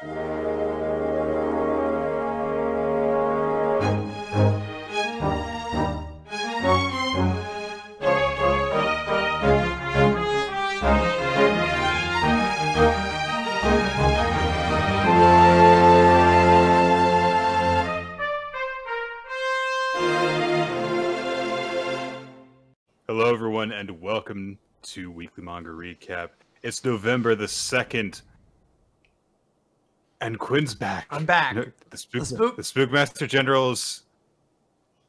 Hello, everyone, and welcome to Weekly Manga Recap. It's November the 2nd, and Quinn's back. I'm back. No, the Spookmaster General's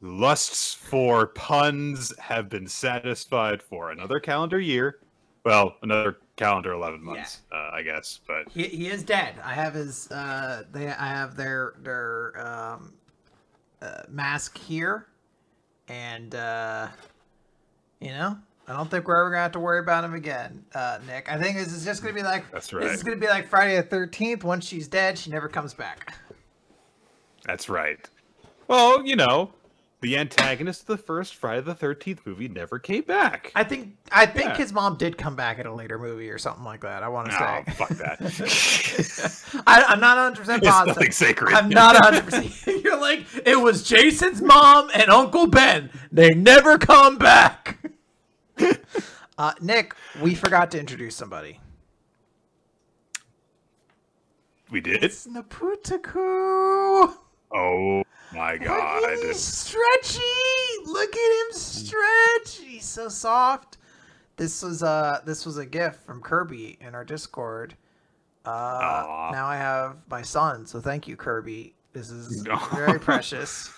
lusts for puns have been satisfied for another calendar year. Well, another calendar 11 months, I guess. But he is dead. I have his. I have their mask here, and you know, I don't think we're ever gonna have to worry about him again, Nick. I think this is just gonna be like that's right. This is gonna be like Friday the 13th. Once she's dead, she never comes back. That's right. Well, you know, the antagonist of the first Friday the 13th movie never came back. I think his mom did come back in a later movie or something like that. I want to say. Oh, fuck that. I'm not 100% positive. It's nothing sacred. I'm not 100%. You're like, it was Jason's mom and Uncle Ben. They never come back. Nick, we forgot to introduce somebody. We did? It's Naputaku. Oh my god. Look at him stretchy. Look at him stretch. He's so soft. This was a gift from Kirby in our Discord. Now I have my son, so thank you, Kirby. This is very precious.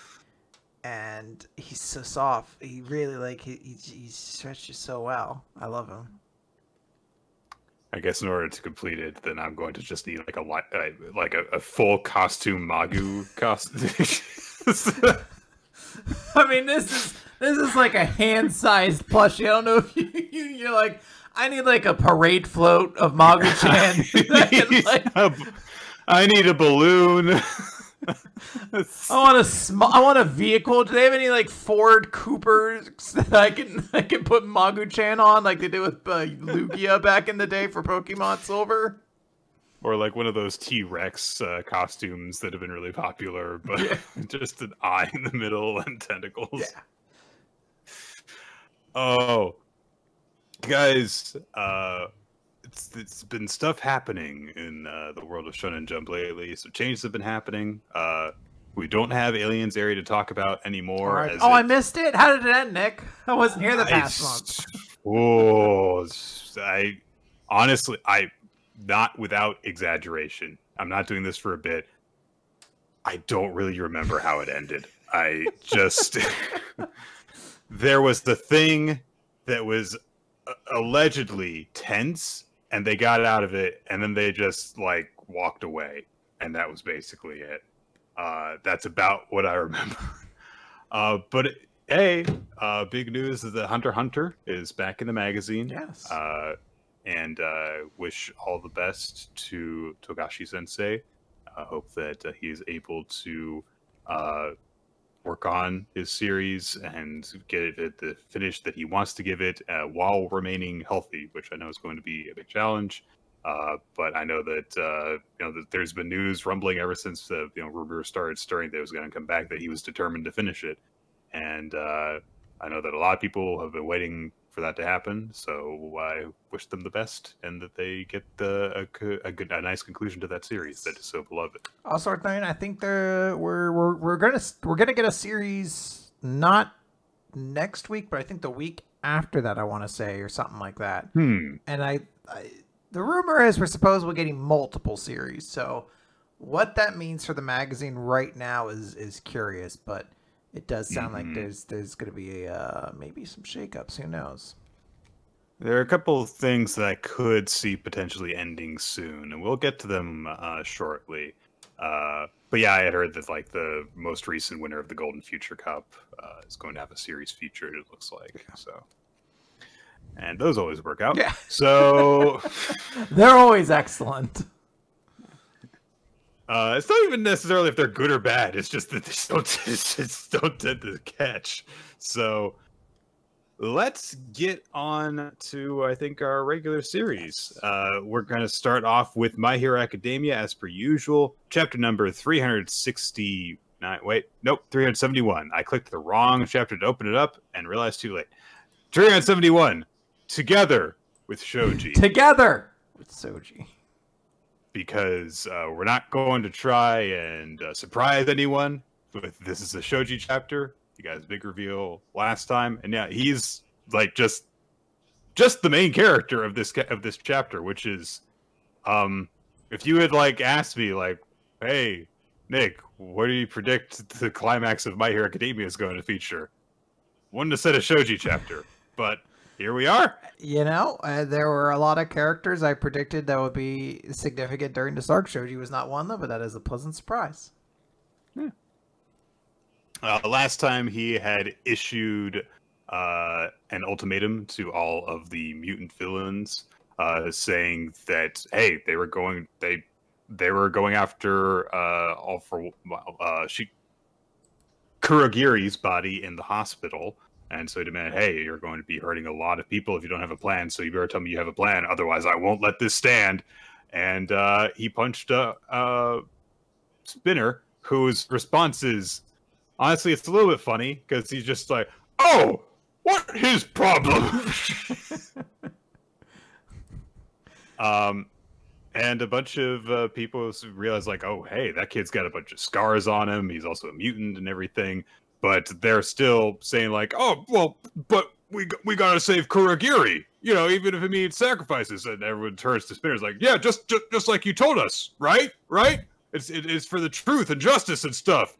And he's so soft. He really he stretches so well. I love him. I guess in order to complete it, then I'm going to just need like a full costume Magu costume. I mean, this is like a hand-sized plushie. I don't know if you're like, I need like a parade float of Magu-chan. I need a balloon. I want a vehicle. Do they have any like Ford Coopers that I can put Magu-chan on like they did with Lugia back in the day for Pokemon Silver? Or like one of those T-Rex costumes that have been really popular, but just an eye in the middle and tentacles. Yeah. Oh, guys, it's been stuff happening in the world of Shonen Jump lately. Some changes have been happening. We don't have Aliens Area to talk about anymore. Right. I missed it. How did it end, Nick? I wasn't here the past month. Oh, I honestly, not without exaggeration. I'm not doing this for a bit. I don't really remember how it ended. I just there was the thing that was allegedly tense, and they got out of it, and then they just like walked away, and that was basically it. That's about what I remember. But hey, big news is that Hunter x Hunter is back in the magazine. Yes. And wish all the best to Togashi Sensei. Hope that he is able to work on his series and get it the finish that he wants to give it while remaining healthy, which I know is going to be a big challenge. But I know that that there's been news rumbling ever since rumors started stirring that it was going to come back, that he was determined to finish it, and I know that a lot of people have been waiting for that to happen. So I wish them the best, and that they get a nice conclusion to that series that is so beloved. Also, I think we're gonna get a series not next week, but I think the week after that, I want to say, or something like that. And the rumor is we're getting multiple series. So what that means for the magazine right now is curious, but it does sound like there's going to be maybe some shakeups. Who knows? There are a couple of things that I could see potentially ending soon, and we'll get to them shortly. But yeah, I had heard that like the most recent winner of the Golden Future Cup is going to have a series featured, it looks like. So, and those always work out. Yeah. So they're always excellent. It's not even necessarily if they're good or bad. It's just that they just don't tend to catch. So, let's get on to, I think, our regular series. We're going to start off with My Hero Academia, as per usual. Chapter number 369. Wait, nope, 371. I clicked the wrong chapter to open it up and realized too late. 371. Together with Shoji. Together with Soji. Because we're not going to try and surprise anyone with this is a Shoji chapter. You guys, big reveal last time, and yeah, he's like just the main character of this chapter, which is, if you had like asked me like, hey, Nick, what do you predict the climax of My Hero Academia is going to feature? Wouldn't have said a Shoji chapter, but here we are. You know, there were a lot of characters I predicted that would be significant during this arc. Shoji was not one of them, but that is a pleasant surprise. Yeah. Last time he had issued an ultimatum to all of the mutant villains, saying that hey, they were going after Kurogiri's body in the hospital, and so he demanded, hey, you're going to be hurting a lot of people if you don't have a plan, so you better tell me you have a plan, otherwise I won't let this stand. And he punched Spinner, whose response is, honestly, it's a little bit funny, because he's just like, oh, what his problem? And a bunch of people realize, like, oh, hey, that kid's got a bunch of scars on him. He's also a mutant and everything. But they're still saying, like, oh, well, but we gotta save Kurogiri, you know, even if it means sacrifices. And everyone turns to Spinner's like, yeah, just like you told us, right? It's for the truth and justice and stuff.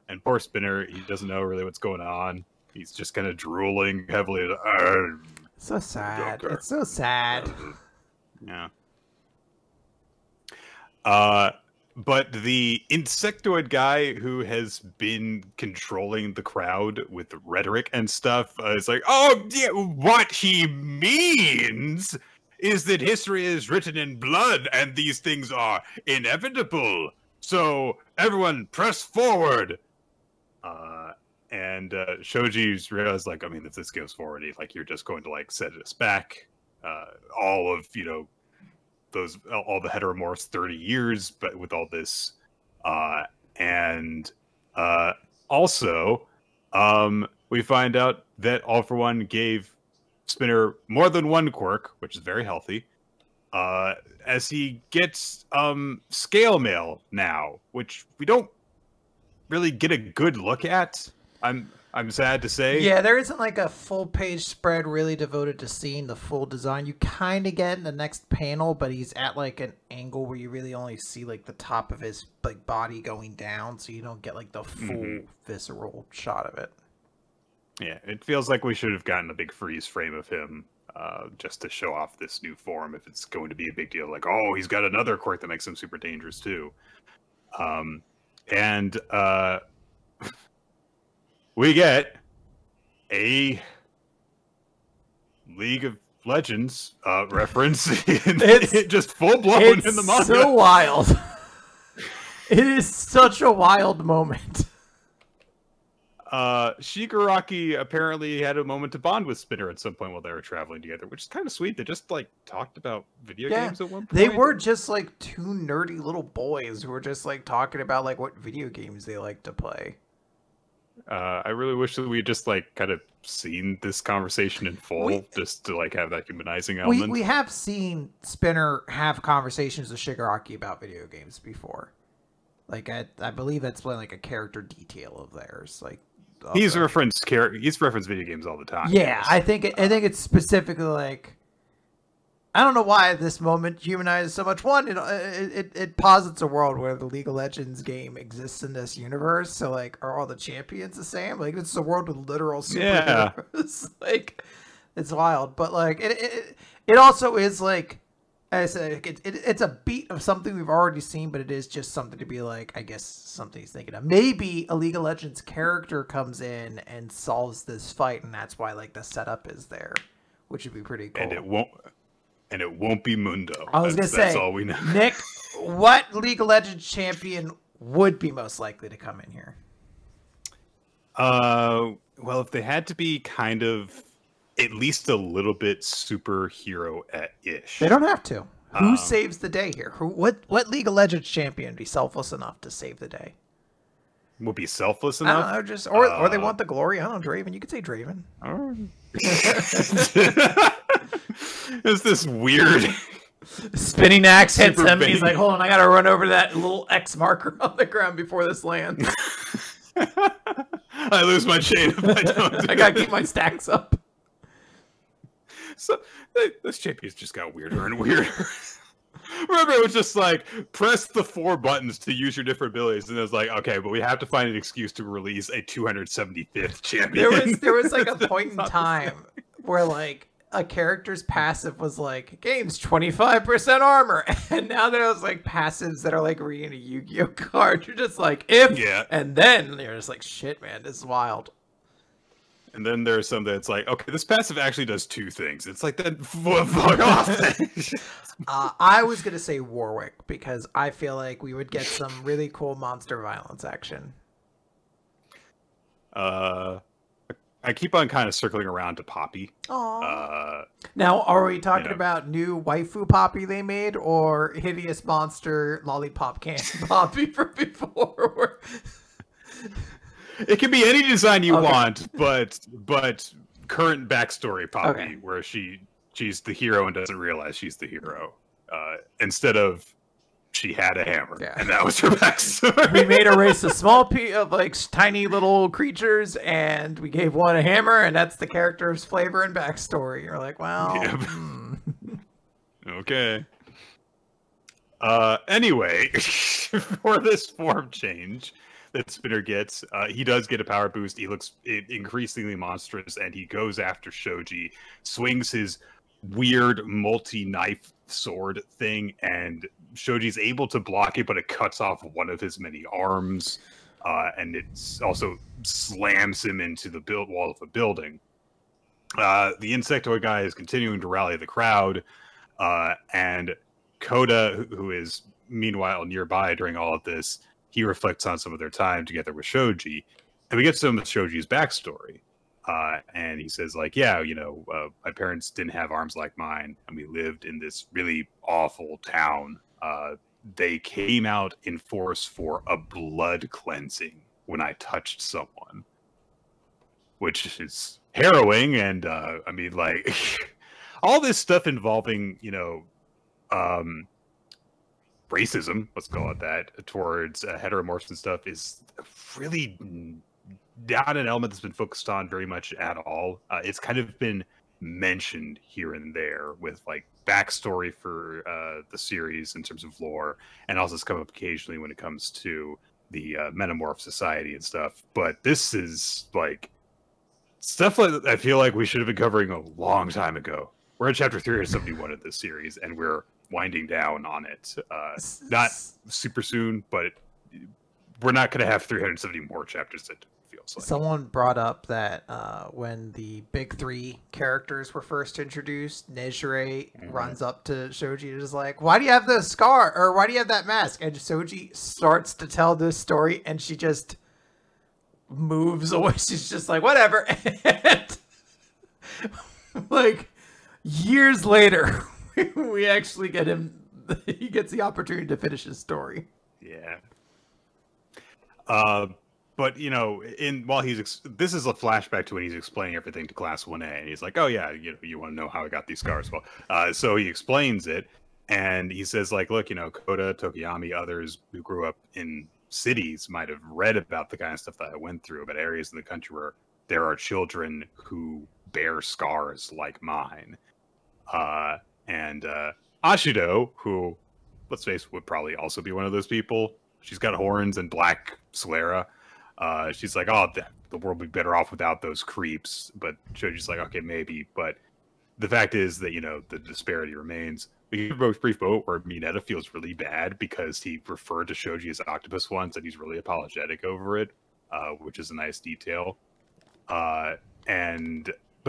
And poor Spinner, he doesn't know really what's going on. He's just kind of drooling heavily. So sad. It's so sad. Yeah. But the insectoid guy who has been controlling the crowd with rhetoric and stuff is like, oh, yeah, what he means is that history is written in blood and these things are inevitable. So everyone press forward. And Shoji's realized, like, I mean, if this goes forward, like, you're just going to, like, set us back. All of, you know, all the heteromorphs 30 years, but with all this. Also, we find out that All For One gave Spinner more than one quirk, which is very healthy, as he gets scale mail now, which we don't really get a good look at. I'm sad to say. Yeah, there isn't like a full page spread really devoted to seeing the full design. You kind of get in the next panel, but he's at like an angle where you really only see like the top of his like body going down, so you don't get like the full visceral shot of it. Yeah, it feels like we should have gotten a big freeze frame of him just to show off this new form if it's going to be a big deal. Like, oh, he's got another quirk that makes him super dangerous too. We get a League of Legends reference. It's just full blown in the manga. It's so wild. It is such a wild moment. Shigaraki apparently had a moment to bond with Spinner at some point while they were traveling together, which is kind of sweet. They just like talked about video games at one point. They were just like two nerdy little boys who were just like talking about like what video games they like to play. I really wish that we had just like kind of seen this conversation in full, just to like have that humanizing element. We have seen Spinner have conversations with Shigaraki about video games before. Like I believe that's like a character detail of theirs. Like he's referenced video games all the time. Yeah, I think it's specifically like, I don't know why this moment humanizes so much. One, it posits a world where the League of Legends game exists in this universe. So, like, are all the champions the same? Like, it's a world with literal superheroes. Yeah. Like, it's wild. But, like, it also is, like, as I said, it's a beat of something we've already seen, but it is just something to be like, I guess, something he's thinking of. Maybe a League of Legends character comes in and solves this fight, and that's why, like, the setup is there, which would be pretty cool. And it won't be Mundo. I was going to say, that's all we know. Nick, what League of Legends champion would be most likely to come in here? Well, if they had to be kind of at least a little bit superhero-ish. They don't have to. Who saves the day here? What League of Legends champion would be selfless enough to save the day? Will be selfless enough? I don't know, or they want the glory. I don't know, Draven. You could say Draven. It's this weird spinning axe hits him. He's like, hold on, I gotta run over that little X marker on the ground before this lands. I lose my chain if I don't. I gotta keep my stacks up. So this champions just got weirder and weirder. Remember, it was just like, press the 4 buttons to use your different abilities, and it was like, okay, but we have to find an excuse to release a 275th champion. There was like a point in time where like a character's passive was like, gains 25% armor, and now there's like passives that are like reading a Yu-Gi-Oh card. You're just like, and then you're just like, shit, man, this is wild. And then there's some that's like, okay, this passive actually does 2 things. It's like, then fuck off. I was going to say Warwick, because I feel like we would get some really cool monster violence action. I keep on kind of circling around to Poppy. Now, are we talking about new waifu Poppy they made, or hideous monster lollipop candy Poppy from before? It can be any design you want, but current backstory Poppy, where she's the hero and doesn't realize she's the hero. Instead of she had a hammer, and that was her backstory. We made a race of of like tiny little creatures, and we gave one a hammer, and that's the character's flavor and backstory. You're like, well, okay. Anyway, for this form change that Spinner gets, he does get a power boost. He looks increasingly monstrous, and he goes after Shoji, swings his weird multi-knife sword thing, and Shoji's able to block it, but it cuts off one of his many arms, and it also slams him into the wall of a building. The Insectoid guy is continuing to rally the crowd, and Koda, who is meanwhile nearby during all of this, he reflects on some of their time together with Shoji, and we get some of Shoji's backstory. And he says, like, yeah, my parents didn't have arms like mine, and we lived in this really awful town. They came out in force for a blood cleansing when I touched someone, which is harrowing. And I mean, like, all this stuff involving, racism, let's call it that, towards heteromorphs and stuff is really not an element that's been focused on very much at all. It's kind of been mentioned here and there with like backstory for the series in terms of lore, and also it's come up occasionally when it comes to the Metamorph Society and stuff. But this is like stuff like I feel like we should have been covering a long time ago. We're in chapter 371 of this series, and we're winding down on it. Not super soon, but we're not going to have 370 more chapters. It feels like. Someone brought up that when the big 3 characters were first introduced, Nejire runs up to Shoji and is like, "Why do you have the scar? Or why do you have that mask?" And Shoji starts to tell this story, and she just moves away. She's just like, "Whatever." And like years later, we actually get him. He gets the opportunity to finish his story. Yeah. But while this is a flashback to when he's explaining everything to Class 1A, and he's like, "Oh yeah, you want to know how I got these scars?" Well, so he explains it, and he says, like, "Look, Koda, Tokiyami, others who grew up in cities might have read about the kind of stuff that I went through, about areas in the country where there are children who bear scars like mine." And Ashido, who, let's face, would probably also be one of those people. She's got horns and black sclera. She's like, "Oh, the world would be better off without those creeps." But Shoji's like, "Okay, maybe." But the fact is that, the disparity remains. We get a brief moment where Mineta feels really bad because he referred to Shoji as octopus once, and he's really apologetic over it, which is a nice detail. But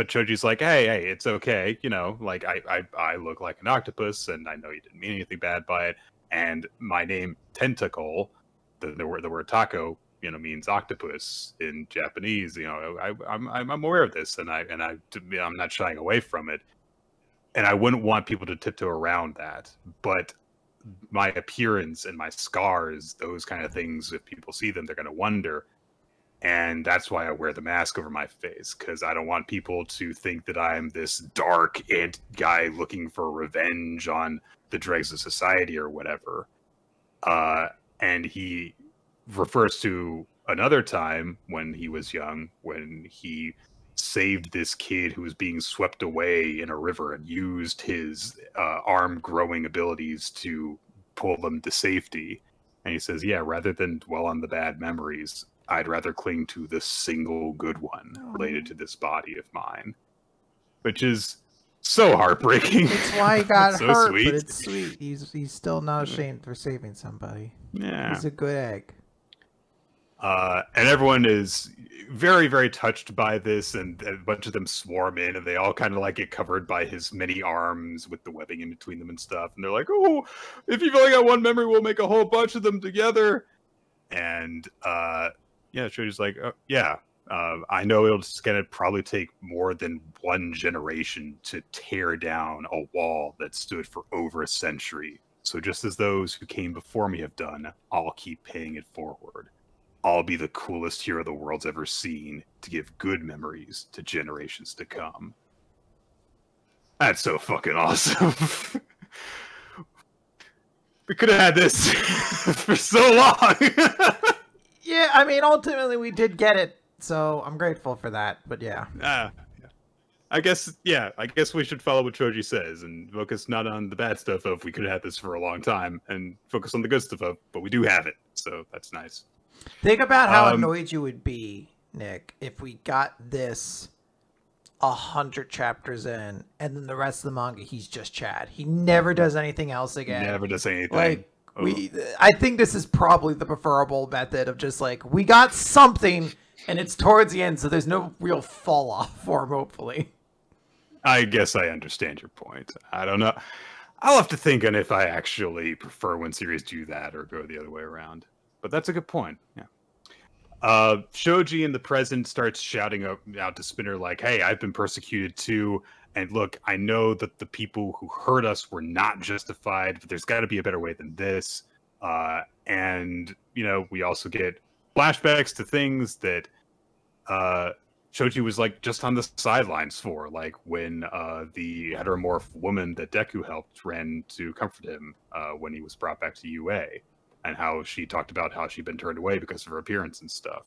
Choji's like, hey, it's okay. Like I look like an octopus, and I know you didn't mean anything bad by it. And my name, Tentacle, the word taco, means octopus in Japanese. I'm aware of this, and I'm not shying away from it. And I wouldn't want people to tiptoe around that. But my appearance and my scars, those kind of things, if people see them, they're going to wonder. And that's why I wear the mask over my face, because I don't want people to think that I'm this dark guy looking for revenge on the dregs of society or whatever. And he refers to another time when he was young, when he saved this kid who was being swept away in a river and used his arm growing abilities to pull them to safety. And he says, yeah, rather than dwell on the bad memories, I'd rather cling to the single good one related to this body of mine. Which is so heartbreaking. It's why he got so hurt, sweet. but it's sweet. He's still not ashamed for saving somebody. Yeah. He's a good egg. And everyone is very, very touched by this, and a bunch of them swarm in, and they all kind of like get covered by his many arms with the webbing in between them and stuff. And they're like, "Oh, if you've only got one memory, we'll make a whole bunch of them together." And Shoji's like, oh, "Yeah, I know it's gonna probably take more than one generation to tear down a wall that stood for over a century. So just as those who came before me have done, I'll keep paying it forward. I'll be the coolest hero the world's ever seen to give good memories to generations to come." That's so fucking awesome. We could have had this for so long. Yeah, I mean, ultimately we did get it, so I'm grateful for that. But yeah. I guess we should follow what Choji says and focus not on the bad stuff of we could have had this for a long time, and focus on the good stuff of, but we do have it, so that's nice. Think about how annoyed you would be, Nick, if we got this 100 chapters in, and then the rest of the manga, he's just Chad. He never does anything else again. Never does anything. Like, I think this is probably the preferable method of just like, we got something, and it's towards the end, so there's no real fall off for him, hopefully. I guess I understand your point. I don't know. I'll have to think on if I actually prefer when series do that or go the other way around. But that's a good point. Yeah. Shoji in the present starts shouting out to Spinner like, "Hey, I've been persecuted too. And look, I know that the people who hurt us were not justified, but there's got to be a better way than this." And, we also get flashbacks to things that Shoji was like just on the sidelines for, like when the heteromorph woman that Deku helped ran to comfort him when he was brought back to UA. And how she talked about how she'd been turned away because of her appearance and stuff.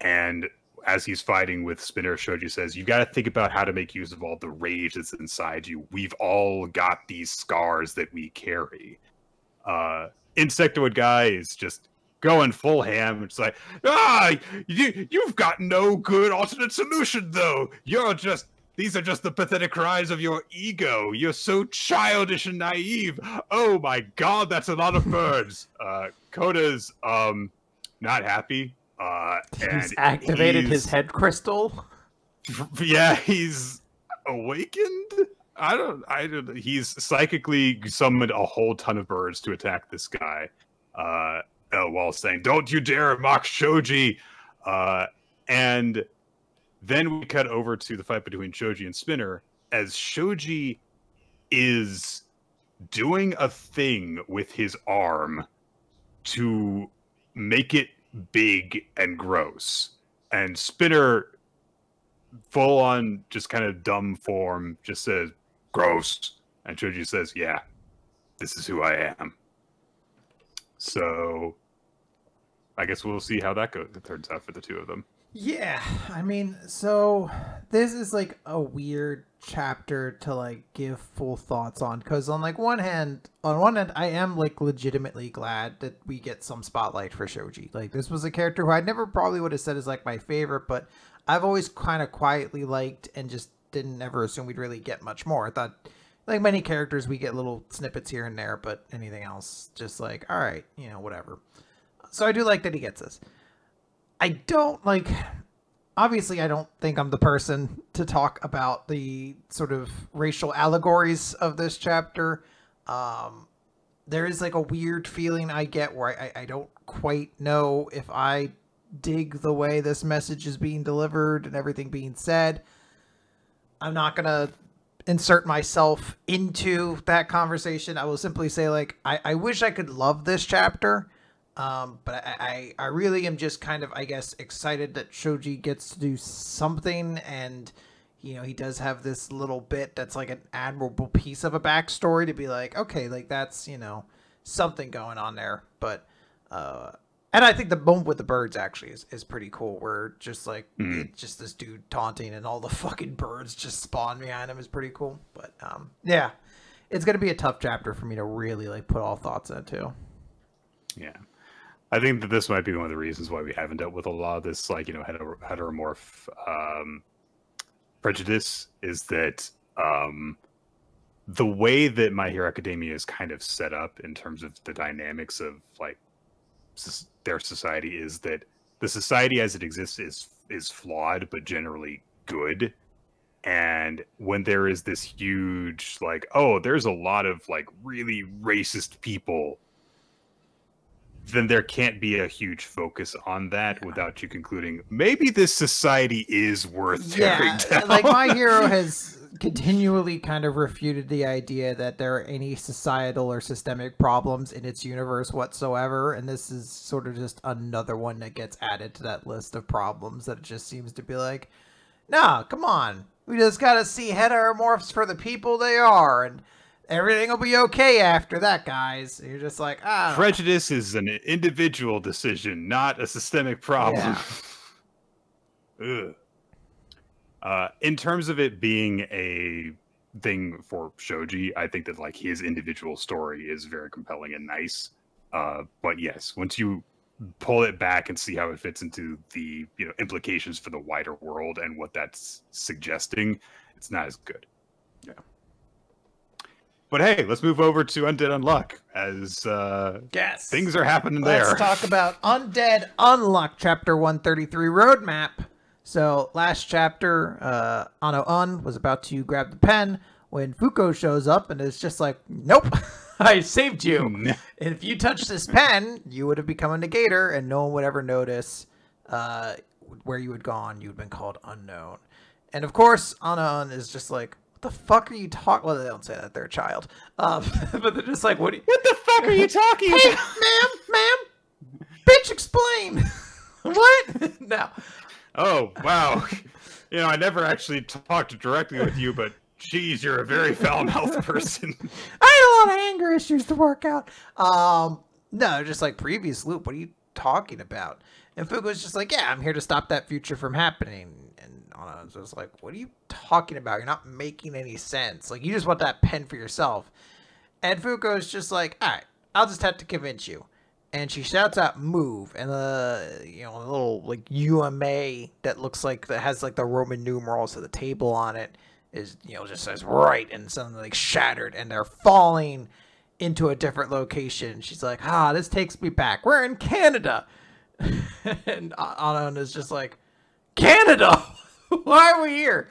And as he's fighting with Spinner, Shoji says, "You got to think about how to make use of all the rage that's inside you. We've all got these scars that we carry." Insectoid guy is just going full ham. It's like, you've got no good alternate solution, though. These are just the pathetic cries of your ego. You're so childish and naive. Oh my god, that's a lot of birds. Koda's not happy. He's activated his head crystal. Yeah, he's awakened. I don't. He's psychically summoned a whole ton of birds to attack this guy. While saying, "Don't you dare mock Shoji." And then we cut over to the fight between Shoji and Spinner, as Shoji is doing a thing with his arm to make it big and gross. And Spinner, full on just kind of dumb form, just says, "Gross." And Shoji says, "Yeah, this is who I am." So I guess we'll see how that turns out for the two of them. Yeah, I mean, so this is like a weird chapter to like give full thoughts on, because on one hand, I am like legitimately glad that we get some spotlight for Shoji. Like, this was a character who I never probably would have said is like my favorite, but I've always kind of quietly liked and just didn't ever assume we'd really get much more. I thought, like many characters, we get little snippets here and there, but anything else, just like, all right, whatever. So I do like that he gets this. I don't like, obviously I don't think I'm the person to talk about the sort of racial allegories of this chapter. there is like a weird feeling I get where I don't quite know if I dig the way this message is being delivered and everything being said. I'm not going to insert myself into that conversation. I will simply say, like, I wish I could love this chapter. But I really am just kind of, I guess, excited that Shoji gets to do something. And, you know, he does have this little bit that's like an admirable piece of a backstory to be like, okay, like that's, you know, something going on there. But, and I think the moment with the birds actually is pretty cool. Where just like, it's just this dude taunting and all the fucking birds just spawn behind him is pretty cool. But, yeah, it's going to be a tough chapter for me to really like put all thoughts into. Yeah. I think that this might be one of the reasons why we haven't dealt with a lot of this, like, you know, heteromorph prejudice, is that the way that My Hero Academia is kind of set up in terms of the dynamics of, like, their society is that the society as it exists is flawed, but generally good. And when there is this huge, like, oh, there's a lot of, like, really racist people, then there can't be a huge focus on that without you concluding maybe this society is worth tearing down. Like My Hero has continually kind of refuted the idea that there are any societal or systemic problems in its universe whatsoever, and this is sort of just another one that gets added to that list of problems that it just seems to be like, nah, come on, we just gotta see heteromorphs for the people they are, and everything will be okay after that, guys. You're just like, ah. Prejudice is an individual decision, not a systemic problem. Yeah. In terms of it being a thing for Shoji, I think that like his individual story is very compelling and nice. But yes, once you pull it back and see how it fits into the, you know, implications for the wider world and what that's suggesting, it's not as good. Yeah. But hey, let's move over to Undead Unluck, as things are happening there. Let's talk about Undead Unluck, Chapter 133, Roadmap. So, last chapter, Ano-un was about to grab the pen when Fuko shows up and is just like, nope, I saved you. And if you touched this pen, you would have become a negator and no one would ever notice where you had gone. You would have been called unknown. And of course, Ano-un is just like, the fuck are you talking? Well, they don't say that, they're a child. But they're just like, what the fuck are you talking about? Hey, ma'am, bitch, explain. What? No. Oh, wow. You know, I never actually talked directly with you, but geez, you're a very foul-mouthed person. I had a lot of anger issues to work out. No, just like previous loop, what are you talking about? And Fugo's just like, yeah, I'm here to stop that future from happening. I was just like, what are you talking about? You're not making any sense. Like, you just want that pen for yourself. And Fuko's just like, all right, I'll just have to convince you. And she shouts out move. And you know, a little like UMA that looks like, that has like the Roman numerals of the table on it is, you know, just says right. And something like shattered. And they're falling into a different location. She's like, this takes me back. We're in Canada. And Anon is just like, Canada? Why are we here?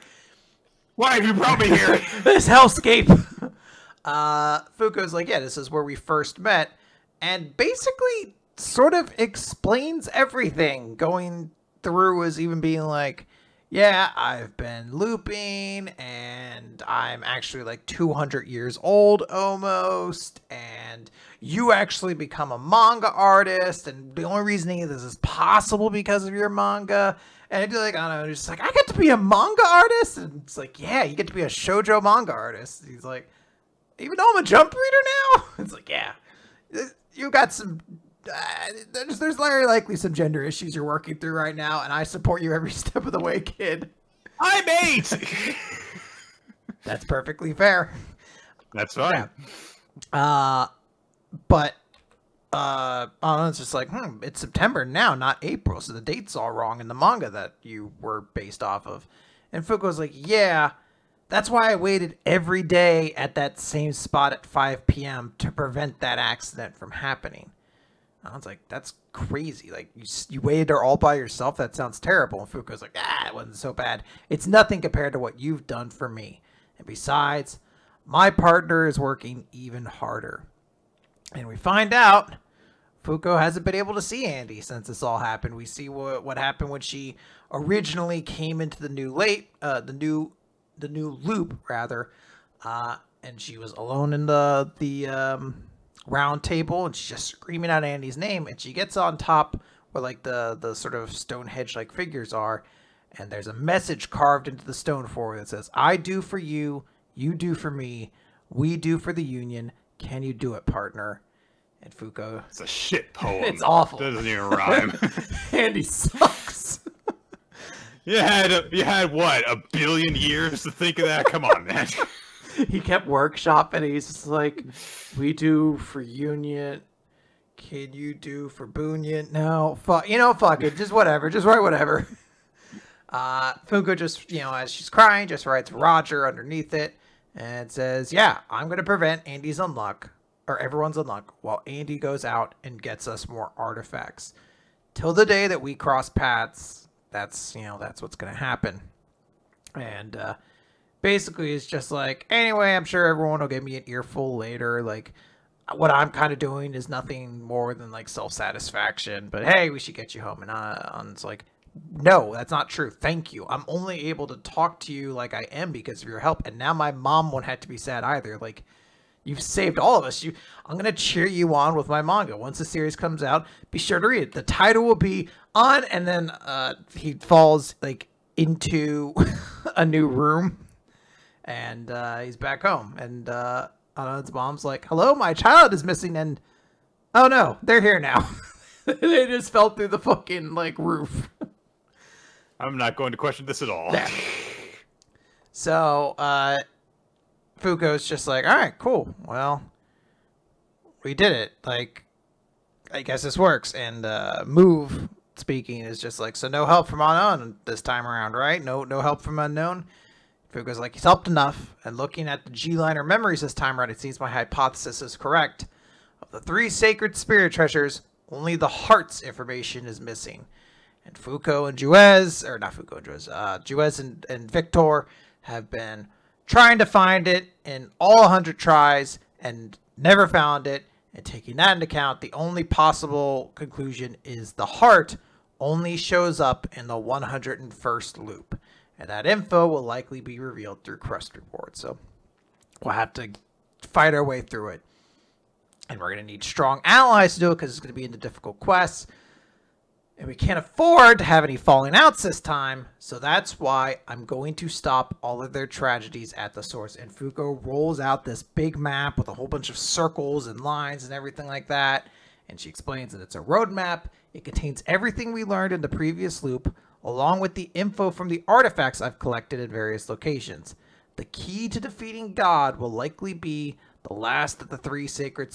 Why have you brought me here? This hellscape. Fuko's like, yeah, this is where we first met. And basically sort of explains everything. Going through is even being like, yeah, I've been looping. And I'm actually like 200 years old almost. And you actually become a manga artist. And the only reason this is possible because of your manga. And I'd be like, I don't know, just like, I get to be a manga artist? And it's like, yeah, you get to be a shoujo manga artist. He's like, even though I'm a Jump reader now? It's like, yeah, you got some, there's very likely some gender issues you're working through right now, and I support you every step of the way, kid. I'm 8! That's perfectly fair. That's fine. Yeah. But it's just like, it's September now, not April, so the date's all wrong in the manga that you were based off of. And Fuko's like, yeah, that's why I waited every day at that same spot at 5 p.m. to prevent that accident from happening. I was like, that's crazy. Like, you waited there all by yourself? That sounds terrible. And Fuko's like, it wasn't so bad. It's nothing compared to what you've done for me. And besides, my partner is working even harder. And we find out Fuko hasn't been able to see Andy since this all happened. We see what happened when she originally came into the new loop rather, and she was alone in the round table, and she's just screaming out Andy's name, and she gets on top where like the sort of Stonehenge like figures are, and there's a message carved into the stone floor that says, "I do for you, you do for me, we do for the Union. Can you do it, partner?" And Fuko... It's a shit poem. It's awful. It doesn't even rhyme. Andy sucks. You had what, 1 billion years to think of that? Come on, man. He kept workshopping. He's just like, we do for Union. Can you do for Boonion? No, fuck it. Just whatever. Just write whatever. Fuko just, as she's crying, just writes Roger underneath it and says, yeah, I'm going to prevent Andy's unluck, or everyone's unluck, while Andy goes out and gets us more artifacts. Till the day that we cross paths, that's what's going to happen. And basically it's just like, anyway, I'm sure everyone will give me an earful later. Like, what I'm kind of doing is nothing more than like self-satisfaction, but hey, we should get you home. And it's like, no, that's not true. Thank you. I'm only able to talk to you like I am because of your help. And now my mom won't have to be sad either. Like, you've saved all of us. I'm going to cheer you on with my manga. Once the series comes out, be sure to read it. The title will be on, and then he falls like into a new room, and he's back home. And his mom's like, hello, my child is missing. And oh no, they're here now. They just fell through the fucking like roof. I'm not going to question this at all. Yeah. So, Fuko's just like, all right, cool. Well, we did it. Like, I guess this works. And Move speaking is just like, so no help from unknown this time around, right? No help from unknown. Fuko's like, he's helped enough. And looking at the G-liner memories this time around, it seems my hypothesis is correct. Of the 3 sacred spirit treasures, only the heart's information is missing. And Fuko and Juez, or not Fuko and Juez, Juez and Victor have been trying to find it in all 100 tries and never found it. And taking that into account, the only possible conclusion is the heart only shows up in the 101st loop. And that info will likely be revealed through quest reports. So we'll have to fight our way through it. And we're going to need strong allies to do it because it's going to be in the difficult quests. And we can't afford to have any falling outs this time. So that's why I'm going to stop all of their tragedies at the source. And Fuko rolls out this big map with a whole bunch of circles and lines and everything like that. And she explains that it's a roadmap. It contains everything we learned in the previous loop, along with the info from the artifacts I've collected in various locations. The key to defeating God will likely be the last of the 3 sacred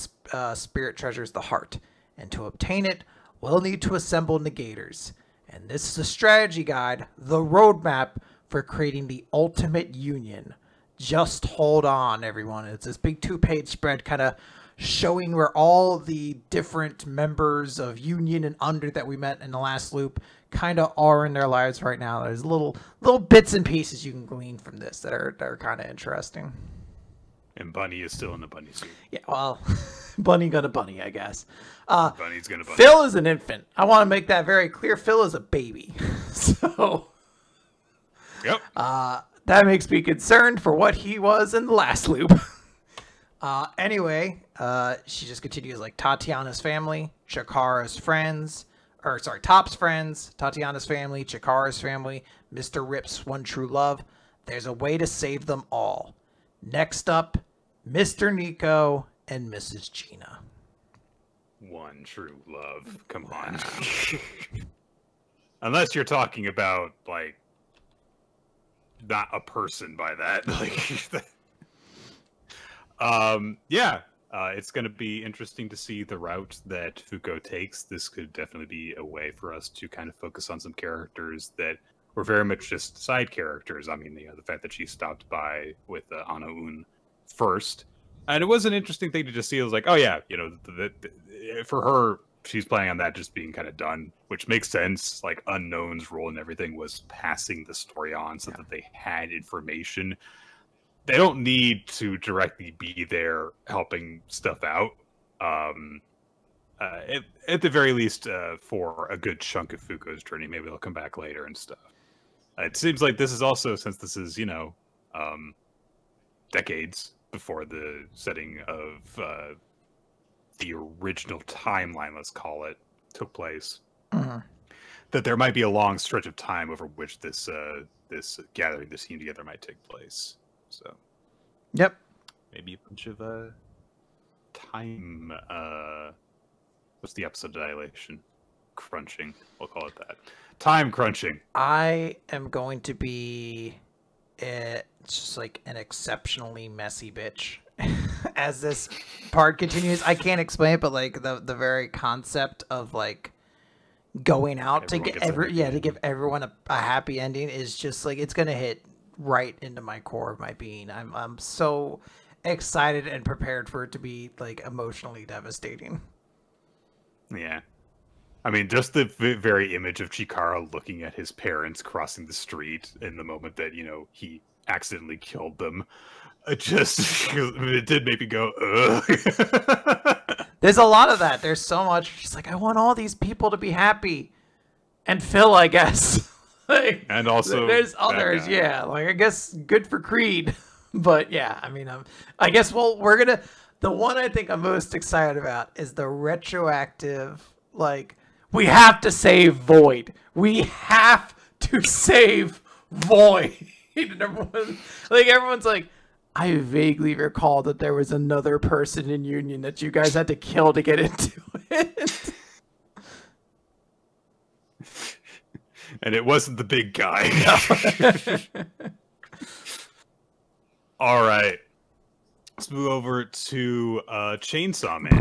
spirit treasures, the heart. And to obtain it, we'll need to assemble negators. And this is a strategy guide, the roadmap for creating the ultimate union. Just hold on, everyone. It's this big 2-page spread kind of showing where all the different members of Union and Under that we met in the last loop kind of are in their lives right now. There's little bits and pieces you can glean from this that are kind of interesting. And Bunny is still in the bunny suit. Yeah, well, Bunny gonna bunny, I guess. Bunny's gonna bunny. Phil is an infant. I want to make that very clear. Phil is a baby. So, yep. That makes me concerned for what he was in the last loop. Anyway, she just continues like Tatiana's family, Chikara's friends, or sorry, Top's friends, Tatiana's family, Chikara's family, Mr. Rip's one true love. There's a way to save them all. Next up, Mr. Nico and Mrs. Gina. One true love. Come on. Unless you're talking about, like, not a person by that. Like, yeah. It's going to be interesting to see the route that Fuko takes. This could definitely be a way for us to kind of focus on some characters that were very much just side characters. I mean, the fact that she stopped by with Ano-un first. And it was an interesting thing to just see. It was like, oh yeah, for her, she's planning on that just being kind of done, which makes sense. Like, Unknown's role and everything was passing the story on so that they had information. They don't need to directly be there helping stuff out. At the very least, for a good chunk of Fuko's journey. Maybe they'll come back later and stuff. It seems like this is also, since this is, decades before the setting of the original timeline, let's call it, took place, that there might be a long stretch of time over which this gathering, this team together might take place. So, yep, maybe a bunch of time. What's the episode dilation? Crunching. We'll call it that. Time crunching. I am going to be just like an exceptionally messy bitch as this part continues. I can't explain it, but like the very concept of like going out to get to give everyone a happy ending is just like, it's gonna hit right into my core of my being. I'm so excited and prepared for it to be like emotionally devastating. Yeah. I mean, just the very image of Chikara looking at his parents crossing the street in the moment that, he accidentally killed them. It did make me go, ugh. There's a lot of that. There's so much. She's like, I want all these people to be happy. And Phil, I guess. Like, and also there's others. Yeah. Like, I guess good for Creed. But yeah, I mean, I guess, the one I think I'm most excited about is the retroactive, like, we have to save Void. We have to save Void. And everyone's like, I vaguely recall that there was another person in Union that you guys had to kill to get into it. And it wasn't the big guy. All right. Let's move over to Chainsaw Man.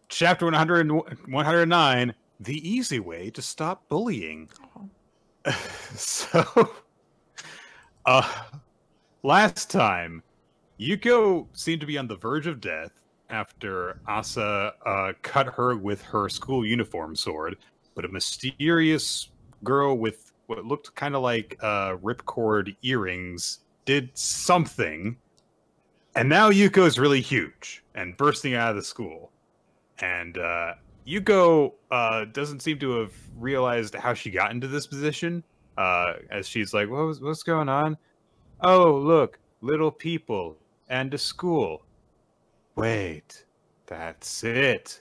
Chapter 109, The Easy Way to Stop Bullying. So, last time, Yuko seemed to be on the verge of death after Asa cut her with her school uniform sword, but a mysterious girl with what looked kind of like ripcord earrings did something, and now Yuko's really huge and bursting out of the school. And Yuko doesn't seem to have realized how she got into this position, as she's like, what's going on? Oh, look, little people and a school. Wait, that's it.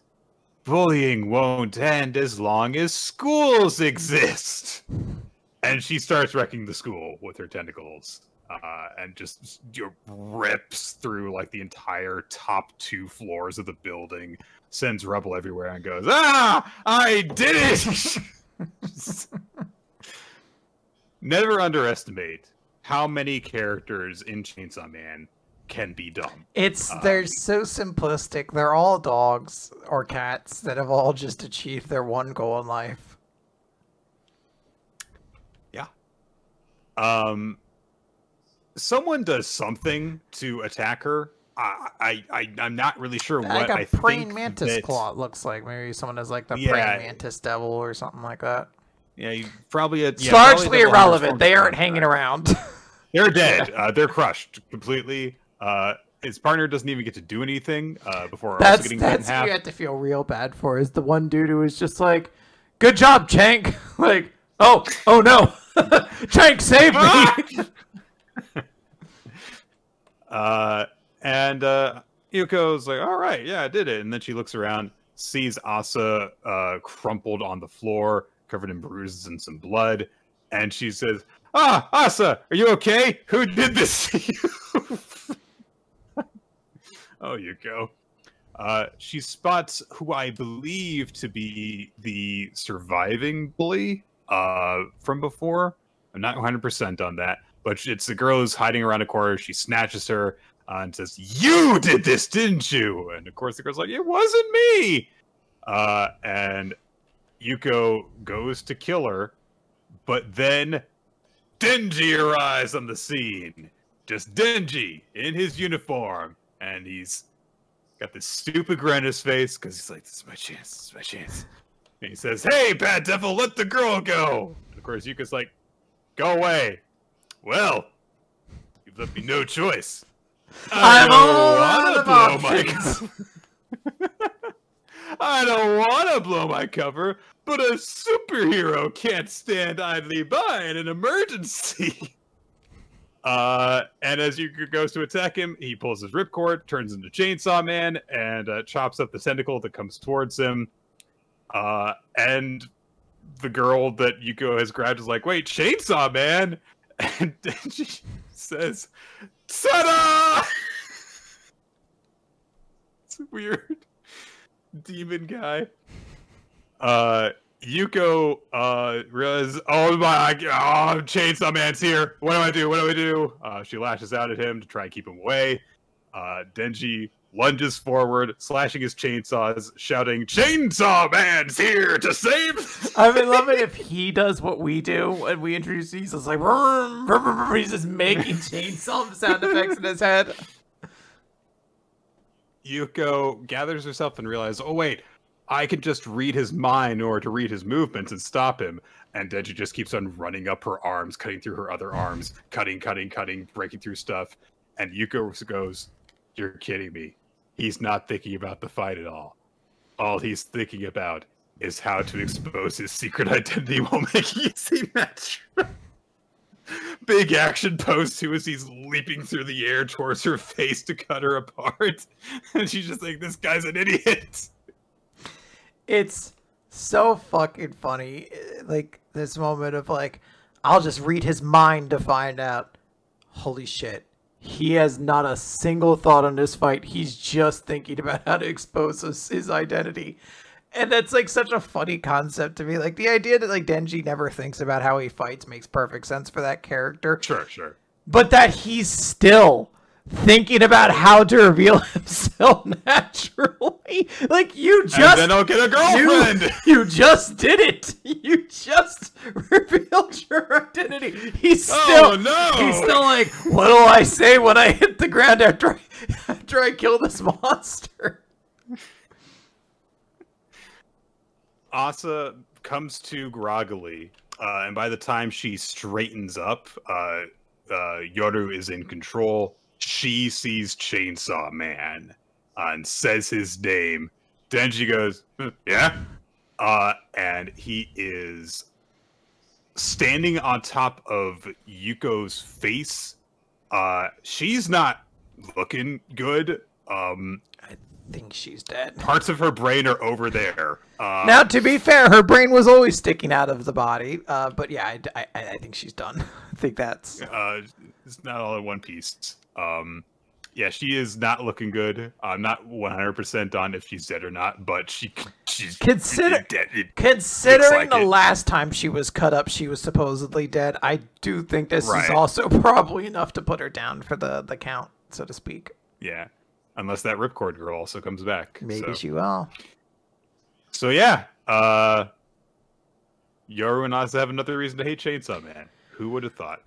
Bullying won't end as long as schools exist. And she starts wrecking the school with her tentacles. And just rips through like the entire top 2 floors of the building, sends rubble everywhere, and goes, I did it! Never underestimate how many characters in Chainsaw Man can be dumb. They're so simplistic. They're all dogs or cats that have all just achieved their one goal in life. Yeah. Someone does something to attack her. I'm not really sure what. Like a praying mantis claw, it looks like. Maybe someone has like the praying mantis devil or something like that. Yeah, probably it's largely irrelevant. They aren't hanging around. They're dead. They're crushed completely. His partner doesn't even get to do anything before also getting cut in half. That's who you have to feel real bad for, is the one dude who was just like, good job, Chank. Like, oh no. Chank, save me. And Yuko's like, all right, yeah, I did it. And then she looks around, sees Asa crumpled on the floor, covered in bruises and some blood. And she says, Asa, are you okay? Who did this to you? Oh, Yuko. She spots who I believe to be the surviving bully from before. I'm not 100% on that. But it's the girl who's hiding around a corner. She snatches her and says, you did this, didn't you? And of course the girl's like, it wasn't me. And Yuko goes to kill her. But then Denji arrives on the scene. Just Denji in his uniform. And he's got this stupid grin on his face because he's like, this is my chance, this is my chance. And he says, hey, bad devil, let the girl go. And of course Yuko's like, go away. Well, you've left me no choice. I'm all out of blow my options. I don't want to blow my cover, but a superhero can't stand idly by in an emergency. And as Yuka goes to attack him, he pulls his ripcord, turns into Chainsaw Man, and chops up the tentacle that comes towards him. And the girl that Yuko has grabbed is like, wait, Chainsaw Man? And Denji says, ta-da! It's weird. Demon guy. Yuko realizes, oh my god, Chainsaw Man's here. What do I do? What do I do? She lashes out at him to try and keep him away. Denji lunges forward, slashing his chainsaws, shouting, Chainsaw Man's here to save! I would love it if he does what we do when we introduce these. It's like, he's just making chainsaw sound effects in his head. Yuko gathers herself and realizes, oh wait, I can just read his mind in order to read his movements and stop him. And Denji just keeps on running up her arms, cutting through her other arms, cutting, breaking through stuff. And Yuko goes, you're kidding me. He's not thinking about the fight at all. All he's thinking about is how to expose his secret identity while making it seem natural. Big action pose too as he's leaping through the air towards her face to cut her apart. And she's just like, this guy's an idiot. It's so fucking funny. Like, this moment of like, I'll just read his mind to find out. Holy shit. He has not a single thought on this fight. He's just thinking about how to expose his identity. And that's like such a funny concept to me. Like, the idea that like Denji never thinks about how he fights makes perfect sense for that character. Sure. But that he's still thinking about how to reveal himself naturally. Like, you just... And then I'll get a girlfriend! You just did it! You just revealed your identity! He's still... Oh, no! He's still like, what do I say when I hit the ground after I kill this monster? Asa comes to groggily, and by the time she straightens up, Yoru is in control. She sees Chainsaw Man and says his name. Denji goes, yeah? And he is standing on top of Yuko's face. She's not looking good. I think she's dead. Parts of her brain are over there. Now, to be fair, her brain was always sticking out of the body. But yeah, I think she's done. I think that's... it's not all in one piece. Yeah, she is not looking good. I'm not 100% on if she's dead or not, but she's dead. Considering the last time she was cut up, she was supposedly dead. I do think this is also probably enough to put her down for the count, so to speak. Yeah, unless that ripcord girl also comes back. Maybe she will. So yeah, Yoru and Asa have another reason to hate Chainsaw Man. Who would have thought?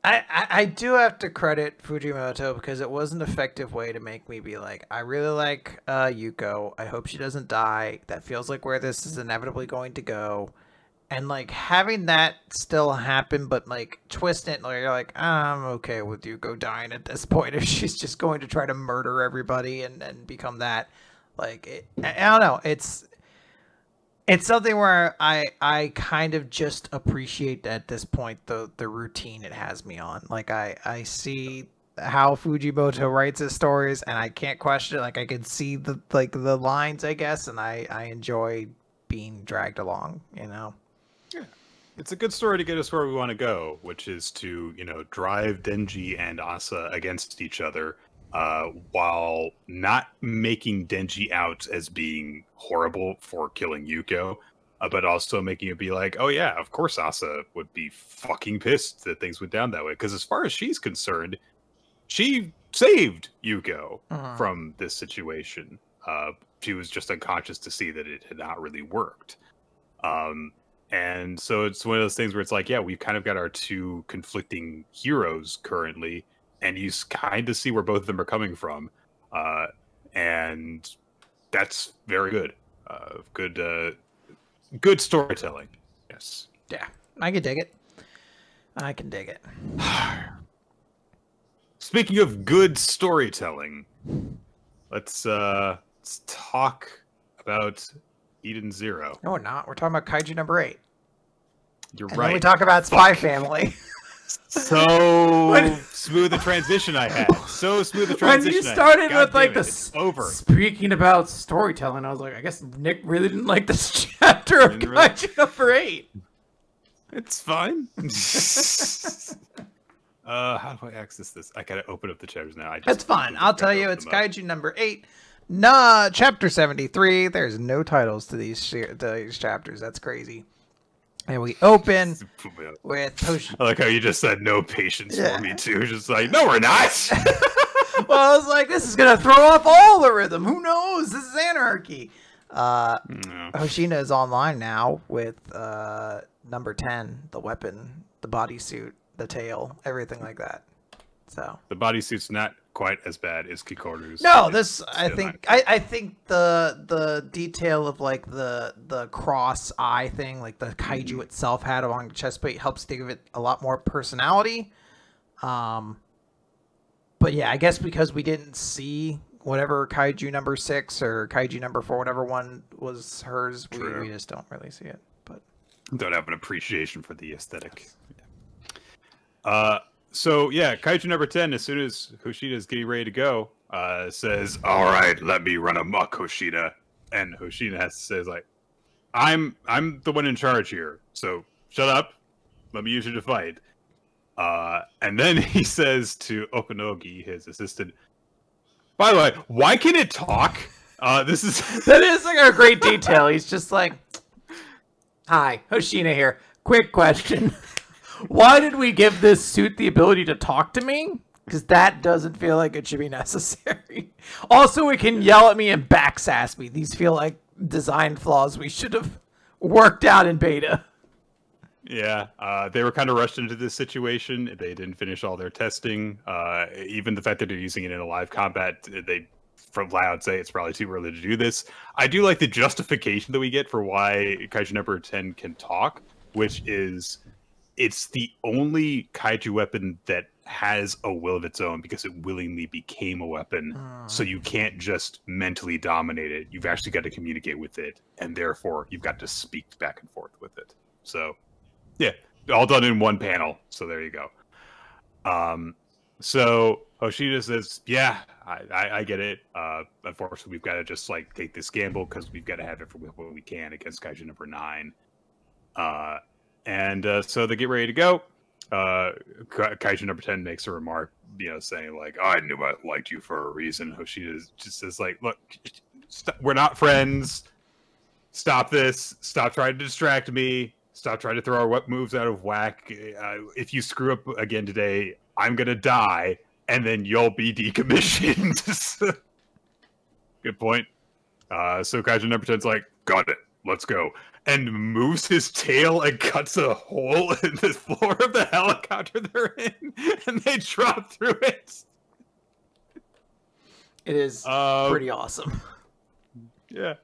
I do have to credit Fujimoto because it was an effective way to make me be like, I really like Yuko. I hope she doesn't die. That feels like where this is inevitably going to go. And like having that still happen, but like twist it where you're like, I'm okay with Yuko dying at this point if she's just going to try to murder everybody and become that. Like, I don't know. It's something where I kind of just appreciate at this point the routine it has me on. Like, I see how Fujimoto writes his stories and I can't question it. Like, I can see the lines, I guess, and I enjoy being dragged along, you know? Yeah. It's a good story to get us where we want to go, which is to, drive Denji and Asa against each other. While not making Denji out as being horrible for killing Yuko, but also making it be like, oh yeah, of course Asa would be fucking pissed that things went down that way. Because as far as she's concerned, she saved Yuko from this situation. She was just unconscious to see that it had not really worked. And so it's one of those things where it's like, yeah, we've kind of got our two conflicting heroes currently, and you kind of see where both of them are coming from. And that's very good. Good storytelling. Yes. Yeah, I can dig it. I can dig it. speaking of good storytelling, let's talk about Eden Zero. No, we're not. We're talking about Kaiju number 8. You're and right. Then we talk about Spy Family. So smooth the transition I had. So smooth the transition. When you started with like it's over. Speaking about storytelling, I was like, I guess Nick really didn't like this chapter of Kaiju number 8. It's fine. How do I access this? I gotta open up the chapters now. That's fine. I'll tell you, it's Kaiju number 8. Chapter 73. There's no titles to these chapters. That's crazy. And we open with I like how you just said no patience for me too. Just like, no, we're not. Well, I was like, this is gonna throw off all the rhythm. Who knows? This is anarchy. Hoshina is online now with number 10, the weapon, the bodysuit, the tail, everything like that. So the bodysuit's not quite as bad as Kikoru's. No, this I think the detail of like the cross eye thing, like the kaiju itself had along the chest plate, helps give it a lot more personality. But yeah, I guess because we didn't see whatever Kaiju number 6 or Kaiju number 4, whatever one was hers, we just don't really see it. But don't have an appreciation for the aesthetic. So yeah, Kaiju number 10, as soon as Hoshina is getting ready to go, says, "All right, let me run amok, Hoshina." And Hoshina has to say, like, I'm the one in charge here, so shut up. Let me use you to fight. And then he says to Okunogi, his assistant, by the way, why can it talk? That is like a great detail. He's just like, "Hi, Hoshina here. Quick question. Why did we give this suit the ability to talk to me? Because that doesn't feel like it should be necessary. Also, it can yell at me and backsass me. These feel like design flaws we should have worked out in beta." Yeah, they were kind of rushed into this situation. They didn't finish all their testing. Even the fact that they're using it in a live combat, they from Loud say it's probably too early to do this. I do like the justification that we get for why Kaiju number 10 can talk, which is it's the only kaiju weapon that has a will of its own because it willingly became a weapon. So you can't just mentally dominate it. You've actually got to communicate with it, and therefore you've got to speak back and forth with it. So yeah, all done in one panel. So there you go. So Hoshina says, "Yeah, I get it. Unfortunately, we've got to just like take this gamble because we've got to have it for what we can against Kaiju number 9." So they get ready to go. Kaiju number 10 makes a remark, saying like, "Oh, I knew I liked you for a reason." Hoshina just says like, "Look, we're not friends. Stop this. Stop trying to distract me. Stop trying to throw our moves out of whack. If you screw up again today, I'm gonna die, and then you'll be decommissioned." Good point. So Kaiju number 10's like, "Got it. Let's go." And moves his tail and cuts a hole in the floor of the helicopter they're in, and they drop through it. It is pretty awesome. Yeah.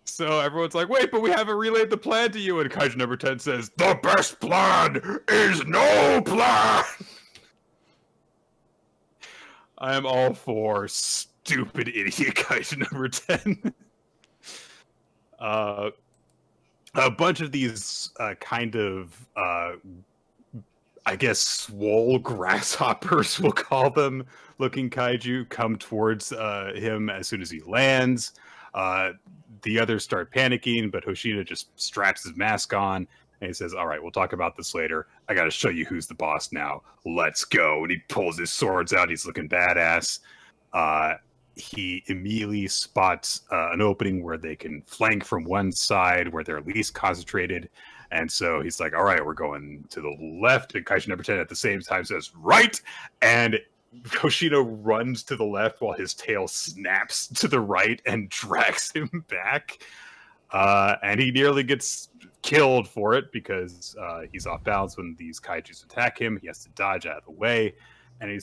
So everyone's like, "Wait, but we haven't relayed the plan to you." And Kaiju number 10 says, "The best plan is no plan." I am all for stupid idiot Kaiju number 10. A bunch of these kind of, I guess, swole grasshoppers, we'll call them, looking kaiju, come towards him as soon as he lands. The others start panicking, but Hoshina just straps his mask on, and he says, "All right, we'll talk about this later. I gotta show you who's the boss now. Let's go." And he pulls his swords out. He's looking badass. He immediately spots an opening where they can flank from one side where they're least concentrated. And so he's like, "All right, we're going to the left." And Kaiju number 10 at the same time says, "Right." And Hoshina runs to the left while his tail snaps to the right and drags him back. And he nearly gets killed for it because he's off balance when these kaijus attack him. He has to dodge out of the way. And he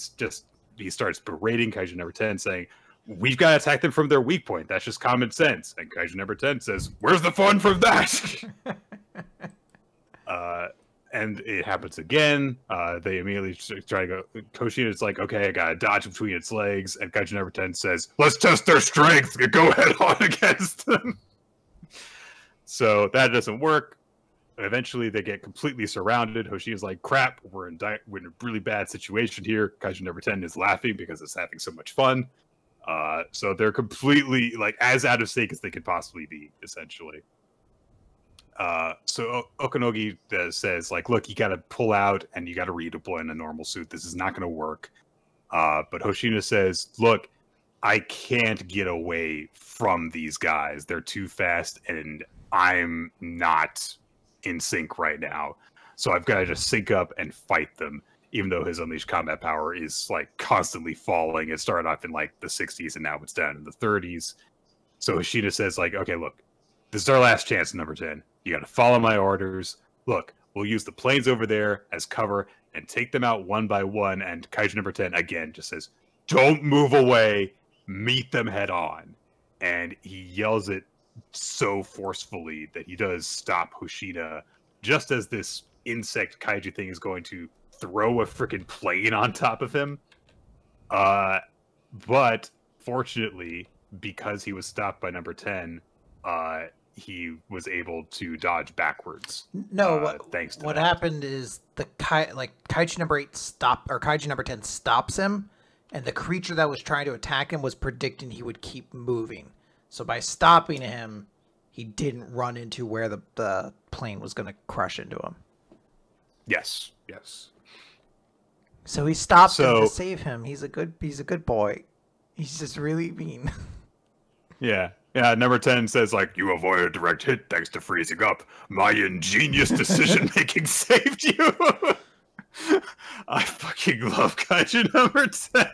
starts berating Kaiju number 10, saying, "We've got to attack them from their weak point. That's just common sense." And Kaiju number 10 says, "Where's the fun from that?" and it happens again. They immediately try to go. Hoshina's like, okay, I gotta dodge between its legs, and Kaiju number 10 says, let's test their strength, go head on against them. So that doesn't work. Eventually, they get completely surrounded. Hoshina's like, crap, we're in a really bad situation here. Kaiju number 10 is laughing because it's having so much fun. So they're completely, like, as out of sync as they could possibly be, essentially. So Okanogi says, like, look, you gotta pull out and you gotta redeploy in a normal suit. This is not gonna work. But Hoshina says, look, I can't get away from these guys. They're too fast, and I'm not in sync right now. So I've got to just sync up and fight them, even though his unleashed combat power is, like, constantly falling. It started off in, like, the 60s, and now it's down in the 30s. So Hoshina says, like, okay, look, this is our last chance, number 10. You got to follow my orders. Look, we'll use the planes over there as cover and take them out one by one. And Kaiju number 10, again, just says, don't move away. Meet them head on. And he yells it so forcefully that he does stop Hoshina just as this insect kaiju thing is going to throw a freaking plane on top of him. But fortunately, because he was stopped by number 10, he was able to dodge backwards. No, thanks to what that. happened is Kaiju number 8 Kaiju number 10 stops him, and the creature that was trying to attack him was predicting he would keep moving. So by stopping him, he didn't run into where the plane was going to crush into him. Yes. So he stopped him to save him. He's a good boy. He's just really mean. Yeah, number 10 says, like, you avoided a direct hit thanks to freezing up. My ingenious decision-making saved you. I fucking love Kaiju number 10.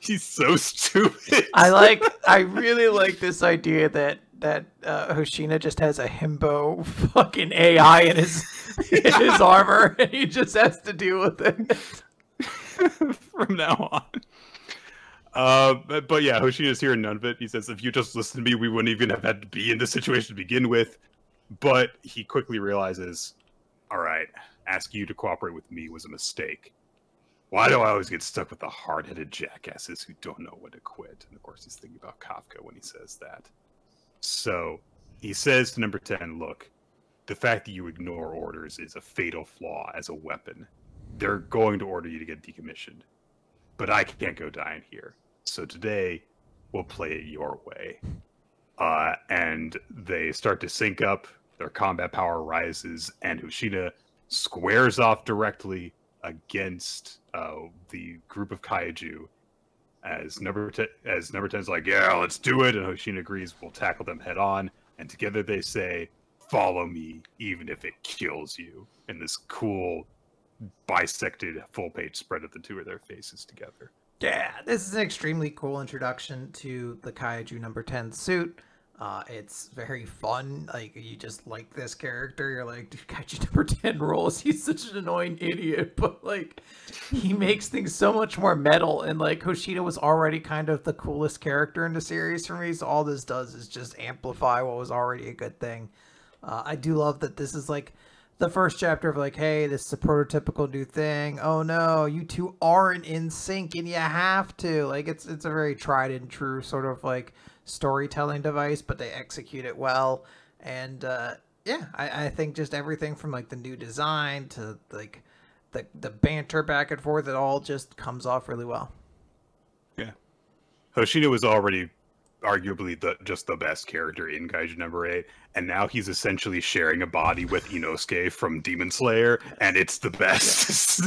He's so stupid. I really like this idea that Hoshina just has a himbo fucking AI in his armor, and he just has to deal with it from now on. But yeah, Hoshina's hearing none of it. He says, if you just listened to me, we wouldn't even have had to be in this situation to begin with. But he quickly realizes, all right, asking you to cooperate with me was a mistake. Why do I always get stuck with the hard-headed jackasses who don't know when to quit? And of course, he's thinking about Kafka when he says that. So he says to number 10, look, the fact that you ignore orders is a fatal flaw as a weapon. They're going to order you to get decommissioned. But I can't go dying here. So today, we'll play it your way. And they start to sync up. Their combat power rises, and Hoshina squares off directly against the group of kaiju. As number 10's like, yeah, let's do it. And Hoshina agrees, we'll tackle them head on. And together they say, follow me, even if it kills you. In this cool bisected full-page spread of the two of their faces together. Yeah, this is an extremely cool introduction to the Kaiju number 10 suit. It's very fun. Like, you just like this character. You're like, dude, Kaiju number 10 rules. He's such an annoying idiot, but like, he makes things so much more metal. And like, Hoshina was already kind of the coolest character in the series for me. So all this does is just amplify what was already a good thing. I do love that this is like the first chapter of like, hey, this is a prototypical new thing. Oh no, you two aren't in sync and you have to. Like, it's a very tried and true sort of like storytelling device, but they execute it well. And yeah, I think just everything from like the new design to like the banter back and forth, it all just comes off really well. Yeah. Hoshina was already arguably just the best character in Kaiju number 8, and now he's essentially sharing a body with Inosuke from Demon Slayer, and it's the best.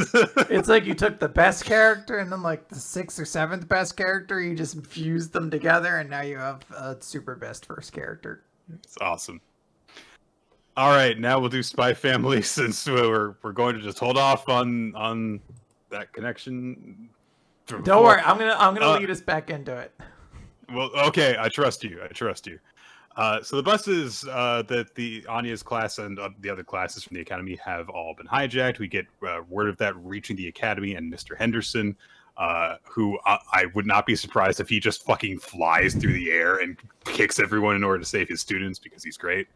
It's like you took the best character and then like the 6th or 7th best character, you just fused them together, and now you have a super best first character. It's awesome. All right, now we'll do Spy Family, since we're going to just hold off on that connection. Don't worry, I'm gonna lead us back into it. Well, okay, I trust you. So the buses that the Anya's class and the other classes from the academy have all been hijacked. We get word of that reaching the academy, and Mr. Henderson, who I would not be surprised if he just fucking flies through the air and kicks everyone in order to save his students, because he's great.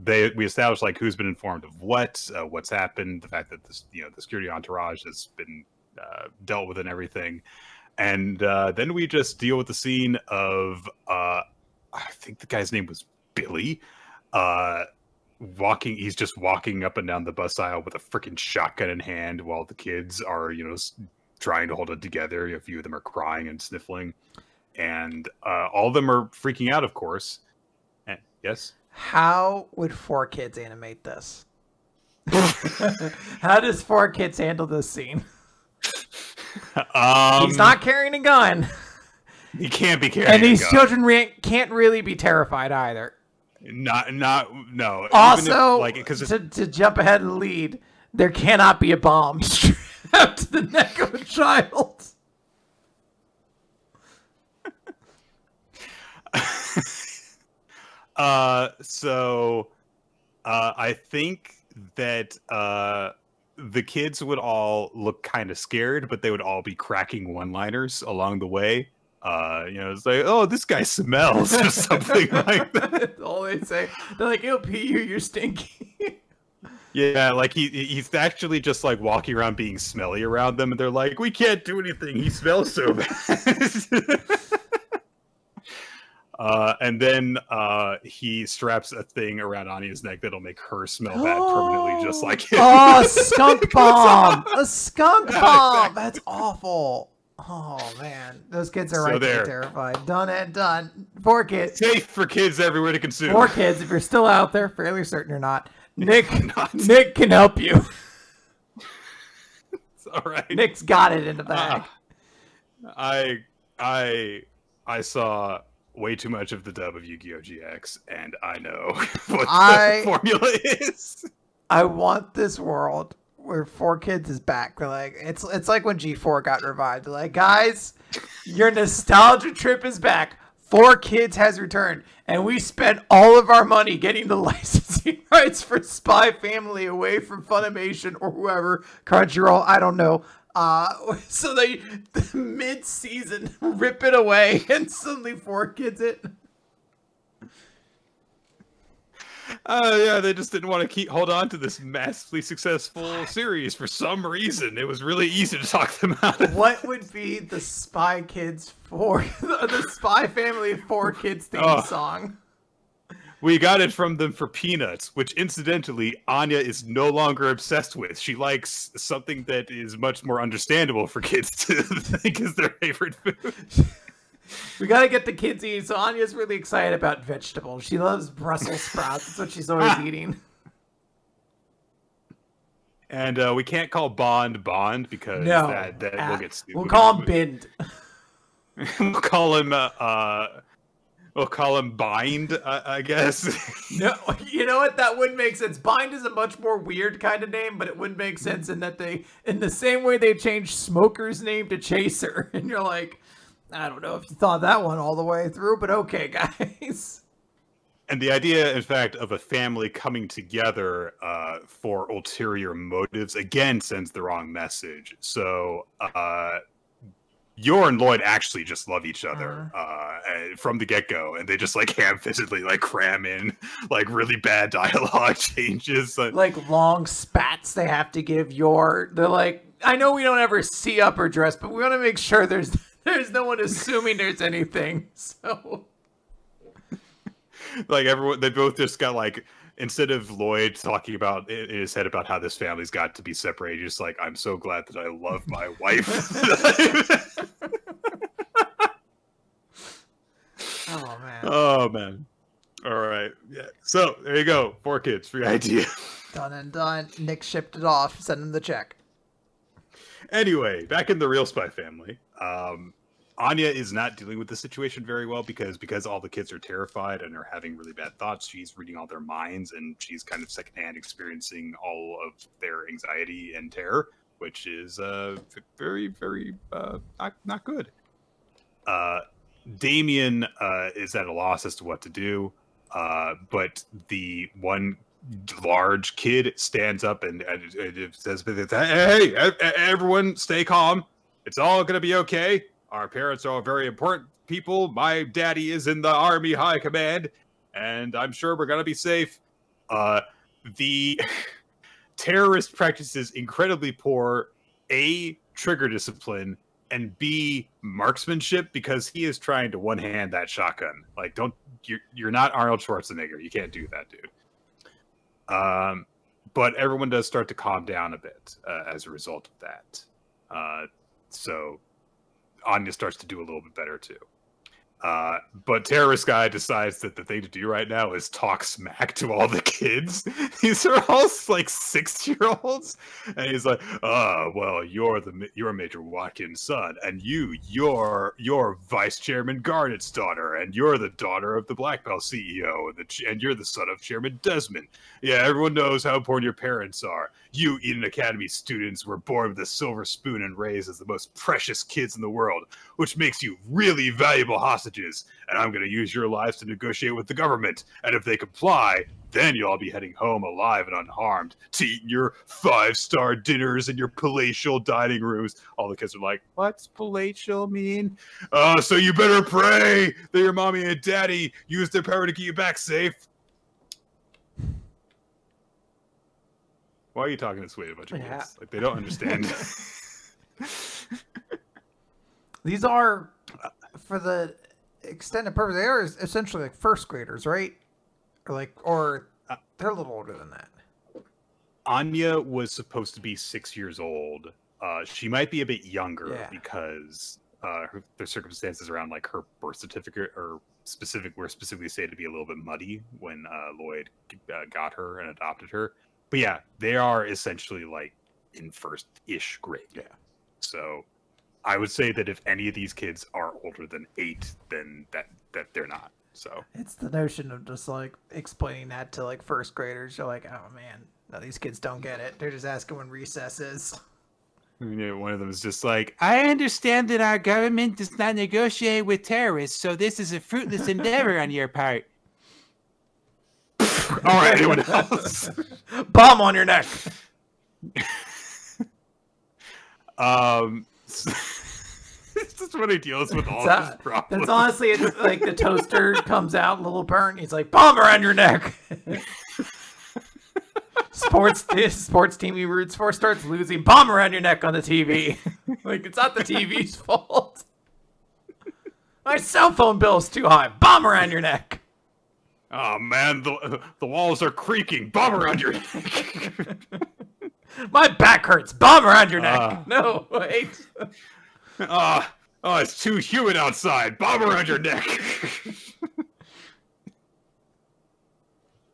we established like who's been informed of what's happened, the fact that this the security entourage has been dealt with and everything, and then we just deal with the scene of I think the guy's name was Billy. He's just walking up and down the bus aisle with a freaking shotgun in hand while the kids are trying to hold it together. A few of them are crying and sniffling, and all of them are freaking out, of course. And, yes. How would 4Kids animate this? How does 4Kids handle this scene? He's not carrying a gun. He can't be carrying a gun. And these children can't really be terrified either. No. Also, because to jump ahead and lead, there cannot be a bomb strapped to the neck of a child. I think that the kids would all look kind of scared, but they would all be cracking one-liners along the way. It's like, oh, this guy smells, or something like that. That's all they say. They're like, he'll pee you, you're stinky. Yeah, like he's actually just like walking around being smelly around them, and they're like, we can't do anything. He smells so bad. And then he straps a thing around Anya's neck that'll make her smell bad permanently, just like him. Oh, a skunk bomb! A skunk bomb! Exactly. That's awful. Oh, man. Those kids are terrified. Done and done. 4Kids. Safe for kids everywhere to consume. 4Kids, if you're still out there, fairly certain you're not. Nick can help you. It's all right. Nick's got it in the bag. I saw way too much of the dub of Yu-Gi-Oh! GX, and I know what the formula is. I want this world where 4Kids is back. They're like, it's like when G4 got revived. They're like, guys, your nostalgia trip is back. 4Kids has returned, and we spent all of our money getting the licensing rights for Spy Family away from Funimation or whoever, Crunchyroll, I don't know. So they mid-season rip it away, and suddenly 4Kids it. Yeah, they just didn't want to hold on to this massively successful series for some reason. It was really easy to talk them out of. What would be the Spy Kids the Spy Family 4Kids theme song? We got it from them for Peanuts, which incidentally, Anya is no longer obsessed with. She likes something that is much more understandable for kids to think is their favorite food. We gotta get the kids eating. So Anya's really excited about vegetables. She loves Brussels sprouts. That's what she's always eating. And we can't call Bond because that will get stupid. We'll call him Bind. We'll call him Bind, I guess. No, you know what? That wouldn't make sense. Bind is a much more weird kind of name, but it wouldn't make sense in that in the same way they changed Smoker's name to Chaser, and you're like, I don't know if you thought that one all the way through, but okay, guys. And the idea, in fact, of a family coming together for ulterior motives, again, sends the wrong message. So, Yor and Lloyd actually just love each other from the get-go, and they just, like, ham-fistedly, like, cram in, like, really bad dialogue changes. Like, long spats they have to give Yor. They're like, I know we don't ever see upper dress, but we want to make sure there's no one assuming there's anything, so... Like, everyone, they both just got, like, instead of Lloyd talking about in his head about how this family's got to be separated, just like, I'm so glad that I love my wife. Oh, man. Oh, man. All right. Yeah. So, there you go. 4Kids. Free idea. Done and done. Nick shipped it off. Send him the check. Anyway, back in the real Spy Family. Anya is not dealing with the situation very well because all the kids are terrified and are having really bad thoughts. She's reading all their minds, and she's kind of secondhand experiencing all of their anxiety and terror, which is very, very not good. Damien is at a loss as to what to do, but the one large kid stands up and says, "Hey, everyone, stay calm. It's all going to be okay. Our parents are very important people. My daddy is in the Army High Command, and I'm sure we're going to be safe. The terrorist practices incredibly poor A, trigger discipline, and B, marksmanship, because he is trying to one-hand that shotgun. Like, you're not Arnold Schwarzenegger. You can't do that, dude. But everyone does start to calm down a bit as a result of that. So Anya starts to do a little bit better too. But terrorist guy decides that the thing to do right now is talk smack to all the kids. These are all like 6-year-olds, and he's like, well, you're Major Watkins' son, and you're Vice Chairman Garnett's daughter, and you're the daughter of the Black Belt CEO, and you're the son of Chairman Desmond. Yeah, everyone knows how important your parents are. You Eden Academy students were born with a silver spoon and raised as the most precious kids in the world, which makes you really valuable hostages. And I'm going to use your lives to negotiate with the government. And if they comply, then you'll all be heading home alive and unharmed to eat your 5-star dinners in your palatial dining rooms. All the kids are like, what's palatial mean? So you better pray that your mommy and daddy use their power to get you back safe. Why are you talking this way to a bunch of kids? Like, they don't understand. These are, for the extended purpose, they are essentially like first graders, right? Or they're a little older than that. Anya was supposed to be 6 years old. She might be a bit younger because the circumstances around like her birth certificate were specifically said to be a little bit muddy when Lloyd got her and adopted her. But yeah, they are essentially like in first-ish grade. Yeah. So I would say that if any of these kids are older than 8, then that they're not. So it's the notion of just like explaining that to like first graders. You're like, oh man, no, these kids don't get it. They're just asking when recess is. One of them is just like, I understand that our government does not negotiate with terrorists, so this is a fruitless endeavor on your part. All right, anyone else? Bomb on your neck. This is what he deals with all of his problems. That's honestly, it's like the toaster comes out, a little burnt. He's like, bomb around your neck. Sports team he roots for starts losing. Bomb around your neck on the TV. Like, it's not the TV's fault. My cell phone bill's too high. Bomb around your neck. Oh man, the walls are creaking. Bomb around your neck. My back hurts. Bomb around your neck. No, wait. It's too humid outside. Bomb around your neck.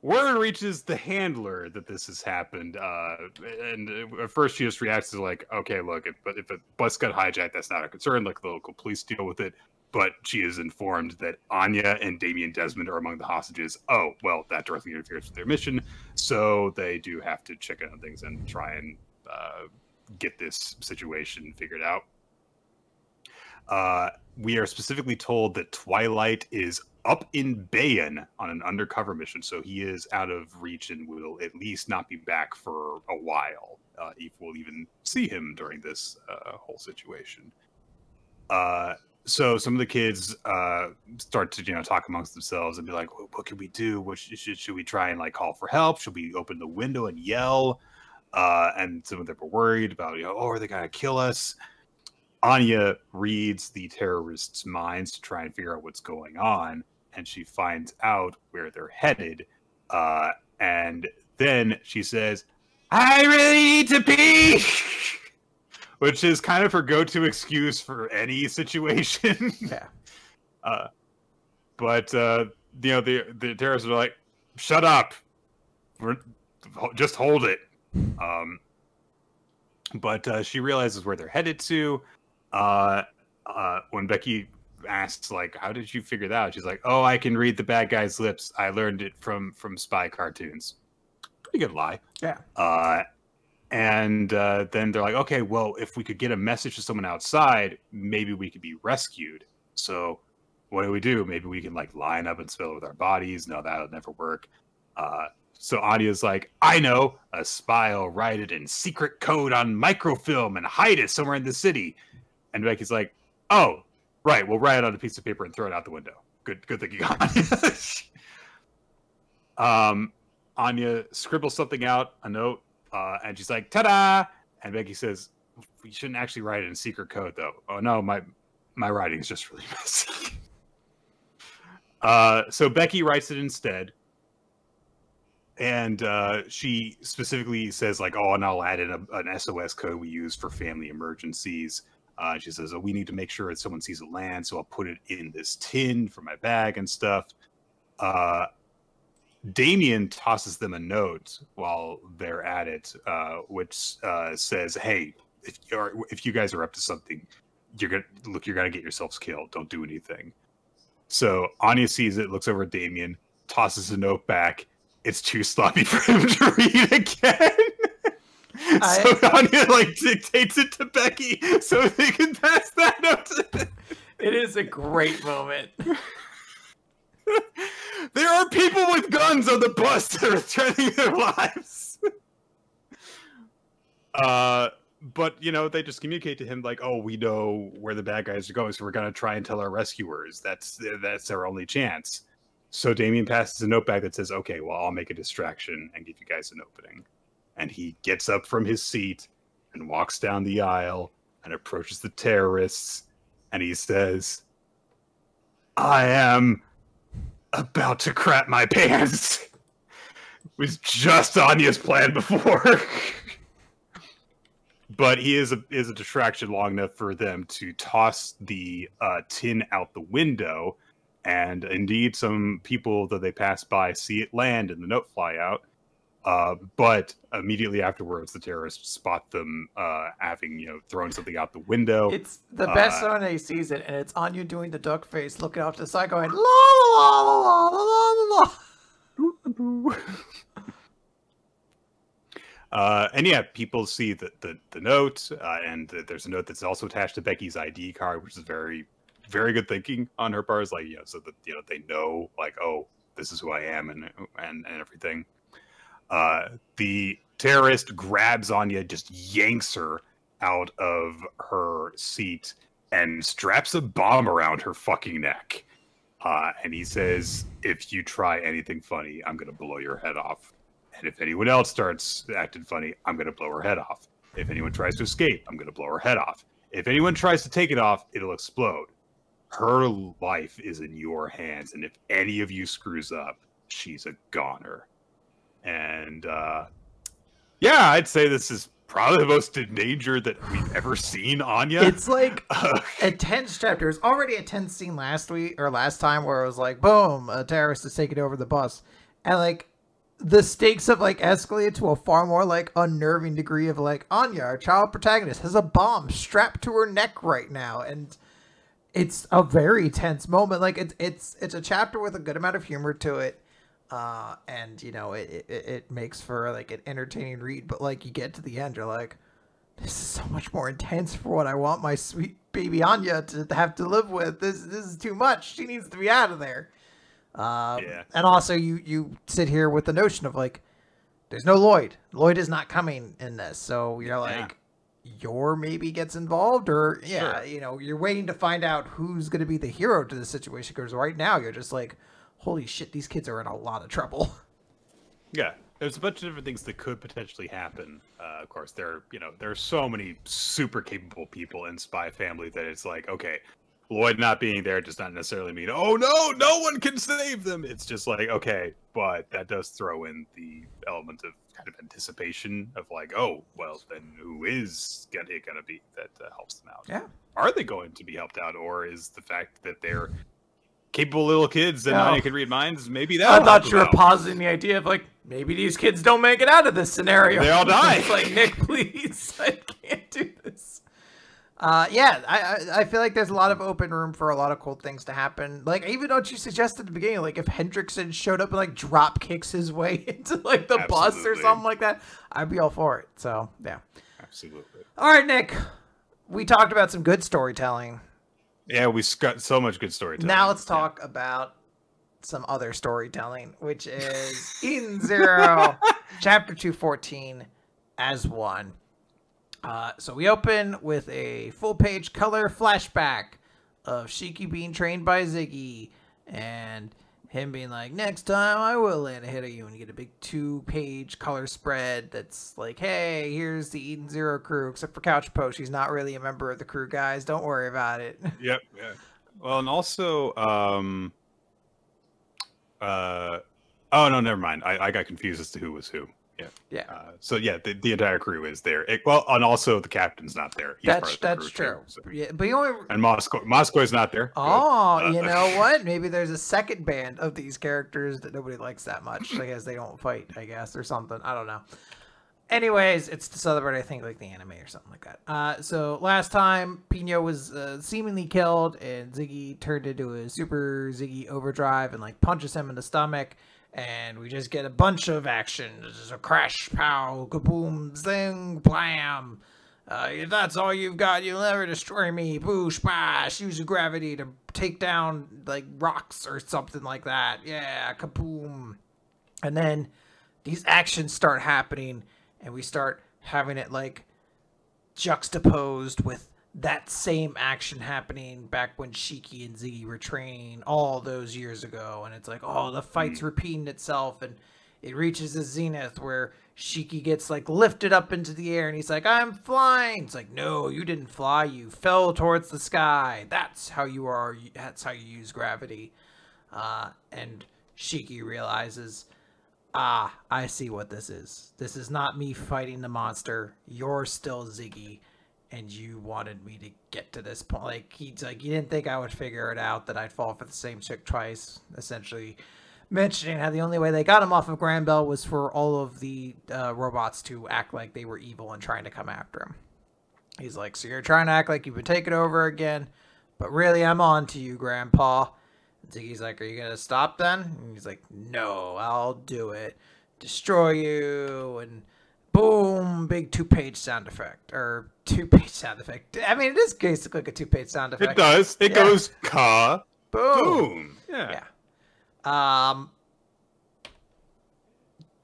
Word reaches the handler that this has happened, and at first she just reacts to like, okay, look, if a bus got hijacked, that's not a concern. Like, the local police deal with it. But she is informed that Anya and Damien Desmond are among the hostages. Oh, well, that directly interferes with their mission, so they do have to check in on things and try and get this situation figured out. We are specifically told that Twilight is up in Bayon on an undercover mission, so he is out of reach and will at least not be back for a while, if we'll even see him during this whole situation. So some of the kids start to talk amongst themselves and be like, what can we do? What should we try and like call for help? Should we open the window and yell? And some of them were worried about, are they gonna kill us? Anya reads the terrorists' minds to try and figure out what's going on, and she finds out where they're headed. And then she says, I really need to pee! Which is kind of her go-to excuse for any situation. Yeah. But the terrorists are like, shut up. Just hold it. But she realizes where they're headed to. When Becky asks, like, how did you figure that out? She's like, oh, I can read the bad guy's lips. I learned it from spy cartoons. Pretty good lie. Yeah. And then they're like, okay, well, if we could get a message to someone outside, maybe we could be rescued. So what do? Maybe we can like line up and spell it with our bodies. No, that'll never work. So Anya's like, I know, a spy will write it in secret code on microfilm and hide it somewhere in the city. And Becky's like, oh, right, we'll write it on a piece of paper and throw it out the window. Good thing you got it. Anya scribbles something out, a note, and she's like, "Ta-da!" And Becky says, "We shouldn't actually write it in secret code, though." Oh no, my writing is just really messy. So Becky writes it instead, and she specifically says, like, "Oh, and I'll add in an SOS code we use for family emergencies." She says, "Oh, we need to make sure that someone sees it land, so I'll put it in this tin for my bag and stuff." Damien tosses them a note while they're at it, which says, "Hey, if you guys are up to something, you're gonna get yourselves killed. Don't do anything." So Anya sees it, looks over at Damien, tosses a note back. It's too sloppy for him to read again. So Anya like dictates it to Becky so they can pass that note to him. It is a great moment. There are people with guns on the bus that are threatening their lives. But, you know, they just communicate to him like, "Oh, we know where the bad guys are going, so we're going to try and tell our rescuers. That's our only chance." So Damien passes a note back that says, "Okay, well, I'll make a distraction and give you guys an opening." And he gets up from his seat and walks down the aisle and approaches the terrorists. And he says, "I am about to crap my pants." It was just Anya's plan before. But he is a distraction long enough for them to toss the tin out the window, and indeed some people that they pass by see it land and the note fly out. But immediately afterwards, the terrorists spot them having, thrown something out the window. It's the best when he sees it, and it's Anya doing the duck face, looking off to the side, going la la la la la la la. And yeah, people see the note, and there's a note that's also attached to Becky's ID card, which is very, very good thinking on her part. It's like, so that they know, like, oh, this is who I am, and everything. The terrorist grabs Anya, just yanks her out of her seat, and straps a bomb around her fucking neck. And he says, "If you try anything funny, I'm gonna blow your head off. And if anyone else starts acting funny, I'm going to blow her head off. If anyone tries to escape, I'm going to blow her head off. If anyone tries to take it off, it'll explode. Her life is in your hands, and if any of you screws up, she's a goner." And, yeah, I'd say this is probably the most in danger that we've ever seen Anya. It's like a tense chapter. There's already a tense scene last time where it was like, boom, a terrorist is taking over the bus. And, like, the stakes have like escalated to a far more like unnerving degree of like, Anya, our child protagonist, has a bomb strapped to her neck right now, and it's a very tense moment. Like it's a chapter with a good amount of humor to it, and it makes for like an entertaining read. But like you get to the end, you're like, this is so much more intense for what I want my sweet baby Anya to have to live with. This is too much. She needs to be out of there. Yeah. And also you sit here with the notion of like, there's no Lloyd. Lloyd is not coming in this. So you're like, Yor maybe gets involved, or Sure. You're waiting to find out who's going to be the hero to the situation. Because right now you're just like, holy shit, these kids are in a lot of trouble. Yeah. There's a bunch of different things that could potentially happen. Of course, there are so many super capable people in Spy Family that it's like, okay, Lloyd not being there does not necessarily mean, oh no one can save them. It's just like, okay, but that does throw in the element of kind of anticipation of like, oh, well, then who is gonna be that helps them out? Yeah. Are they going to be helped out, or is the fact that they're capable little kids and Anya can read minds, maybe that? I thought you were positing the idea of like, maybe these kids don't make it out of this scenario. They all die. It's like, Nick, please, I can't do this. I feel like there's a lot of open room for a lot of cool things to happen. Like, even what you suggested at the beginning, like if Hendrickson showed up and like drop kicks his way into like the bus or something like that, I'd be all for it. So yeah, absolutely. All right, Nick, we talked about some good storytelling. Yeah, we got so much good storytelling. Now let's talk about some other storytelling, which is Eden Zero, chapter 214, as one. So we open with a full-page color flashback of Shiki being trained by Ziggy, and him being like, next time I will land a hit on you, and you get a big 2-page color spread that's like, hey, here's the Eden Zero crew, except for Couch Post. She's not really a member of the crew, guys. Don't worry about it. Yep. Yeah. Well, and also, oh no, never mind. I got confused as to who was who. Yeah. Yeah. So yeah, the entire crew is there. Well, and also the captain's not there. He's that's part of the that's crew true. too, so. Yeah, but you only... And Moscow is not there. Oh, you know what? Maybe there's a second band of these characters that nobody likes that much. I guess they don't fight, I guess, or something. I don't know. Anyways, it's to celebrate, I think, like the anime or something like that. So last time, Pino was seemingly killed, and Ziggy turned into a Super Ziggy Overdrive and like punches him in the stomach. And we just get a bunch of action. There's a crash, pow, kaboom, zing, blam. If that's all you've got, you'll never destroy me. Boosh, bash. Use your gravity to take down, like, rocks or something like that. Yeah, kaboom. And then these actions start happening, and we start having it, like, juxtaposed with that same action happening back when Shiki and Ziggy were training all those years ago. And it's like, oh, the fight's repeating itself, and it reaches a zenith where Shiki gets like lifted up into the air and he's like, I'm flying. It's like, no, you didn't fly, you fell towards the sky. That's how you are. That's how you use gravity. And Shiki realizes, I see what this is. This is not me fighting the monster. You're still Ziggy, and you wanted me to get to this point. Like, he's like, you didn't think I would figure it out, that I'd fall for the same trick twice, essentially mentioning how the only way they got him off of Grand Bell was for all of the robots to act like they were evil and trying to come after him. He's like, so you're trying to act like you've been taken over again, but really I'm on to you, Grandpa. And Ziggy's like, are you going to stop then? And he's like, no, I'll do it. Destroy you, and boom, big 2-page sound effect. Or 2-page sound effect. I mean, it is basically like a 2-page sound effect. It does. It goes ka boom. Yeah.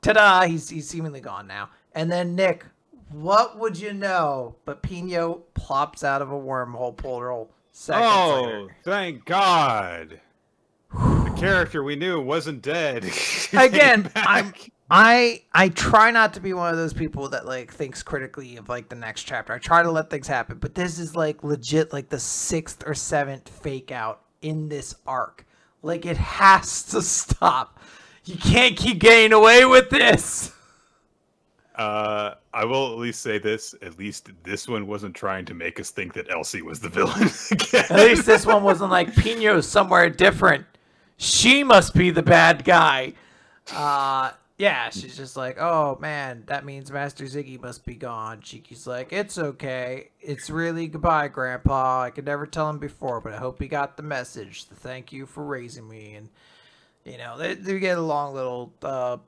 Ta-da, he's seemingly gone now. And then Nick, what would you know? But Pino plops out of a wormhole portal seconds later. Thank God. The character we knew wasn't dead. Again, I try not to be one of those people that like thinks critically of like the next chapter. I try to let things happen, but this is like legit like the 6th or 7th fake out in this arc. Like, it has to stop. You can't keep getting away with this. I will at least say this. At least this one wasn't trying to make us think that Elsie was the villain again. At least this one wasn't like, Pino's somewhere different. She must be the bad guy. Yeah, she's just like, oh, man, that means Master Ziggy must be gone. Shiki's like, it's okay. It's really goodbye, Grandpa. I could never tell him before, but I hope he got the message. Thank you for raising me. And, you know, they get a long little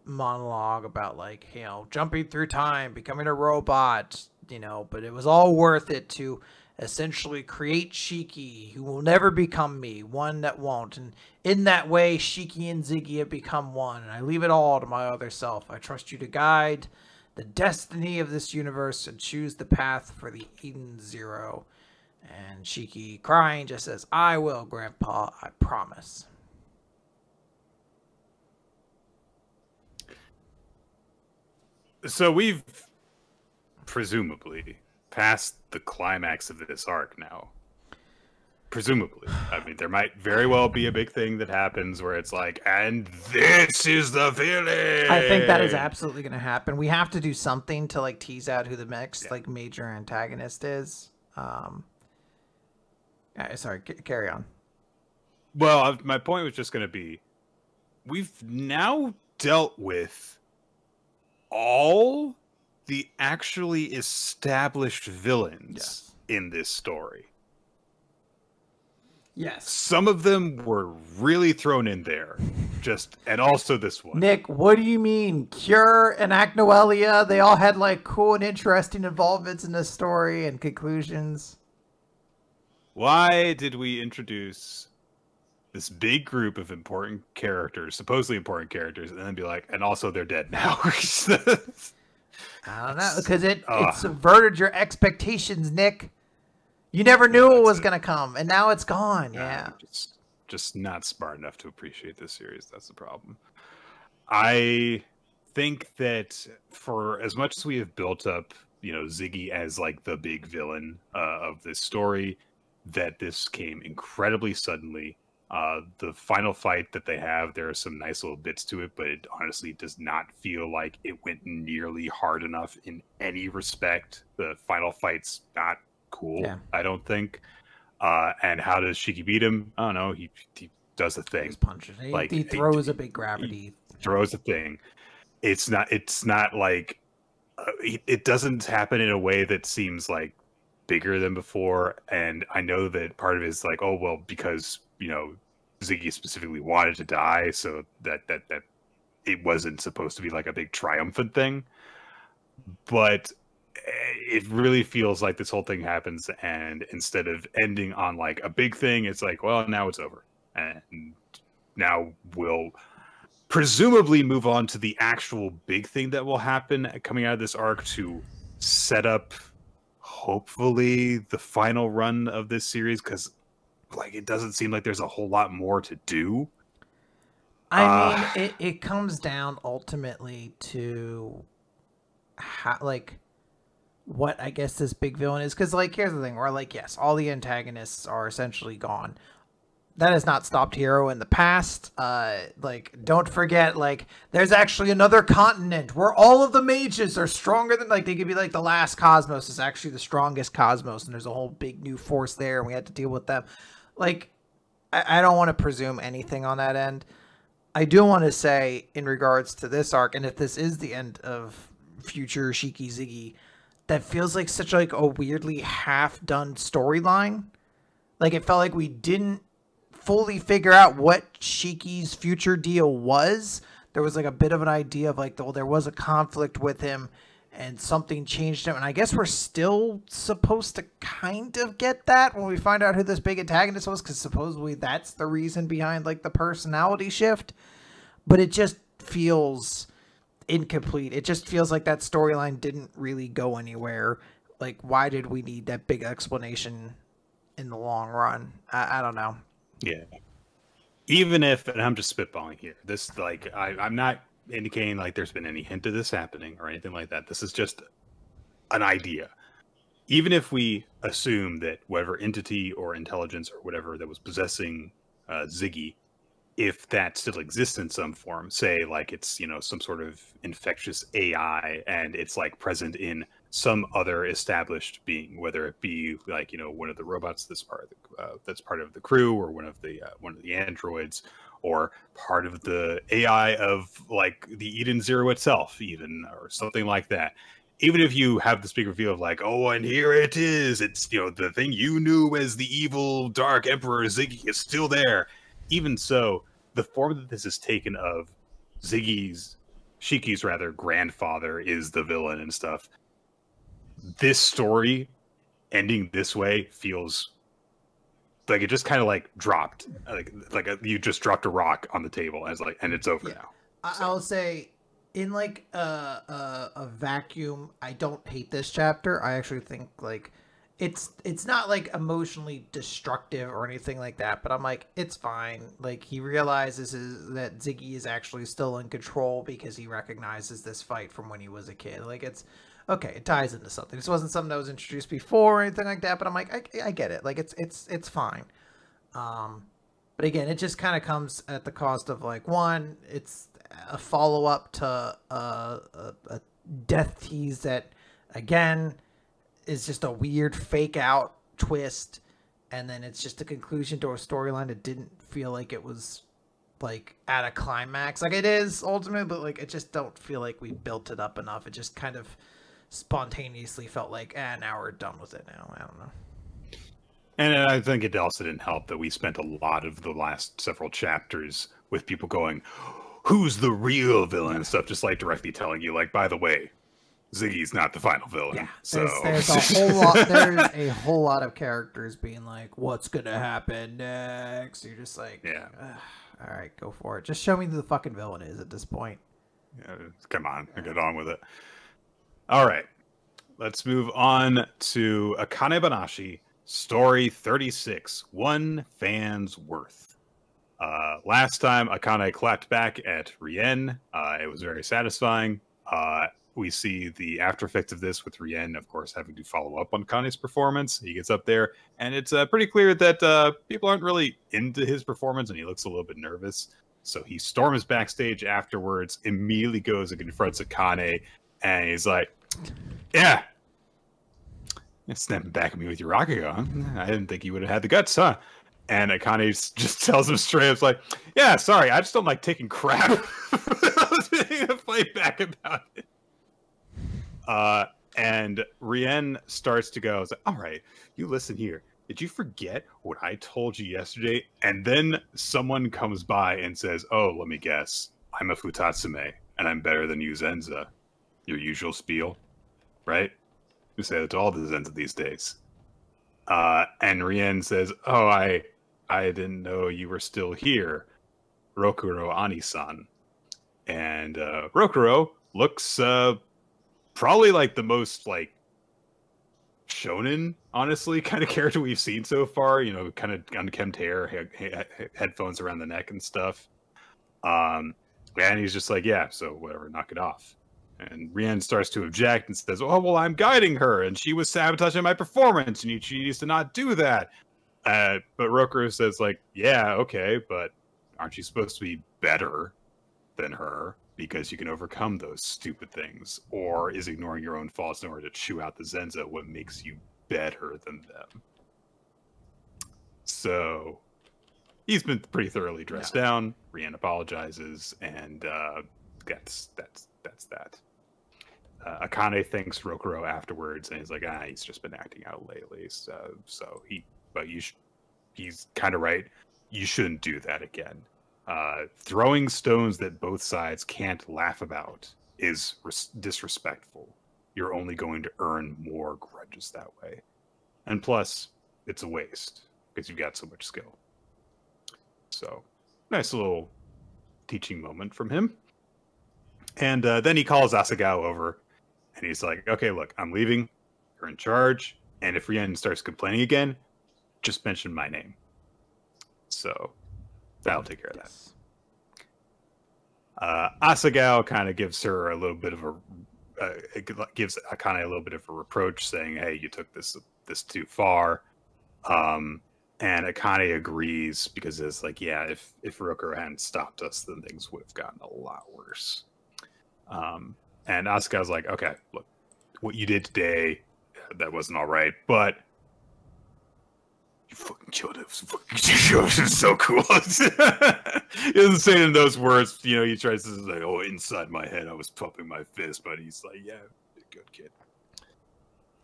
monologue about, like, you know, jumping through time, becoming a robot, you know, but it was all worth it to essentially create Shiki, who will never become me, one that won't. And in that way, Shiki and Ziggy have become one, and I leave it all to my other self. I trust you to guide the destiny of this universe and choose the path for the Eden Zero. And Shiki, crying, just says, I will, Grandpa, I promise. So we've presumably past the climax of this arc now. Presumably. I mean, there might very well be a big thing that happens where it's like, and this is the feeling. I think that is absolutely going to happen. We have to do something to like tease out who the next like major antagonist is. Sorry, carry on. Well, my point was just going to be, we've now dealt with all the actually established villains in this story. Yes. Some of them were really thrown in there. And also this one. Nick, what do you mean? Cure and Acnoelia, they all had like cool and interesting involvements in this story and conclusions. Why did we introduce this big group of important characters, supposedly important characters, and then be like, and also they're dead now? I don't know, because it subverted your expectations, Nick. You never knew it was going to come, and now it's gone. Yeah. just not smart enough to appreciate this series. That's the problem. I think that for as much as we have built up, Ziggy as like the big villain of this story, that this came incredibly suddenly. The final fight that they have, there are some nice little bits to it, but it honestly does not feel like it went nearly hard enough in any respect. The final fight's not cool, I don't think. And how does Shiki beat him? I don't know. He does a thing. He punches. He throws a big gravity. Throws a thing. It's not like it doesn't happen in a way that seems like bigger than before. And I know that part of it is like, oh well, because Ziggy specifically wanted to die, so that it wasn't supposed to be like a big triumphant thing. But it really feels like this whole thing happens, and instead of ending on like a big thing, it's like, well, now it's over, and now we'll presumably move on to the actual big thing that will happen coming out of this arc to set up, hopefully, the final run of this series, because like it doesn't seem like there's a whole lot more to do. I mean, it comes down ultimately to how, like, what I guess this big villain is, because like here's the thing, where like, yes, all the antagonists are essentially gone. That has not stopped Hero in the past. Like, don't forget, like, there's actually another continent where all of the mages are stronger than, like, they could be like the last Cosmos is actually the strongest Cosmos, and there's a whole big new force there, and we had to deal with them. Like, I don't want to presume anything on that end. I do want to say, in regards to this arc, and if this is the end of future Shiki Ziggy, that feels like such like a weirdly half-done storyline. Like, it felt like we didn't fully figure out what Shiki's future deal was. There was like a bit of an idea of like, well, there was a conflict with him and something changed him. And I guess we're still supposed to kind of get that when we find out who this big antagonist was, because supposedly that's the reason behind like the personality shift. But it just feels incomplete. It just feels like that storyline didn't really go anywhere. Like, why did we need that big explanation in the long run? I don't know. Yeah. Even if, and I'm just spitballing here, this, like, I'm not indicating like there's been any hint of this happening or anything like that. This is just an idea. Even if we assume that whatever entity or intelligence or whatever that was possessing Ziggy, if that still exists in some form, say like it's, some sort of infectious AI and it's like present in some other established being, whether it be like, one of the robots that's part of the crew, or one of the androids, or part of the AI of like the Eden Zero itself, even, or something like that. Even if you have this big reveal of like, oh, and here it is, it's, the thing you knew as the evil Dark Emperor Ziggy is still there. Even so, the form that this is taken of Shiki's grandfather is the villain and stuff. This story ending this way feels like it just kind of like dropped, you just dropped a rock on the table as like, and it's over now. So. I'll say, in like a vacuum, I don't hate this chapter. I actually think like it's not like emotionally destructive or anything like that, but I'm like, it's fine. Like, he realizes that Ziggy is actually still in control because he recognizes this fight from when he was a kid. Like, it's okay, it ties into something. This wasn't something that was introduced before or anything like that, but I'm like, I get it. Like, it's fine. But again, it just kind of comes at the cost of like, one, it's a follow-up to a death tease that, again, is just a weird fake out twist, and then it's just a conclusion to a storyline that didn't feel like it was like at a climax. Like, it is ultimately, but like, it just don't feel like we built it up enough. It just kind of spontaneously felt like, now we're done with it now. I don't know. And I think it also didn't help that we spent a lot of the last several chapters with people going, who's the real villain and stuff, just like directly telling you, like, by the way, Ziggy's not the final villain. Yeah, so there's a whole lot. There's a whole lot of characters being like, "What's gonna happen next?" You're just like, yeah, all right, go for it. Just show me who the fucking villain is at this point. Yeah, come on, get on with it. All right, let's move on to Akane-banashi, story 36, One Fan's Worth. Last time, Akane clapped back at Rien. It was very satisfying. We see the after effects of this with Rien, of course, having to follow up on Akane's performance. He gets up there, and it's pretty clear that people aren't really into his performance, and he looks a little bit nervous. So he storms backstage afterwards, immediately goes and confronts Akane, and he's like, yeah, snapping back at me with your Rakugo, huh? I didn't think you would have had the guts, huh? And Akane just tells him straight up, like, yeah, sorry, I just don't like taking crap. I was being a fight back about it. And Rien starts to go, like, all right, you listen here. Did you forget what I told you yesterday? And then someone comes by and says, oh, let me guess. I'm a Futatsume, and I'm better than you, Zenza. Your usual spiel, right? You say that to all the Zenza these days. And Rien says, oh, I didn't know you were still here. Rokuro Ani-san. And Rokuro looks probably like the most like shonen, honestly, kind of character we've seen so far. You know, kind of unkempt hair, headphones around the neck and stuff. And he's just like, yeah, so whatever, knock it off. And Rien starts to object and says, oh, well, I'm guiding her, and she was sabotaging my performance, and she needs to not do that. But Rokuro says, like, yeah, okay, but aren't you supposed to be better than her because you can overcome those stupid things? Or is ignoring your own faults in order to chew out the Zenza what makes you better than them? So he's been pretty thoroughly dressed down. Rien apologizes, and that's that. Akane thanks Rokuro afterwards, and he's like, he's just been acting out lately. He's kind of right. You shouldn't do that again. Throwing stones that both sides can't laugh about is disrespectful. You're only going to earn more grudges that way. And plus, it's a waste because you've got so much skill. So, nice little teaching moment from him. And then he calls Asagao over, and he's like, okay, look, I'm leaving. You're in charge. And if Rien starts complaining again, just mention my name. So that'll take care of that. Asagao kind of gives her a little bit of gives Akane a little bit of a reproach, saying, hey, you took this too far. And Akane agrees because it's like, yeah, if Rokuro hadn't stopped us, then things would have gotten a lot worse. And Asaga's like, okay, look, what you did today, that wasn't all right, but you fucking killed him. It was so cool. He doesn't say it in those words. You know, he tries to say, oh, inside my head, I was pumping my fist, but he's like, yeah, good kid.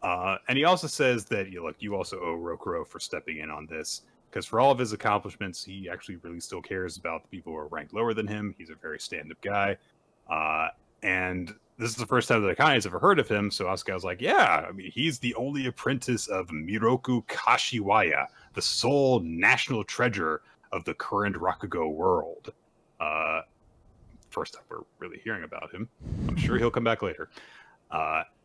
And he also says that, you also owe Rokuro for stepping in on this, because for all of his accomplishments, he actually really still cares about the people who are ranked lower than him. He's a very stand-up guy. And this is the first time that Akane's ever heard of him, so Asaga's like, yeah, I mean, he's the only apprentice of Miroku Kashiwaya, the sole national treasure of the current Rakugo world. First time we're really hearing about him. I'm sure he'll come back later.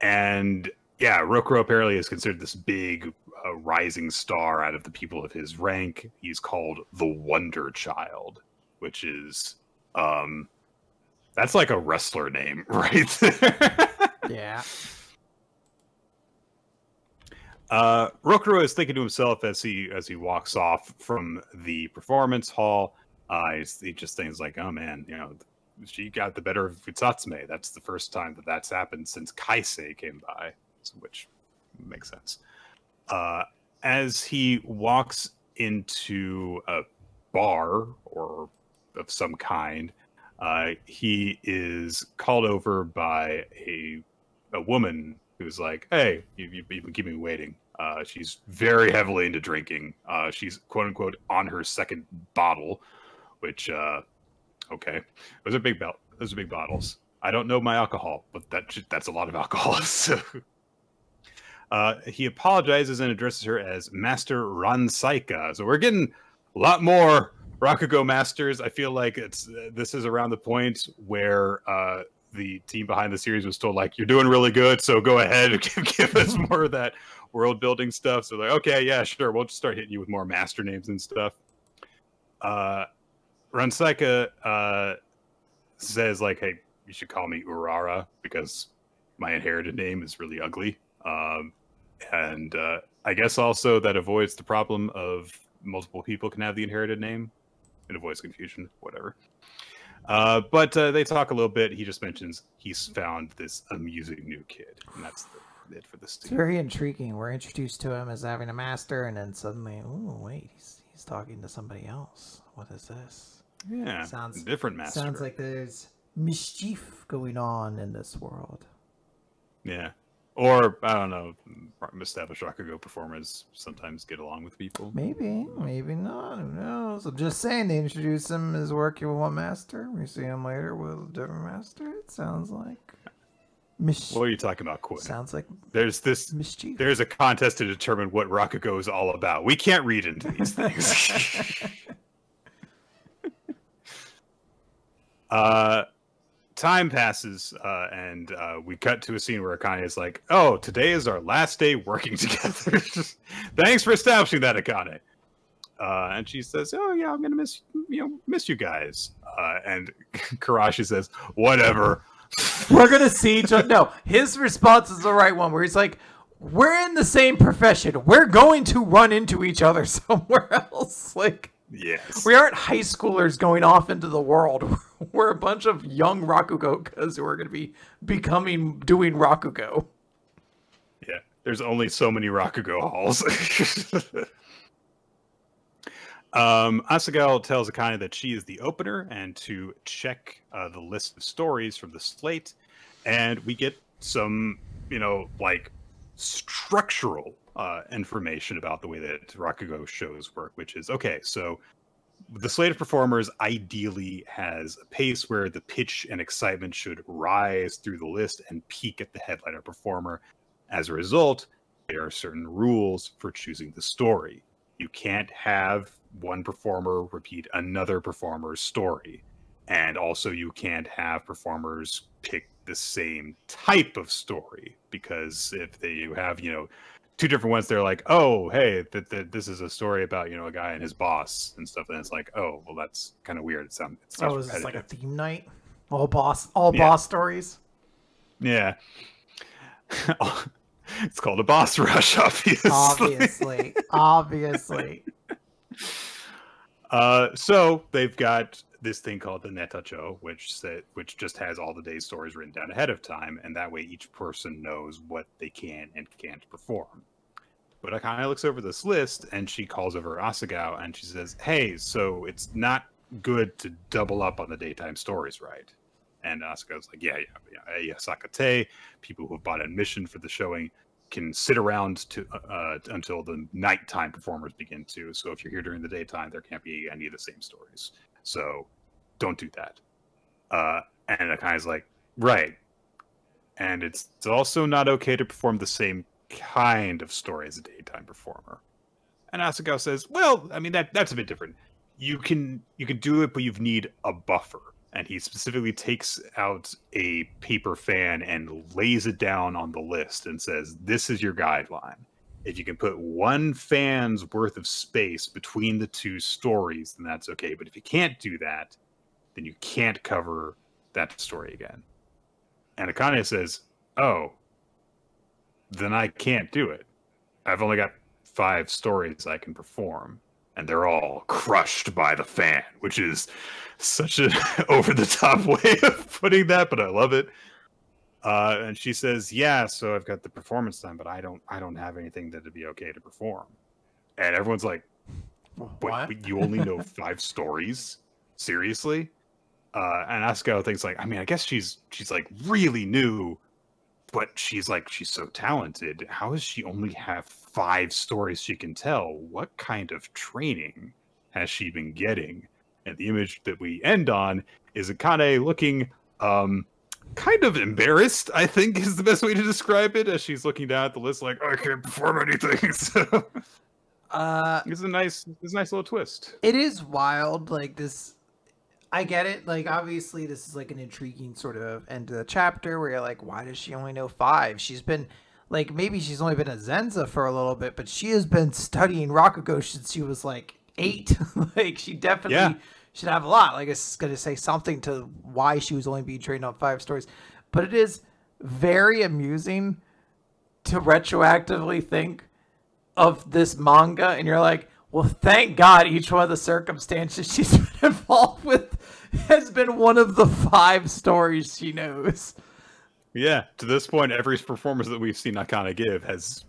And yeah, Rokuro apparently is considered this big rising star out of the people of his rank. He's called the Wonder Child, which is... that's like a wrestler name right there. Yeah. Rokuro is thinking to himself as he walks off from the performance hall. He just thinks like, oh man, she got the better of Futatsume. That's the first time that's happened since Kaisei came by, which makes sense. As he walks into a bar or of some kind, he is called over by a woman who's like, hey, you've been keeping me waiting. She's very heavily into drinking. She's quote unquote on her second bottle, which okay, those are big bottles. I don't know my alcohol, but that's a lot of alcohol. So he apologizes and addresses her as Master Ransaika. So we're getting a lot more Rakugo Masters. I feel like this is around the point where the team behind the series was told, like, you're doing really good, so go ahead and give us more of that world building stuff. So like, okay, yeah, sure, we'll just start hitting you with more master names and stuff. Ransaika says like, "Hey, you should call me Urara because my inherited name is really ugly." And I guess also that avoids the problem of multiple people can have the inherited name. It avoids confusion, whatever. But they talk a little bit. He just mentions he's found this amusing new kid, and that's it for this scene. It's very intriguing. We're introduced to him as having a master, and then suddenly, oh wait, he's talking to somebody else. What is this? Yeah, sounds different master. Sounds like there's mischief going on in this world. Yeah. Or, I don't know, established Rakugo performers sometimes get along with people. Maybe, maybe not. Who knows? I'm just saying they introduce him as working with one master. We see him later with a different master. It sounds like what are you talking about, Quinn? Sounds like there's mischief. There's a contest to determine what Rakugo is all about. We can't read into these things. Time passes, and we cut to a scene where Akane is like, "Oh, today is our last day working together. Thanks for establishing that, Akane." And she says, "Oh yeah, I'm gonna miss you guys." And Karashi says, "Whatever. We're gonna see each other." No, his response is the right one, where he's like, "We're in the same profession. We're going to run into each other somewhere else." Like. Yes. We aren't high schoolers going off into the world. We're a bunch of young Rakugokas who are going to be doing Rakugo. Yeah, there's only so many Rakugo halls. Asagao tells Akane that she is the opener and to check the list of stories from the slate. And we get some, like structural information about the way that Rakugo shows work, which is, okay, so the slate of performers ideally has a pace where the pitch and excitement should rise through the list and peak at the headliner performer. As a result, there are certain rules for choosing the story. You can't have one performer repeat another performer's story. And also you can't have performers pick the same type of story, because if you have, two different ones, they're like, oh, hey, this is a story about, a guy and his boss and stuff. And it's like, oh, well, that's kind of weird. It sounds is this like a theme night? All boss stories? Yeah. It's called a boss rush, obviously. Obviously. So they've got this thing called the Netacho, which just has all the day's stories written down ahead of time, and that way each person knows what they can and can't perform. But Akane looks over this list, and she calls over Asagao, and she says, "Hey, so it's not good to double up on the daytime stories, right?" And Asagao's like, yeah, Sakate, people who have bought admission for the showing can sit around until the nighttime performers begin to. So if you're here during the daytime, there can't be any of the same stories. So don't do that. And Akane's like, right. And it's also not okay to perform the same kind of story as a daytime performer. And Asagao says, well, I mean, that's a bit different. You can do it, but you need a buffer. And he specifically takes out a paper fan and lays it down on the list and says, this is your guideline. If you can put one fan's worth of space between the two stories, then that's okay. But if you can't do that, then you can't cover that story again. And Akane says, oh, then I can't do it. I've only got 5 stories I can perform. And they're all crushed by the fan, which is such an over-the-top way of putting that, but I love it. And she says, yeah, so I've got the performance time, but I don't have anything that'd be okay to perform. And everyone's like, what? You only know 5 stories? Seriously? And Asuka thinks like, I mean, I guess she's like really new, but she's so talented. How does she only have 5 stories she can tell? What kind of training has she been getting? And the image that we end on is Akane looking kind of embarrassed, I think is the best way to describe it, as she's looking down at the list like, I can't perform anything. So it's a nice little twist. It is wild, like this. I get it. Like, obviously, this is like an intriguing sort of end to the chapter where you're like, why does she only know 5? She's been, like, maybe she's only been a Zenza for a little bit, but she has been studying Rakugo since she was like 8. Like, she definitely, should have a lot. Like, it's going to say something to why she was only being trained on 5 stories. But it is very amusing to retroactively think of this manga, and you're like, well, thank God each one of the circumstances she's been involved with has been one of the 5 stories she knows. Yeah, to this point, every performance that we've seen Akane give has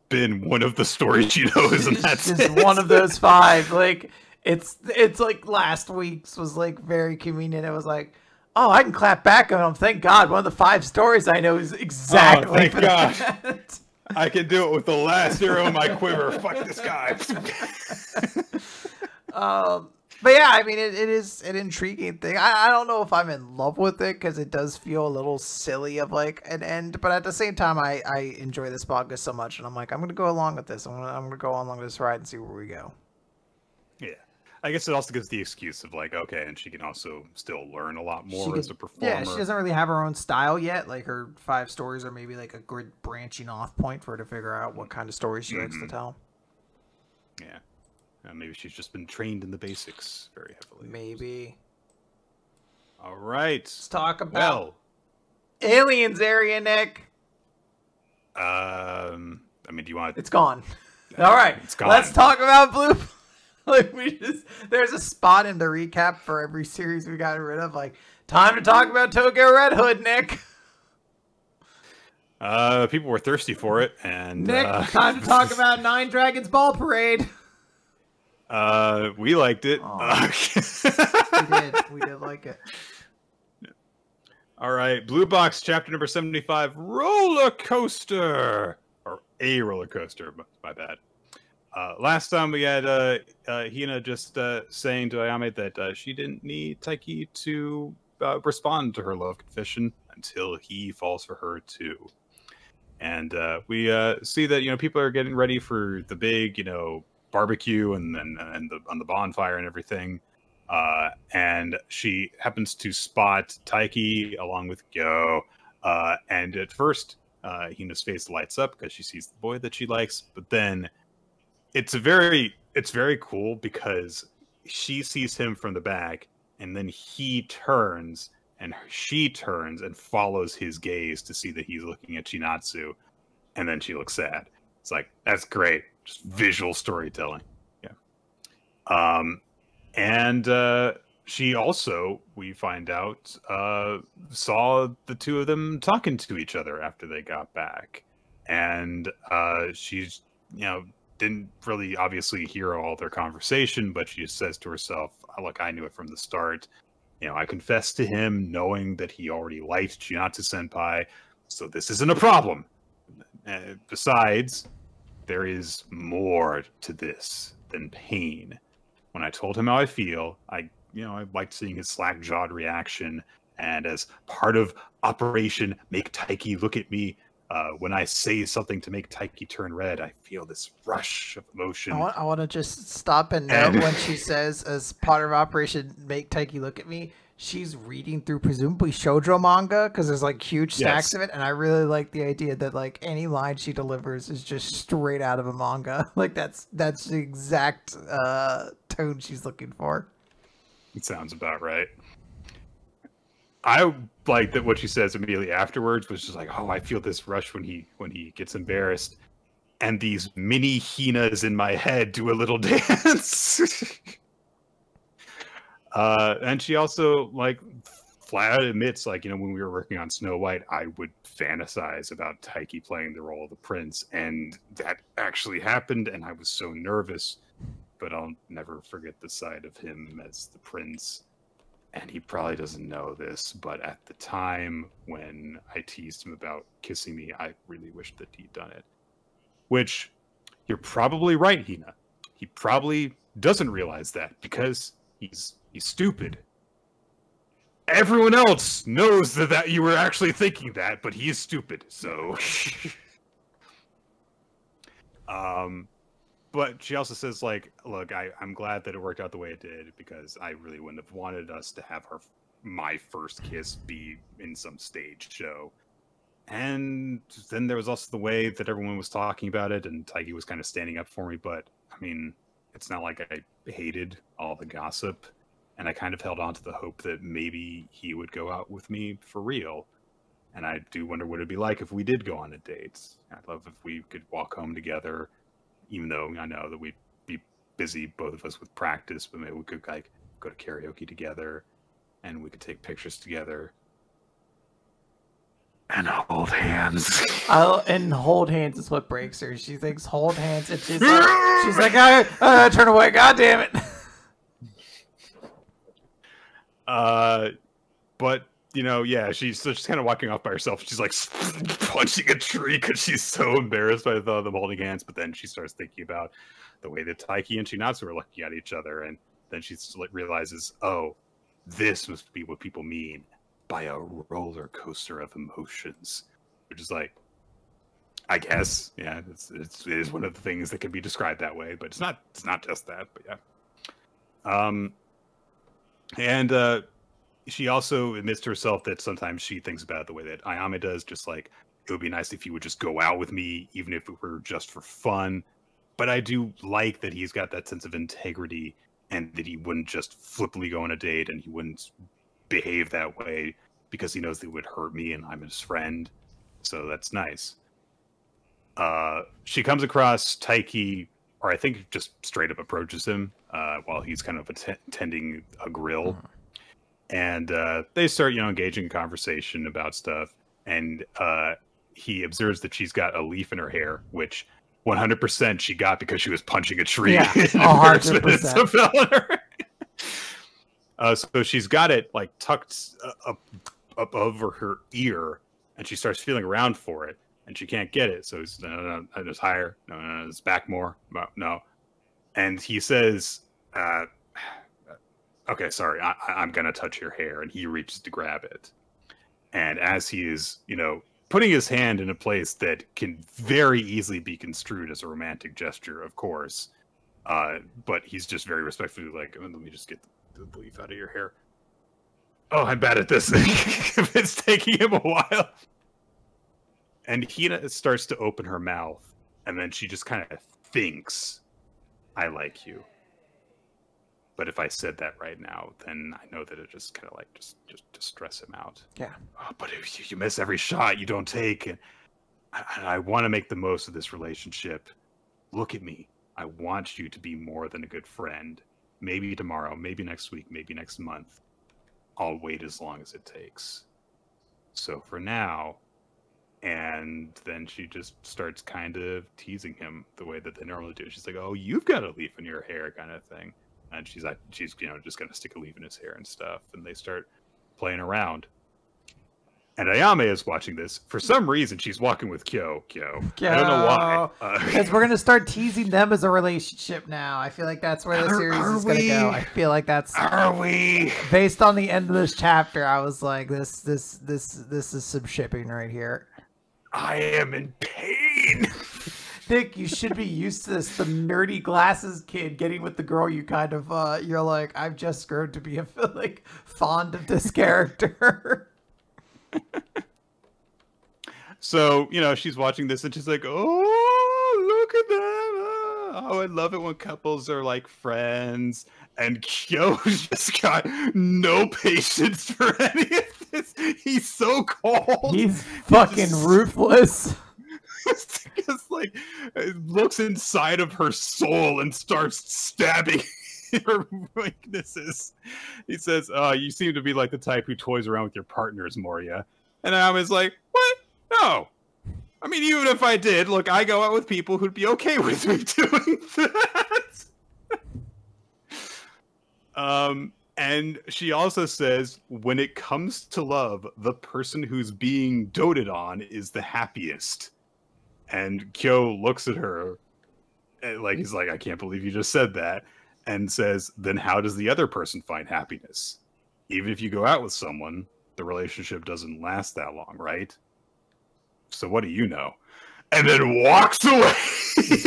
been one of the stories she knows, and that's just one of those 5. Like, it's like last week's was like very convenient. It was like, oh, I can clap back on them. Thank God, one of the 5 stories I know is exactly. Oh, thank God. I can do it with the last arrow in my quiver. Fuck this guy. But yeah, I mean, it is an intriguing thing. I don't know if I'm in love with it because it does feel a little silly of like an end. But at the same time, I enjoy this manga so much, and I'm like, I'm gonna go along with this. I'm gonna go along this ride and see where we go. Yeah. I guess it also gives the excuse of like, okay, and she can also still learn a lot more as a performer. Yeah, she doesn't really have her own style yet. Like, her 5 stories are maybe like a good branching off point for her to figure out what kind of stories she likes to tell. Yeah. Maybe she's just been trained in the basics very heavily. Maybe. All right. Let's talk about Aliens area, Nick. I mean, do you want... It's gone. All right. It's gone. Let's talk about Blue... Like, there's a spot in the recap for every series we got rid of. Like, time to talk about Tokyo Red Hood, Nick. People were thirsty for it, and Nick, time to talk about Nine Dragons Ball Parade. We liked it. We did like it. All right, Blue Box chapter number 75, roller coaster, or a roller coaster. My bad. Last time we had Hina just saying to Ayame that she didn't need Taiki to respond to her love confession until he falls for her too. And we see that people are getting ready for the big barbecue and on the bonfire and everything. And she happens to spot Taiki along with Gyo. And at first, Hina's face lights up because she sees the boy that she likes, but then it's very cool because she sees him from the back, and then he turns, and she turns and follows his gaze to see that he's looking at Chinatsu, and then she looks sad. It's like, that's great, just visual storytelling. Yeah. And she also, we find out, saw the two of them talking to each other after they got back, and she's didn't really obviously hear all their conversation, but she just says to herself, look, I knew it from the start. I confessed to him knowing that he already liked Chinatsu-senpai, so this isn't a problem. Besides, there is more to this than pain. When I told him how I feel, I liked seeing his slack-jawed reaction, and as part of Operation Make Taiki Look at Me, when I say something to make Taiki turn red, I feel this rush of emotion. I want to just stop and note when she says, as part of Operation Make Taiki Look at Me, she's reading through presumably shoujo manga because there's like huge stacks of it, and I really like the idea that like any line she delivers is just straight out of a manga. Like that's the exact tone she's looking for. It sounds about right. I like that what she says immediately afterwards was just like, oh, I feel this rush when he gets embarrassed, and these mini Hinas in my head do a little dance. And she also like flat admits, like, when we were working on Snow White, I would fantasize about Taiki playing the role of the prince, and that actually happened, and I was so nervous, but I'll never forget the side of him as the prince. And he probably doesn't know this, but at the time when I teased him about kissing me, I really wished that he'd done it. Which, you're probably right, Hina. He probably doesn't realize that because he's stupid. Everyone else knows that you were actually thinking that, but he is stupid, so... But she also says, like, look, I'm glad that it worked out the way it did, because I really wouldn't have wanted us to have my first kiss be in some staged show. And then there was also the way that everyone was talking about it, and Taiki was kind of standing up for me, but, I mean, it's not like I hated all the gossip. and I kind of held on to the hope that maybe he would go out with me for real. And I do wonder what it'd be like if we did go on a date. I'd love if we could walk home together, even though I know that we'd be busy, both of us, with practice, but maybe we could like go to karaoke together and we could take pictures together and hold hands. And hold hands is what breaks her. She thinks hold hands, and she's like, I turn away. God damn it. But you know, yeah, she's kind of walking off by herself. She's like punching a tree because she's so embarrassed by the thought of them holding hands. But then she starts thinking about the way that Taiki and Chinatsu are looking at each other, and then she realizes, oh, this must be what people mean by a roller coaster of emotions. Which is like, I guess, yeah, it is one of the things that can be described that way, but it's not just that, but yeah. And she also admits to herself that sometimes she thinks about it the way that Ayame does, just like, it would be nice if he would just go out with me, even if it were just for fun. But I do like that he's got that sense of integrity, and that he wouldn't just flippantly go on a date, and he wouldn't behave that way because he knows that it would hurt me and I'm his friend. So that's nice. She comes across Taiki, or I think just straight up approaches him while he's kind of attending a grill. And they start, engaging in conversation about stuff. And he observes that she's got a leaf in her hair, which 100% she got because she was punching a tree. Yeah, 100%. So she's got it like tucked up over her ear, and she starts feeling around for it, and she can't get it. So he's, no, just higher. No, it's back more. No. And he says, okay, sorry, I'm going to touch your hair. And he reaches to grab it. And as he is, putting his hand in a place that can very easily be construed as a romantic gesture, of course. But he's just very respectfully like, let me just get the leaf out of your hair. Oh, I'm bad at this. It's taking him a while. And Hina starts to open her mouth, and then she just kind of thinks, I like you. But if I said that right now, then I know that it just kind of like just stress him out. Yeah. Oh, but if you miss every shot you don't take, and I want to make the most of this relationship. Look at me. I want you to be more than a good friend. Maybe tomorrow, maybe next week, maybe next month. I'll wait as long as it takes. So for now, and then she just starts kind of teasing him the way that they normally do. She's like, oh, you've got a leaf in your hair kind of thing. And she's just going to stick a leaf in his hair and stuff. And they start playing around. And Ayame is watching this. For some reason, she's walking with Kyo. I don't know why. Because we're going to start teasing them as a relationship now. I feel like that's where the series is going to go. I feel like that's... Are we? Based on the end of this chapter, I was like, this is some shipping right here. I am in pain. Nick, you should be used to this. The nerdy glasses kid getting with the girl you kind of, you're like, I've just grown to be like fond of this character. So, she's watching this and she's like, oh, look at them. Oh, I love it when couples are like friends. And Kyo just got no patience for any of this. He's so cold. He's fucking ruthless. Just like looks inside of her soul and starts stabbing her weaknesses. He says, you seem to be like the type who toys around with your partners, Moria. And I was like, what? No. I mean, even if I did, look, I go out with people who'd be okay with me doing that. And she also says, when it comes to love, the person who's being doted on is the happiest. And Kyo looks at her, and he's like, I can't believe you just said that, and says, then how does the other person find happiness? Even if you go out with someone, the relationship doesn't last that long, right? So what do you know? And then walks away. He's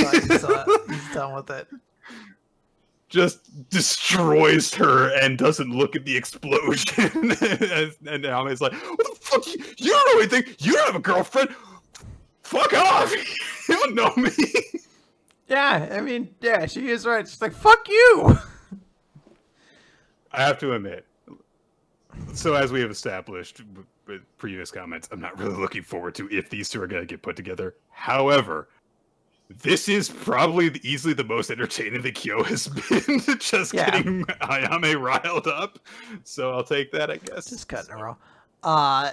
done with it. Just destroys her and doesn't look at the explosion. and now he's like, what the fuck? You don't know anything. You don't have a girlfriend. Fuck off! You don't know me. Yeah, I mean, yeah, she is right. She's like, fuck you. I have to admit, so as we have established with previous comments, I'm not really looking forward to if these two are going to get put together. However, this is probably easily the most entertaining that Kyo has been. Just getting Ayame riled up. So I'll take that, I guess. Just cutting a roll. I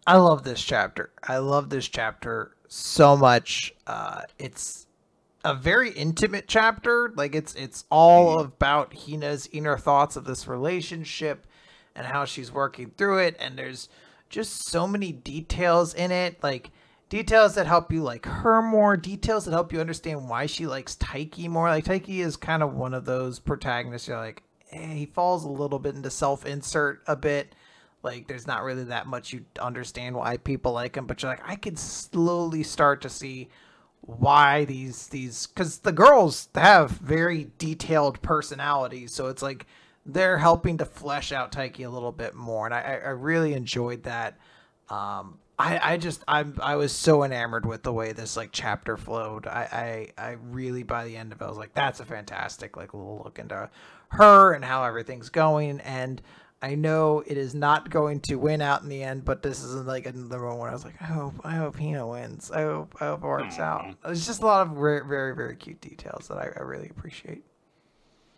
love this chapter. I love this chapter so much. It's a very intimate chapter. Like it's all about Hina's inner thoughts of this relationship and how she's working through it. And there's just so many details in it. Like details that help you like her more, details that help you understand why she likes Taiki more. Like Taiki is kind of one of those protagonists. You're like, he falls a little bit into self-insert a bit. Like there's not really that much you understand why people like him, but you're like, I can slowly start to see why these because the girls have very detailed personalities, so it's like they're helping to flesh out Taiki a little bit more, and I really enjoyed that. I was so enamored with the way this like chapter flowed. I really, by the end of it, I was like, that's a fantastic like little look into her and how everything's going. And I know it is not going to win out in the end, but this is like another moment where I was like, I hope Hina wins. I hope it works out. It's just a lot of very, very, very cute details that I really appreciate.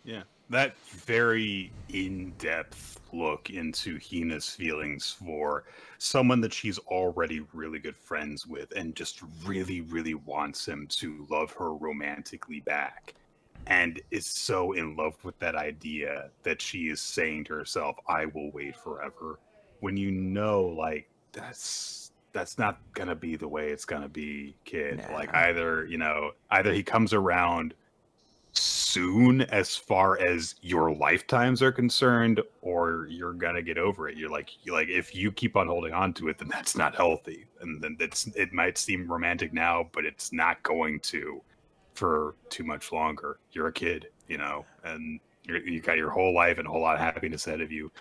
Yeah, that very in-depth look into Hina's feelings for someone that she's already really good friends with and just really, really wants him to love her romantically back. And is so in love with that idea that she is saying to herself, I will wait forever. When you know, like, that's not going to be the way it's going to be, kid. Yeah. Like, either he comes around soon as far as your lifetimes are concerned, or you're going to get over it. You're like, if you keep on holding on to it, then that's not healthy. And then it might seem romantic now, but it's not going to for too much longer. You're a kid, and you got your whole life and a whole lot of happiness ahead of you.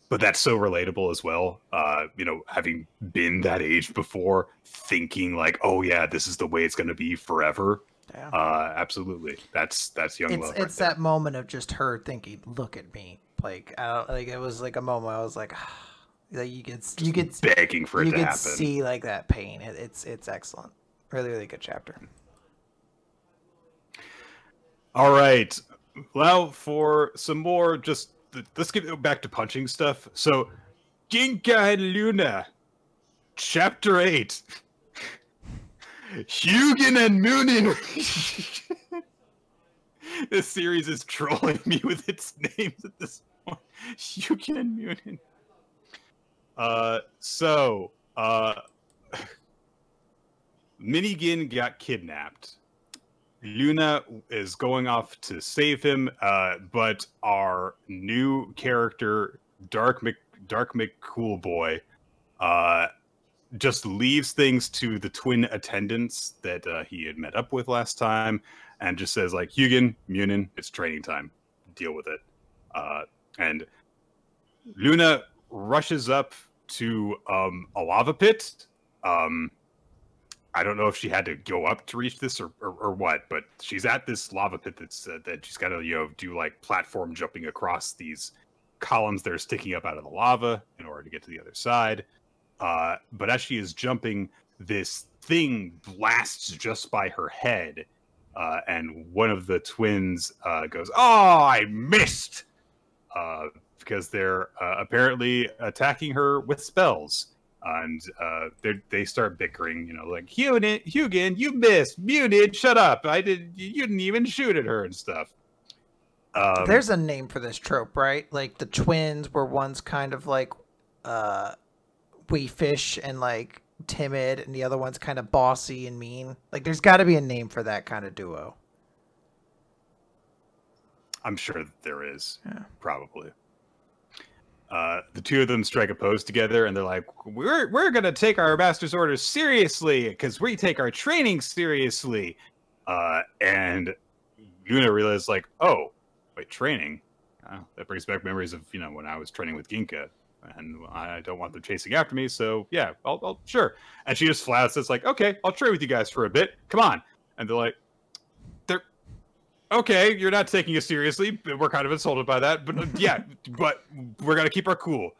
But that's so relatable as well. Having been that age before, thinking like, oh yeah, this is the way it's going to be forever. Yeah. Absolutely. That's young love. It's that moment of just her thinking, look at me. Like, it was like a moment I was like, you could begging for it to happen. You could see like that pain. It's excellent. Really, really good chapter. All right. Well, for some more, let's get back to punching stuff. So, Ginka Glüna, Chapter 8. Hyugen and Munin. This series is trolling me with its names at this point. Hyugen and Munin. Minigin got kidnapped. Luna is going off to save him, but our new character, Dark McCoolboy, just leaves things to the twin attendants that he had met up with last time, and just says, like, Hyugen, Munin, it's training time. Deal with it. And Luna rushes up to a lava pit. I don't know if she had to go up to reach this or what, but she's at this lava pit that she's got to do like platform jumping across these columns that are sticking up out of the lava in order to get to the other side. But as she is jumping, this thing blasts just by her head, and one of the twins goes, "Oh, I missed!" Because they're apparently attacking her with spells. And they start bickering, like, Hyugen, you missed. Munin, shut up. You didn't even shoot at her and stuff. There's a name for this trope, right? Like the twins were one's kind of like wayfish and like timid, and the other one's kind of bossy and mean. Like there's got to be a name for that kind of duo. I'm sure that there is. Yeah. Probably. The two of them strike a pose together, and they're like, "We're gonna take our master's orders seriously because we take our training seriously." And Luna realizes, like, "Oh, wait, training? That brings back memories of when I was training with Ginka, and I don't want them chasing after me. So yeah, I'll sure." And she just flat says, like, "Okay, I'll train with you guys for a bit. Come on." And they're like, okay, you're not taking us seriously. We're kind of insulted by that, but yeah, but we're gonna keep our cool.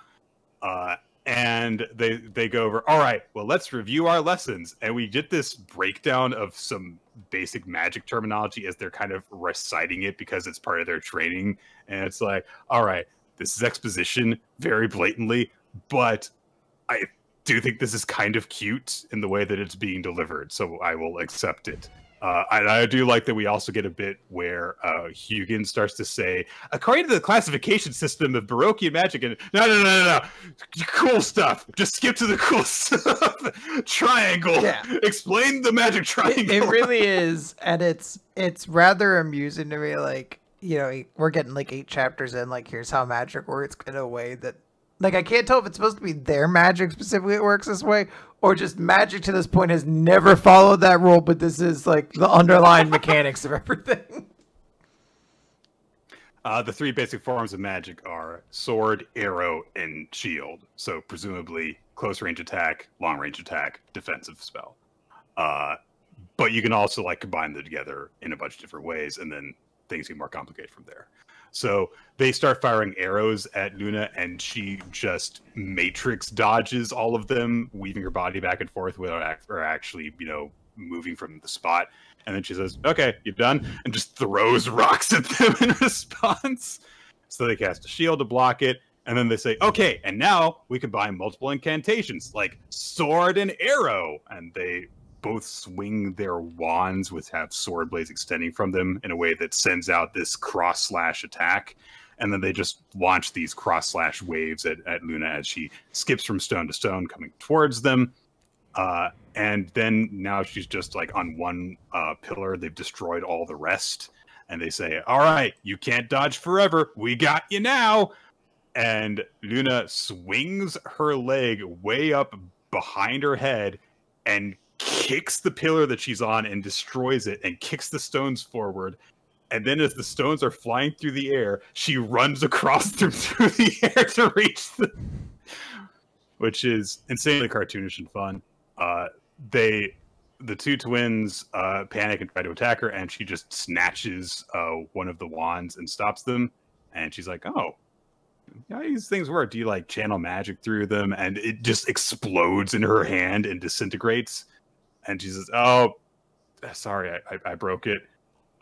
And they go over, all right, well, let's review our lessons. And we get this breakdown of some basic magic terminology as they're kind of reciting it because it's part of their training. And it's like, all right, this is exposition very blatantly, but I do think this is kind of cute in the way that it's being delivered, so I will accept it. And I do like that we also get a bit where Hugin starts to say, according to the classification system of Baroque magic, and no, cool stuff. Just skip to the cool stuff. Triangle. Yeah. Explain the magic triangle. It really is, and it's rather amusing to me. Like, you know, we're getting like 8 chapters in. Like, here's how magic works in a way that, like, I can't tell if it's supposed to be their magic specifically that works this way, or just magic to this point has never followed that rule, but this is, like, the underlying mechanics of everything. The 3 basic forms of magic are sword, arrow, and shield. So, presumably, close-range attack, long-range attack, defensive spell. But you can also, like, combine them together in a bunch of different ways, and then things get more complicated from there. So they start firing arrows at Luna, and she just matrix dodges all of them, weaving her body back and forth without actually, you know, moving from the spot. And then she says, okay, you're done, and just throws rocks at them in response. So they cast a shield to block it, and then they say, okay, and now we combine multiple incantations, like sword and arrow. And they both swing their wands with have sword blades extending from them in a way that sends out this cross-slash attack. And then they just launch these cross-slash waves at Luna as she skips from stone to stone, coming towards them. And then now she's just like on one pillar. They've destroyed all the rest. And they say, all right, you can't dodge forever. We got you now. And Luna swings her leg way up behind her head and kicks the pillar that she's on and destroys it and kicks the stones forward. And then as the stones are flying through the air, she runs across them through the air to reach them, which is insanely cartoonish and fun. The 2 twins panic and try to attack her, and she just snatches one of the wands and stops them. And she's like, oh, how do these things work? Do you like channel magic through them? And it just explodes in her hand and disintegrates. And she says, oh, sorry, I broke it.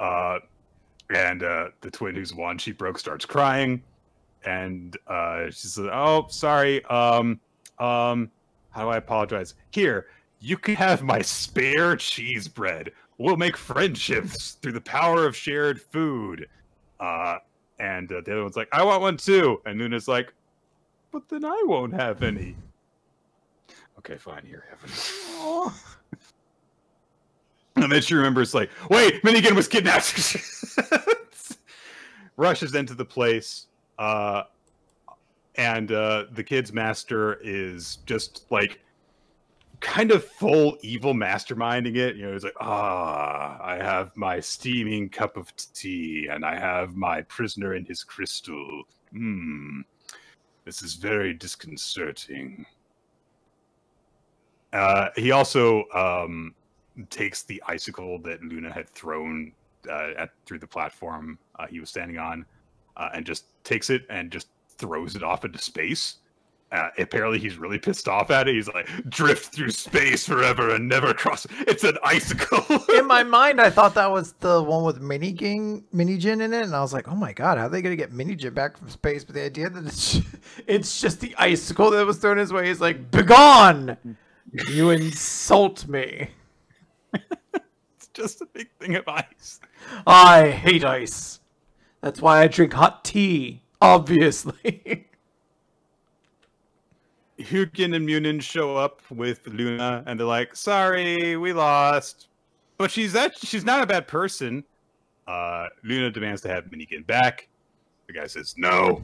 And the twin whose wand she broke starts crying. And she says, oh, sorry. How do I apologize? Here, you can have my spare cheese bread. We'll make friendships through the power of shared food. And the other one's like, I want one too. And Luna's like, but then I won't have any. Okay, fine, here, have it. And then she remembers, like, wait, Minigun was kidnapped. Rushes into the place. And the kid's master is just, like, kind of full evil masterminding it. You know, he's like, I have my steaming cup of tea, and I have my prisoner in his crystal. This is very disconcerting. He also takes the icicle that Luna had thrown through the platform he was standing on, and just takes it and just throws it off into space. Apparently he's really pissed off at it. He's like, drift through space forever and never cross. It's an icicle. In my mind, I thought that was the one with Minijin in it. And I was like, oh my God, how are they going to get Minijin back from space? But the idea that it's just the icicle that was thrown his way is like, begone! You insult me. It's just a big thing of ice. I hate ice. That's why I drink hot tea, obviously. Hugin and Munin show up with Luna, and they're like, sorry, we lost. But she's not a bad person. Luna demands to have Minigun back. The guy says, no.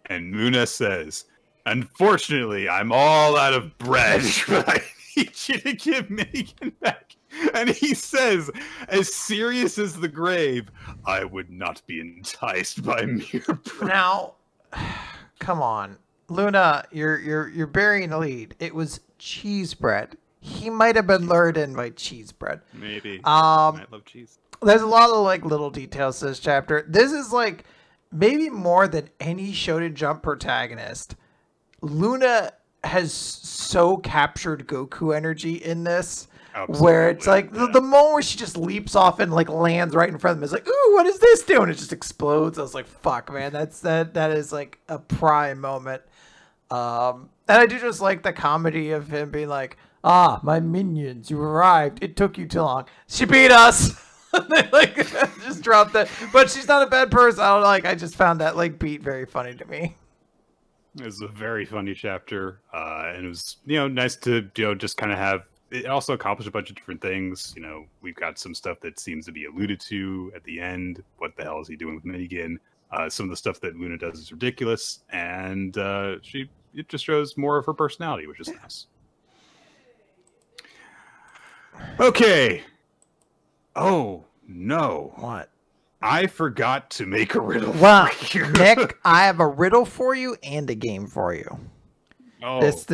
And Luna says, unfortunately, I'm all out of bread, but I need you to give Minigun back. And he says, as serious as the grave, I would not be enticed by mere bread. Now, come on. Luna, you're burying the lead. It was cheese bread. He might have been lured in by cheese bread. Maybe. I love cheese. There's a lot of like little details to this chapter. This is like maybe more than any Shonen Jump protagonist. Luna has so captured Goku energy in this. Absolutely. Where it's like the moment where she just leaps off and like lands right in front of him is like, ooh, what is this doing? It just explodes. I was like, fuck, man, that is like a prime moment. And I do just like the comedy of him being like, ah, my minions, you arrived. It took you too long. She beat us. They like just dropped that. But she's not a bad person. I just found that like beat very funny to me. It was a very funny chapter, and it was nice to just kind of have. It also accomplished a bunch of different things. We've got some stuff that seems to be alluded to at the end. What the hell is he doing with Megan? Some of the stuff that Luna does is ridiculous, and it just shows more of her personality, which is nice. Okay. Oh no! What? I forgot to make a riddle. Well, Nick, I have a riddle for you and a game for you. Oh, this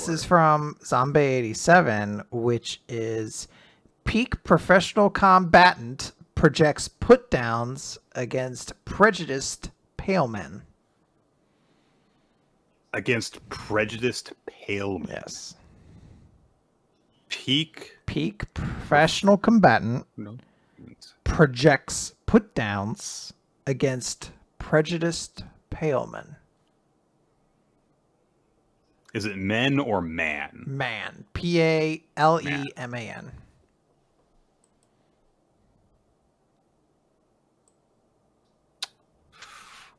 is from Zombie 87, which is peak professional combatant projects put downs against prejudiced pale men. Against prejudiced pale men. Yes. Peak professional combatant projects put downs against prejudiced pale men. Is it men or man? Man. P-A-L-E-M-A-N.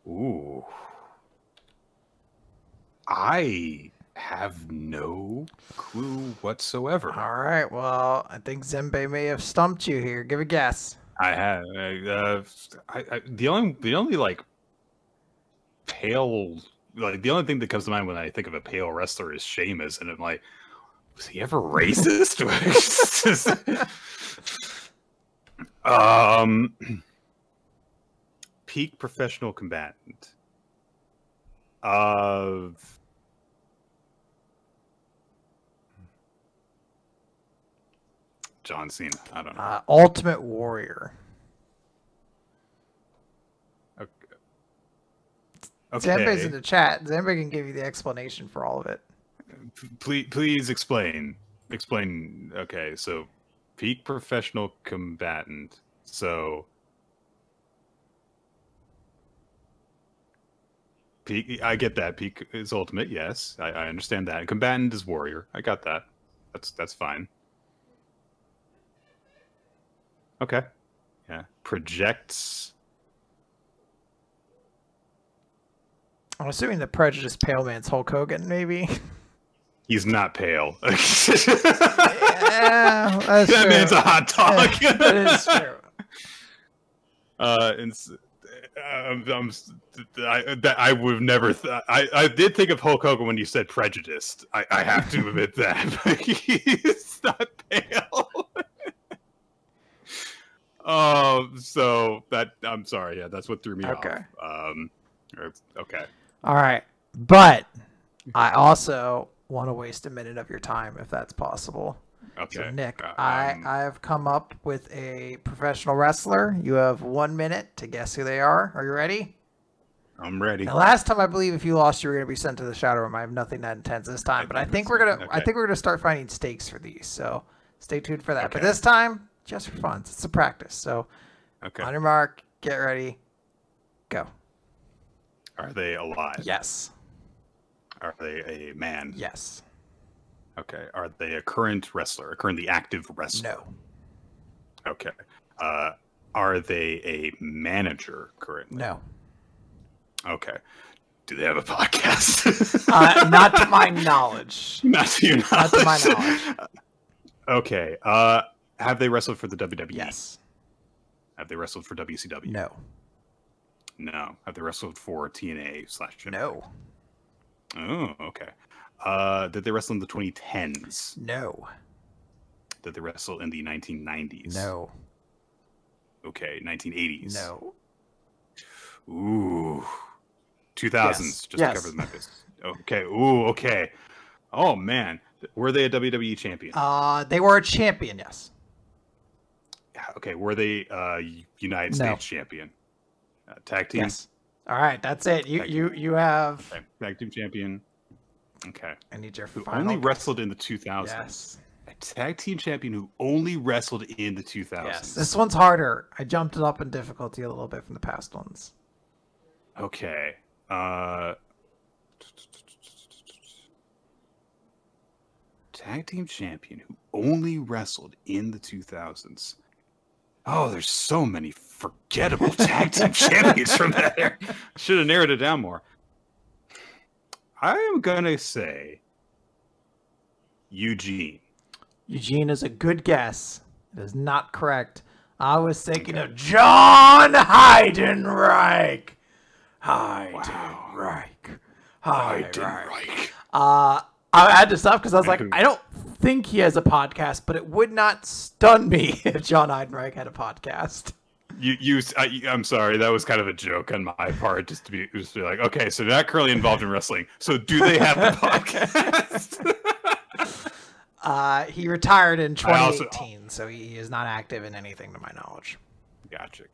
Ooh. I have no clue whatsoever. All right. Well, I think Zembe may have stumped you here. Give a guess. I have. The only like pale. Like, the only thing that comes to mind when I think of a pale wrestler is Sheamus, and I'm like, was he ever racist? Peak professional combatant. John Cena. I don't know. Ultimate Warrior. Okay. Zambe's in the chat. Zambe can give you the explanation for all of it. Please explain. Explain. Okay, so peak professional combatant. So peak. I get that. Peak is ultimate. Yes, I understand that. Combatant is warrior. I got that. That's fine. Okay. Yeah. Projects. I'm assuming the prejudiced pale man's Hulk Hogan, maybe. He's not pale. Yeah, that's that true. man's a hot dog. Yeah, that is true. I would never. I did think of Hulk Hogan when you said prejudiced. I have to admit that, but he's not pale. So that I'm sorry. Yeah, that's what threw me off. Okay. All right, but I also want to waste a minute of your time if that's possible. Okay. So Nick, I have come up with a professional wrestler. You have 1 minute to guess who they are. Are you ready? I'm ready. Now, last time I believe if you lost, you were going to be sent to the shadow room. I have nothing that intense this time, but I think we're gonna. Okay. I think we're gonna start finding stakes for these. So stay tuned for that. Okay. But this time, just for fun, it's a practice. So, okay. On your mark, get ready, go. Are they alive? Yes. Are they a man? Yes. Okay. Are they a current wrestler? A currently active wrestler? No. Okay. Are they a manager currently? No. Okay. Do they have a podcast? Not to my knowledge. Not to your knowledge. Not to my knowledge. Okay. Have they wrestled for the WWE? Yes. Have they wrestled for WCW? No. No. Have they wrestled for TNA/Impact? No. Oh, okay. Did they wrestle in the 2010s? No. Did they wrestle in the 1990s? No. Okay, 1980s? No. Ooh. 2000s, yes. just to cover the Memphis. Okay, ooh, okay. Oh, man. Were they a WWE champion? They were a champion, yes. Okay, were they United States champion? Tag team? Yes. All right, that's it. You have... Okay. Tag team champion. Okay. I need your who final only guess. wrestled in the 2000s. Yes. A tag team champion who only wrestled in the 2000s. Yes. This one's harder. I jumped it up in difficulty a little bit from the past ones. Okay. Tag team champion who only wrestled in the 2000s. Oh, there's so many forgettable tag team champions from there. Should have narrowed it down more. I'm gonna say Eugene. Eugene is a good guess. It is not correct. I was thinking of John Heidenreich. Heidenreich. I had to stop because I was like, I don't think he has a podcast, but it would not stun me if John Heidenreich had a podcast. I'm sorry, that was kind of a joke on my part, just to be like, okay, so they're not currently involved in wrestling. So do they have a podcast? He retired in 2018, so he is not active in anything to my knowledge. Gotcha.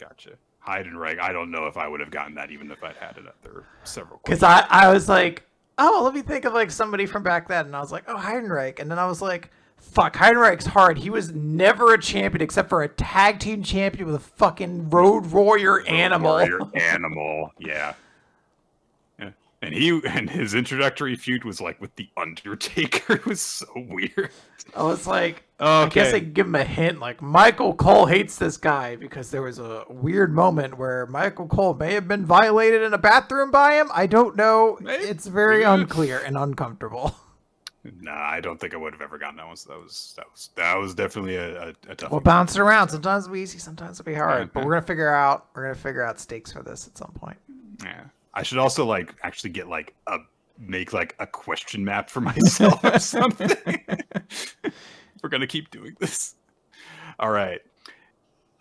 Heidenreich, I don't know if I would have gotten that even if I'd had it. There were several questions. Because I was like, oh, let me think of like somebody from back then. And I was like, oh, Heidenreich. And then I was like, fuck, Heidenreich's hard. He was never a champion except for a tag team champion with a fucking Road Warrior animal. Yeah. And his introductory feud was like with the Undertaker. It was so weird. I was like, okay. I guess I could give him a hint. Like, Michael Cole hates this guy because there was a weird moment where Michael Cole may have been violated in a bathroom by him. I don't know. Maybe. It's very unclear and uncomfortable. Nah, I don't think I would have ever gotten that one. So that was definitely a tough. We'll bounce it around. Sometimes it'll be easy, sometimes it'll be hard. But we're gonna figure out stakes for this at some point. Yeah. I should also like actually get like make like a question map for myself or something. We're gonna keep doing this. All right.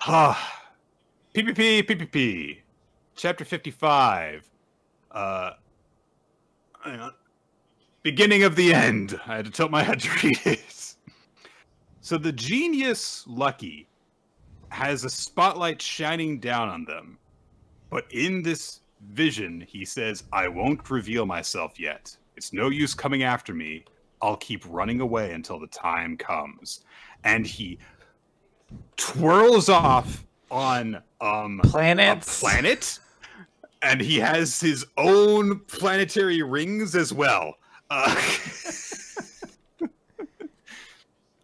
PPPPPP. Chapter 55. Hang on. Beginning of the end. I had to tilt my head to read it. So the genius Lucky has a spotlight shining down on them, but in this vision, he says, I won't reveal myself yet. It's no use coming after me. I'll keep running away until the time comes. And he twirls off on planets. A planet, and he has his own planetary rings as well.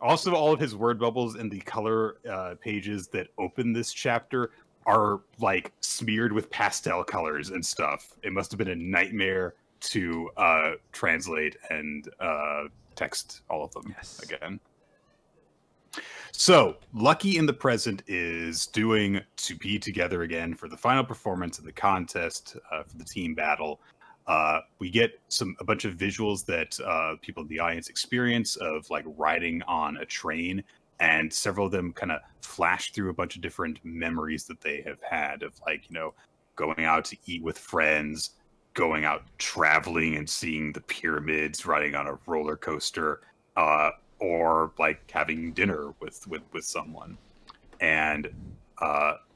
Also, all of his word bubbles and the color pages that open this chapter are like smeared with pastel colors and stuff. It must have been a nightmare to translate and text all of them again. So Lucky in the present is doing To Be Together Again for the final performance of the contest for the team battle. We get a bunch of visuals that people in the audience experience of like riding on a train. And several of them kind of flash through a bunch of different memories that they have had of like, going out to eat with friends, going out traveling and seeing the pyramids, riding on a roller coaster, or like having dinner with someone. And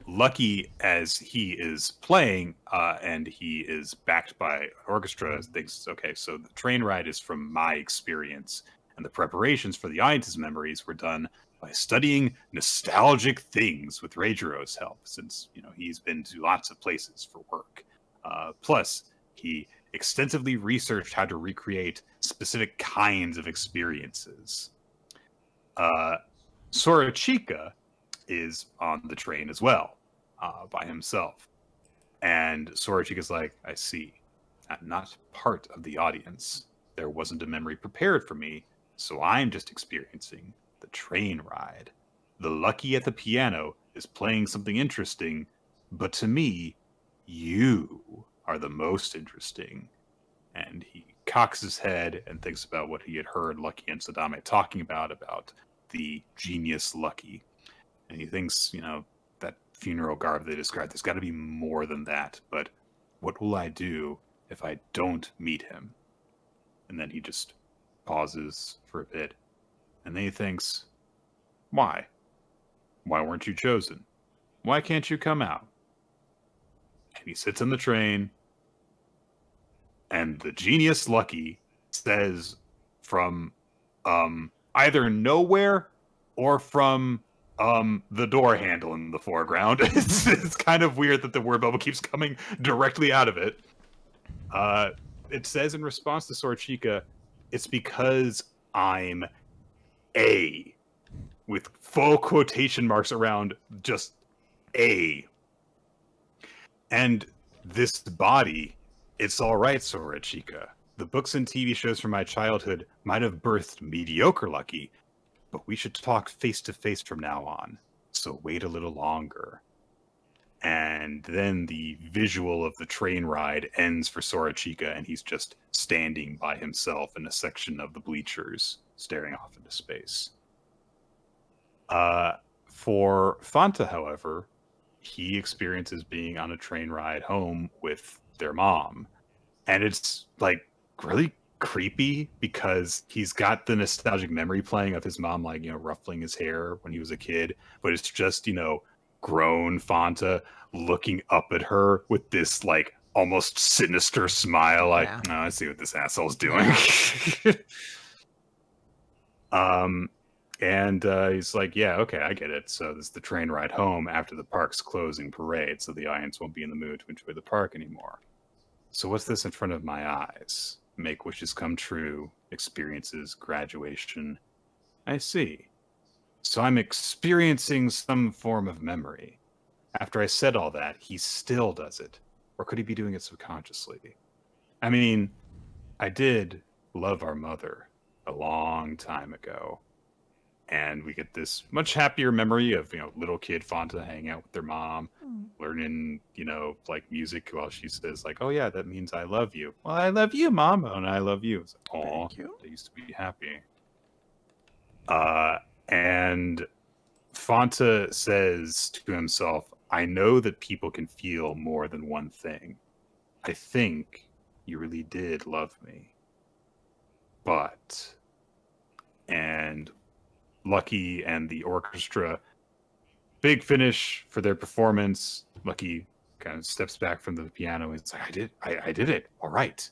Lucky, as he is playing and he is backed by an orchestra, thinks, okay, so the train ride is from my experience. And the preparations for the audience's memories were done by studying nostalgic things with Reijiro's help, since he's been to lots of places for work. Plus, he extensively researched how to recreate specific kinds of experiences. Sorachika is on the train as well, by himself. And Sorachika's like, I see. I'm not part of the audience. There wasn't a memory prepared for me, so I'm just experiencing the train ride. The Lucky at the piano is playing something interesting, but to me, you are the most interesting. And he cocks his head and thinks about what he had heard Lucky and Sadame talking about the genius Lucky. And he thinks, that funeral garb they described, there's got to be more than that. But what will I do if I don't meet him? And then he just pauses for a bit. And then he thinks, why? Why weren't you chosen? Why can't you come out? And he sits in the train, and the genius Lucky says from either nowhere or from the door handle in the foreground. It's kind of weird that the word bubble keeps coming directly out of it. It says in response to Sora-Chika, it's because I'm A, with full quotation marks around just A. And this body, it's all right, Sora-Chika. The books and TV shows from my childhood might have birthed mediocre Lucky, but we should talk face to face from now on. So wait a little longer. And then the visual of the train ride ends for Sora-Chika, and he's just standing by himself in a section of the bleachers, staring off into space. For Fanta, however, he experiences being on a train ride home with their mom. And it's like really creepy because he's got the nostalgic memory playing of his mom, like, you know, ruffling his hair when he was a kid. But it's just, you know, grown Fanta looking up at her with this like almost sinister smile, like, oh, I see what this asshole's doing. And he's like, yeah, okay, I get it. So this is the train ride home after the park's closing parade, so the audience won't be in the mood to enjoy the park anymore. So what's this in front of my eyes? Make wishes come true, experiences, graduation. I see. So I'm experiencing some form of memory. After I said all that, he still does it. Or could he be doing it subconsciously? I mean, I did love our mother a long time ago. And we get this much happier memory of, you know, little kid Fanta hanging out with their mom, learning, you know, like music while she says, like, oh, yeah, that means I love you. Well, I love you, Mom. Oh, and I love you. It's like, oh, they used to be happy. And Fanta says to himself, I know that people can feel more than one thing. I think you really did love me. But... And... Lucky and the orchestra, big finish for their performance. Lucky kind of steps back from the piano and it's like, I did it, all right.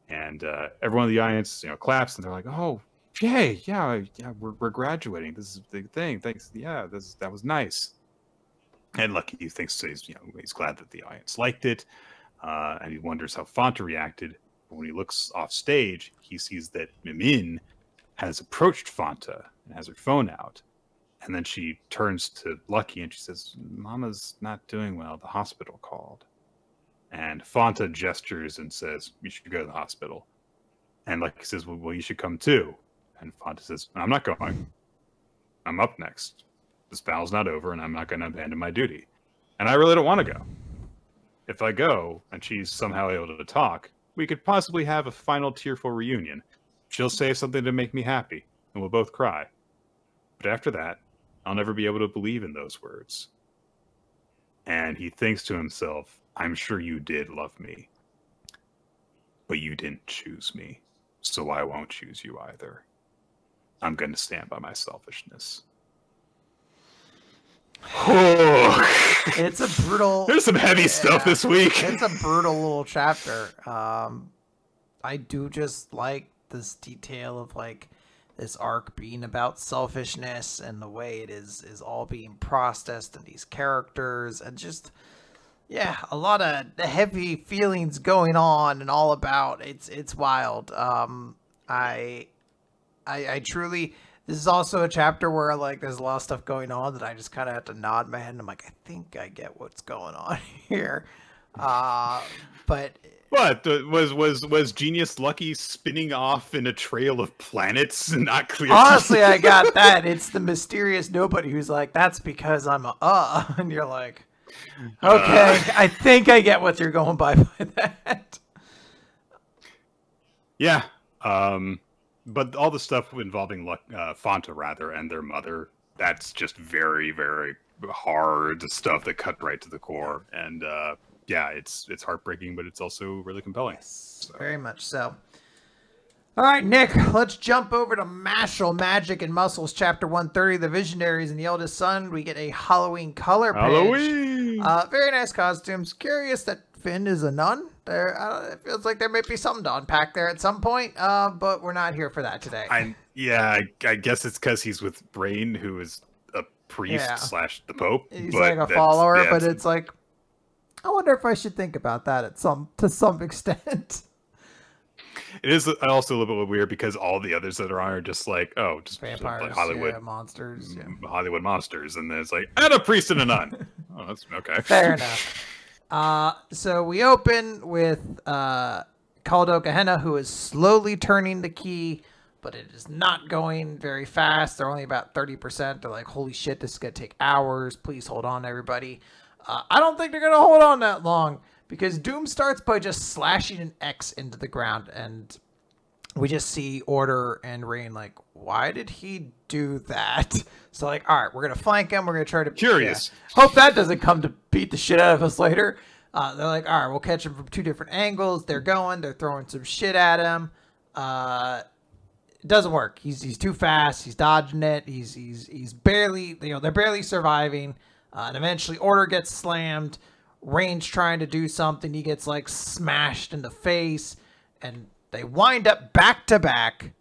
And everyone in the audience, you know, claps and they're like, oh, yay, yeah, we're graduating. This is a big thing. Thanks, yeah, that was nice. And Lucky thinks he's glad that the audience liked it, and he wonders how Fanta reacted. But when he looks off stage, he sees that Mimin has approached Fanta and has her phone out. And then she turns to Lucky and she says, Mama's not doing well. The hospital called. And Fanta gestures and says, you should go to the hospital. And Lucky says, well, you should come too. And Fanta says, I'm not going. I'm up next. This battle's not over and I'm not going to abandon my duty. And I really don't want to go. If I go and she's somehow able to talk, we could possibly have a final tearful reunion. She'll say something to make me happy, and we'll both cry. But after that, I'll never be able to believe in those words. And he thinks to himself, I'm sure you did love me, but you didn't choose me, so I won't choose you either. I'm going to stand by my selfishness. It's a brutal... There's some heavy stuff this week. It's a brutal little chapter. I do just like this detail of like this arc being about selfishness and the way it is all being processed in these characters, and just a lot of heavy feelings going on and all about. It's wild. I truly, this is also a chapter where like there's a lot of stuff going on that I just kind of have to nod my head and I'm like, I think I get what's going on here. But what was Genius Lucky spinning off in a trail of planets and not clear? Honestly, I got that. It's the mysterious nobody who's like, that's because I'm and you're like, okay, I think I get what you're going by that. Yeah. But all the stuff involving Fanta rather and their mother, that's just very, very hard stuff that cut right to the core. And yeah, it's heartbreaking, but it's also really compelling. Yes, so. Very much so. All right, Nick, let's jump over to Mashle, Magic and Muscles, Chapter 130, The Visionaries and the Eldest Son. We get a Halloween color page. Halloween! Very nice costumes. Curious that Finn is a nun. It feels like there may be something to unpack there at some point, but we're not here for that today. I guess it's because he's with Brain, who is a priest slash the Pope. He's like a follower, but it's like, I wonder if I should think about that to some extent. It is also a little bit weird because all the others that are on are just like, just vampires, like Hollywood monsters, Hollywood monsters, and then it's like, and a priest and a nun. Oh, that's okay. Fair enough. So we open with Kaldo Gehenna, who is slowly turning the key, but it is not going very fast. They're only about 30%. They're like, holy shit, this is gonna take hours. Please hold on, everybody. I don't think they're gonna hold on that long, because Doom starts by just slashing an X into the ground, and we just see Order and Rain like, why did he do that? So like, all right, we're going to flank him. We're going to try to... Curious. Yeah. Hope that doesn't come to beat the shit out of us later. They're like, all right, we'll catch him from 2 different angles. They're throwing some shit at him. It doesn't work. He's too fast. He's dodging it. He's barely, they're barely surviving. And eventually Order gets slammed. Rain's trying to do something. He gets like smashed in the face, and they wind up back to back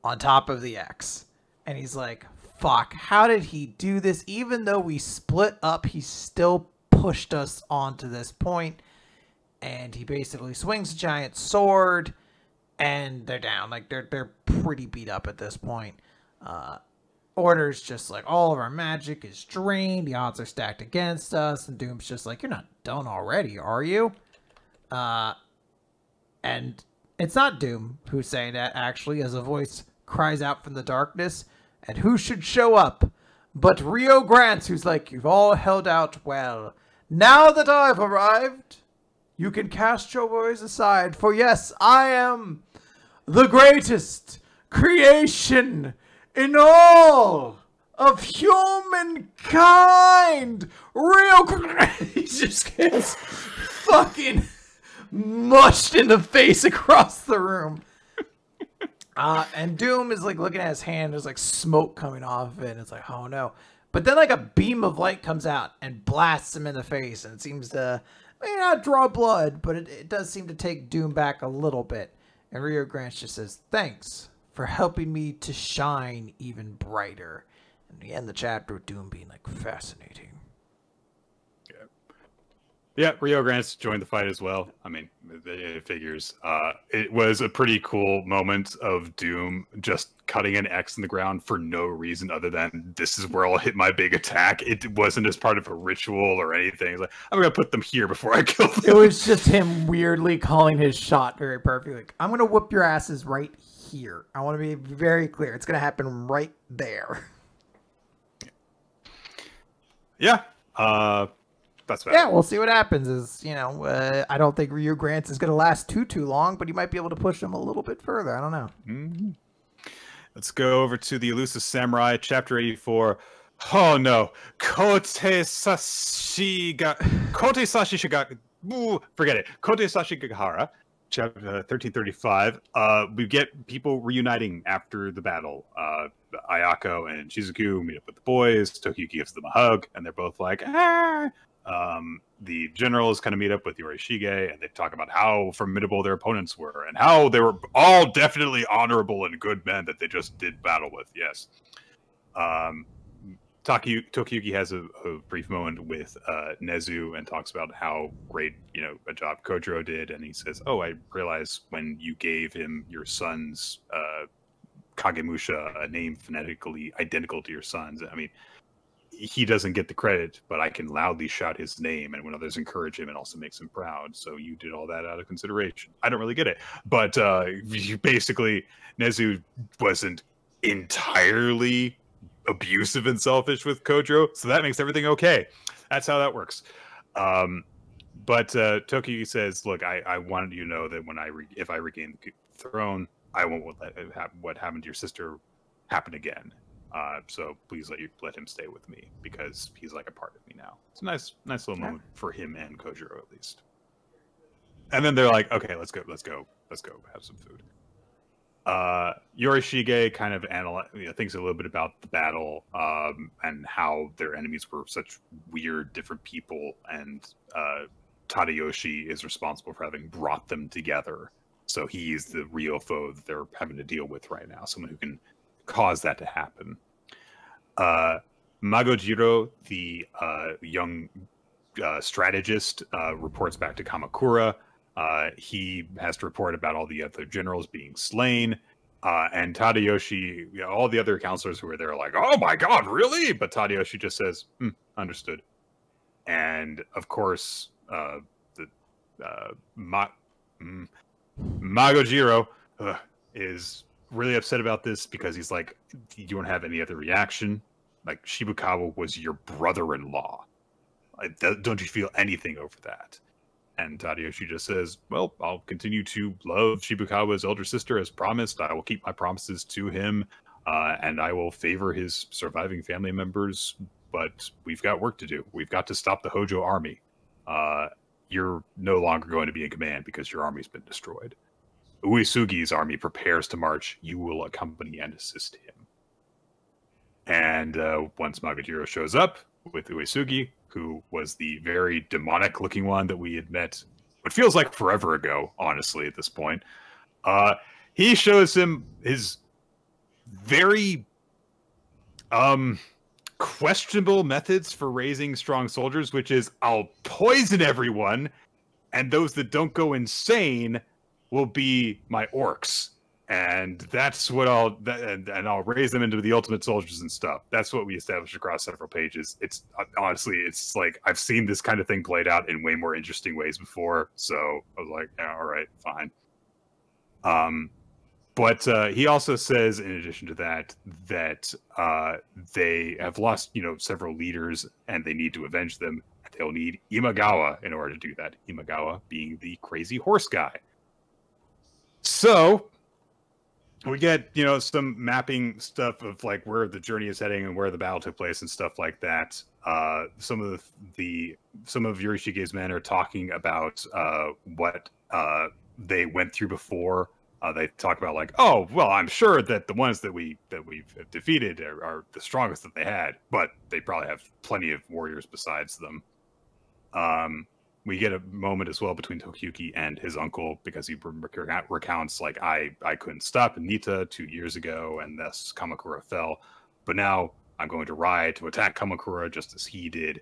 on top of the X. And he's like, fuck, how did he do this? Even though we split up, he still pushed us onto this point. And he basically swings a giant sword, and they're down. Like they're pretty beat up at this point. Order's just like, all of our magic is drained. The odds are stacked against us. And Doom's just like, you're not done already, are you? And it's not Doom who's saying that, actually, as a voice cries out from the darkness. And who should show up but Rio Grant, who's like, you've all held out well. Now that I've arrived, you can cast your worries aside. For yes, I am the greatest creation in all of humankind. Real he just gets fucking mushed in the face across the room. And Doom is like looking at his hand. There's like smoke coming off of it. And it's like, oh no. But then like a beam of light comes out and blasts him in the face. And it seems to may not draw blood, but it does seem to take Doom back a little bit. And Rio Grant just says, thanks for helping me to shine even brighter. And we end the chapter with Doom being like, fascinating. Yeah, Rio Grant's joined the fight as well. I mean, it figures. It was a pretty cool moment of Doom just cutting an X in the ground for no reason other than this is where I'll hit my big attack. It wasn't as part of a ritual or anything. It's like, I'm going to put them here before I kill them. It was just him weirdly calling his shot very perfectly. Like, I'm going to whoop your asses right here. I want to be very clear. It's going to happen right there. Yeah. That's yeah, we'll see what happens. I don't think Rio Grant is going to last too long, but he might be able to push him a little bit further. I don't know. Mm-hmm. Let's go over to the Elusive Samurai, Chapter 84. Oh no, Kote Sashi Shiga. Forget it. Kote Sashi Gahara, Chapter 1335. We get people reuniting after the battle. Ayako and Shizuku meet up with the boys. Tokiyuki gives them a hug, and they're both like, ah. The generals kind of meet up with Yorishige, and they talk about how formidable their opponents were and how they were all definitely honorable and good men that they just did battle with. Yes. Tokiyuki has a brief moment with Nezu and talks about how great a job Kojiro did, and he says, "Oh, I realized when you gave him your son's Kagemusha, a name phonetically identical to your son's. I mean, he doesn't get the credit, but I can loudly shout his name, and when others encourage him, it also makes him proud. So you did all that out of consideration." I don't really get it, but basically, Nezu wasn't entirely abusive and selfish with Kojiro, so that makes everything okay. That's how that works. But Tokiyuki says, "Look, I wanted you to know that if I regain the throne, I won't let what happened to your sister happen again. So please let him stay with me because he's like a part of me now." It's a nice little moment for him and Kojiro at least. And then they're like, "Okay, let's go have some food." Yorishige kind of thinks a little bit about the battle and how their enemies were such weird, different people, and Tadayoshi is responsible for having brought them together. So he's the real foe that they're having to deal with right now, someone who can cause that to happen. Magojiro, the young strategist, reports back to Kamakura. He has to report about all the other generals being slain. And Tadayoshi, all the other counselors who were there are like, oh my god, really? But Tadayoshi just says, understood. And of course, Magojiro is really upset about this because he's like, you don't have any other reaction? Like, Shibukawa was your brother-in-law. Don't you feel anything over that? And Tadayoshi just says, well, I'll continue to love Shibukawa's elder sister as promised. I will keep my promises to him, and I will favor his surviving family members, but we've got work to do. We've got to stop the Hojo army. You're no longer going to be in command because your army's been destroyed. Uesugi's army prepares to march. You will accompany and assist him. And once Magojiro shows up with Uesugi, who was the very demonic-looking one that we had met, what feels like forever ago, honestly, at this point, he shows him his very questionable methods for raising strong soldiers, which is, I'll poison everyone, and those that don't go insane will be my orcs. And that's what and I'll raise them into the ultimate soldiers and stuff. That's what we established across several pages. It's honestly, it's like, I've seen this kind of thing played out in way more interesting ways before. So I was like, yeah, all right, fine. But he also says, in addition to that, that they have lost, several leaders and they need to avenge them. They'll need Imagawa in order to do that. Imagawa being the crazy horse guy. So we get, some mapping stuff of like where the journey is heading and where the battle took place and stuff like that. Some of Yorishige's men are talking about what they went through before. They talk about like, oh, well, I'm sure that the ones that we've defeated are the strongest that they had, but they probably have plenty of warriors besides them. We get a moment as well between Tokiyuki and his uncle because he recounts like, I couldn't stop Nita 2 years ago and thus Kamakura fell, but now I'm going to ride to attack Kamakura just as he did,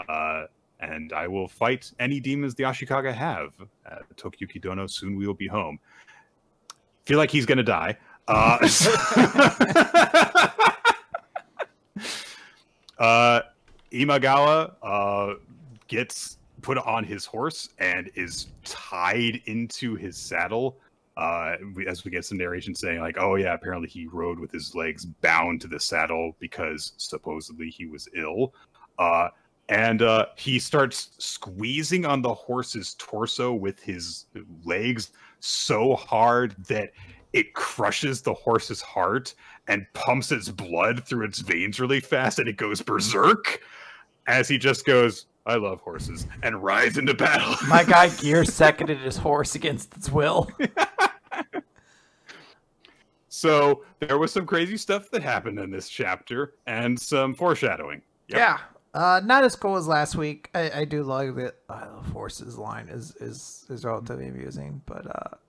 and I will fight any demons the Ashikaga have. Tokiyuki Dono, soon we will be home. Feel like he's gonna die. Imagawa gets put on his horse and is tied into his saddle. As we get some narration saying like, oh yeah, apparently he rode with his legs bound to the saddle because supposedly he was ill. And he starts squeezing on the horse's torso with his legs so hard that it crushes the horse's heart and pumps its blood through its veins really fast, and it goes berserk as he just goes, I love horses, and rides into battle. My guy Gear seconded his horse against its will. So there was some crazy stuff that happened in this chapter and some foreshadowing. Yep. Yeah. Not as cool as last week. I do like that. I love horses line is relatively amusing, but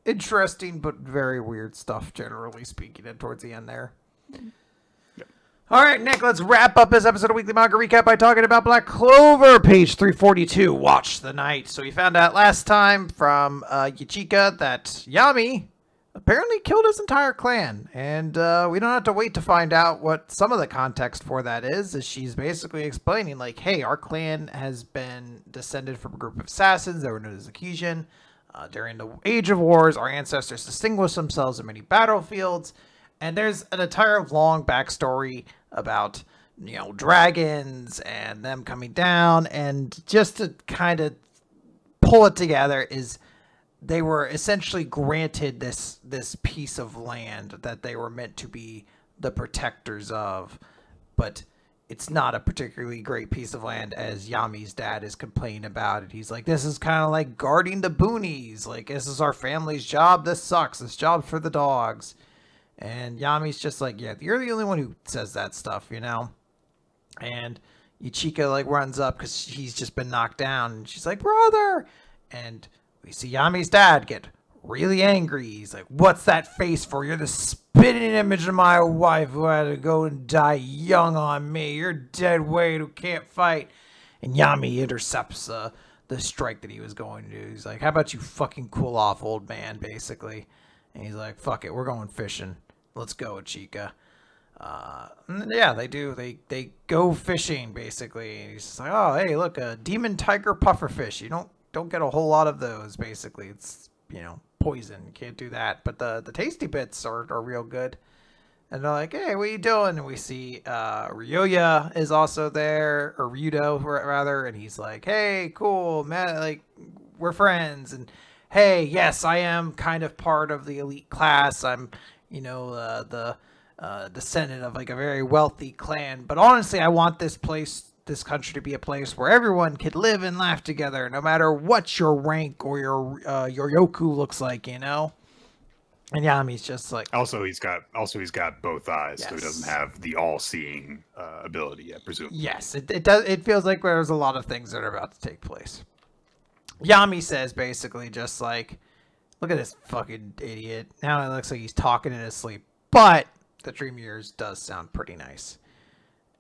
interesting but very weird stuff, generally speaking, and towards the end there. Yep. All right, Nick, let's wrap up this episode of Weekly Manga Recap by talking about Black Clover, page 342, Watch the Night. So we found out last time from Yachika that Yami apparently killed his entire clan, and we don't have to wait to find out what some of the context for that is, as she's basically explaining, like, hey, our clan has been descended from a group of assassins that were known as the Kijin. During the Age of Wars, our ancestors distinguished themselves in many battlefields, and there's an entire long backstory about, dragons and them coming down, and just to kind of pull it together is they were essentially granted this piece of land that they were meant to be the protectors of, but it's not a particularly great piece of land, as Yami's dad is complaining about it. He's like, this is kind of like guarding the boonies. Like, this is our family's job. This sucks. This job's for the dogs. And Yami's just like, yeah, you're the only one who says that stuff, you know? And Ichika, like, runs up because he's just been knocked down. And she's like, brother! And we see Yami's dad get really angry. He's like, what's that face for? You're the spitting image of my wife who had to go and die young on me. You're dead weight who can't fight. And Yami intercepts the strike that he was going to do. He's like, how about you fucking cool off, old man, basically. And he's like, fuck it, we're going fishing. Let's go, Chica. Yeah, they do. They go fishing, basically. And he's just like, oh, hey, look, a demon tiger pufferfish. You don't get a whole lot of those, basically. It's, you know, poison. You can't do that. But the tasty bits are real good. And they're like, hey, what are you doing? And we see Ryoya is also there, or Ryudo, rather. And he's like, hey, cool, man. Like, we're friends. And hey, yes, I am kind of part of the elite class. I'm, you know, the descendant of like a very wealthy clan. But honestly, I want this country to be a place where everyone could live and laugh together, no matter what your rank or your yoku looks like, you know. And Yami's just like. Also, he's got both eyes, yes. So he doesn't have the all-seeing ability, I presume. Yes, it does. It feels like there's a lot of things that are about to take place. Yami says basically just like, look at this fucking idiot. Now it looks like he's talking in his sleep, but the dream years does sound pretty nice.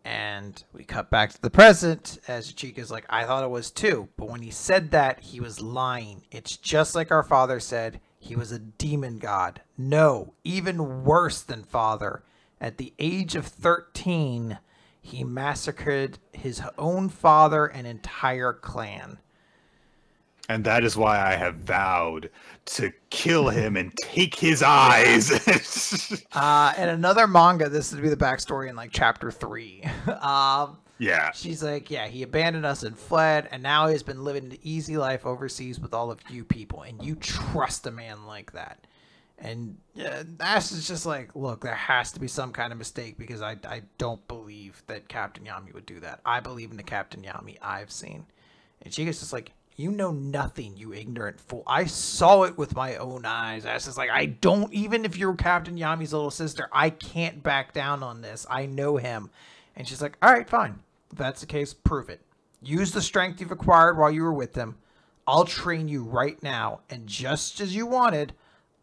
And we cut back to the present as Chica's like, I thought it was too. But when he said that, he was lying. It's just like our father said. He was a demon god. No, even worse than father. At the age of 13, he massacred his own father and entire clan. And that is why I have vowed to kill him and take his eyes. In another manga, this would be the backstory in like chapter 3. Yeah. She's like, yeah, he abandoned us and fled, and now he's been living an easy life overseas with all of you people, and you trust a man like that. And Ash is just like, look, there has to be some kind of mistake, because I don't believe that Captain Yami would do that. I believe in the Captain Yami I've seen. And she gets just like, you know nothing, you ignorant fool. I saw it with my own eyes. Ash is like, I don't, even if you're Captain Yami's little sister, I can't back down on this. I know him. And she's like, all right, fine. If that's the case, prove it. Use the strength you've acquired while you were with him. I'll train you right now. And just as you wanted,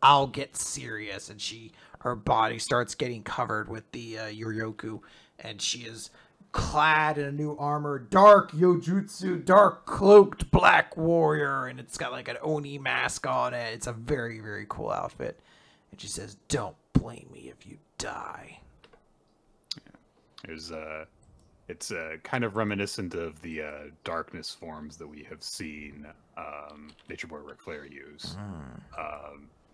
I'll get serious. And her body starts getting covered with the Yoryoku. And she is clad in a new armor. Dark Yojutsu, dark cloaked black warrior. And it's got like an Oni mask on it. It's a very, very cool outfit. And she says, don't blame me if you die. It's kind of reminiscent of the darkness forms that we have seen Nature Boy Ric Flair use.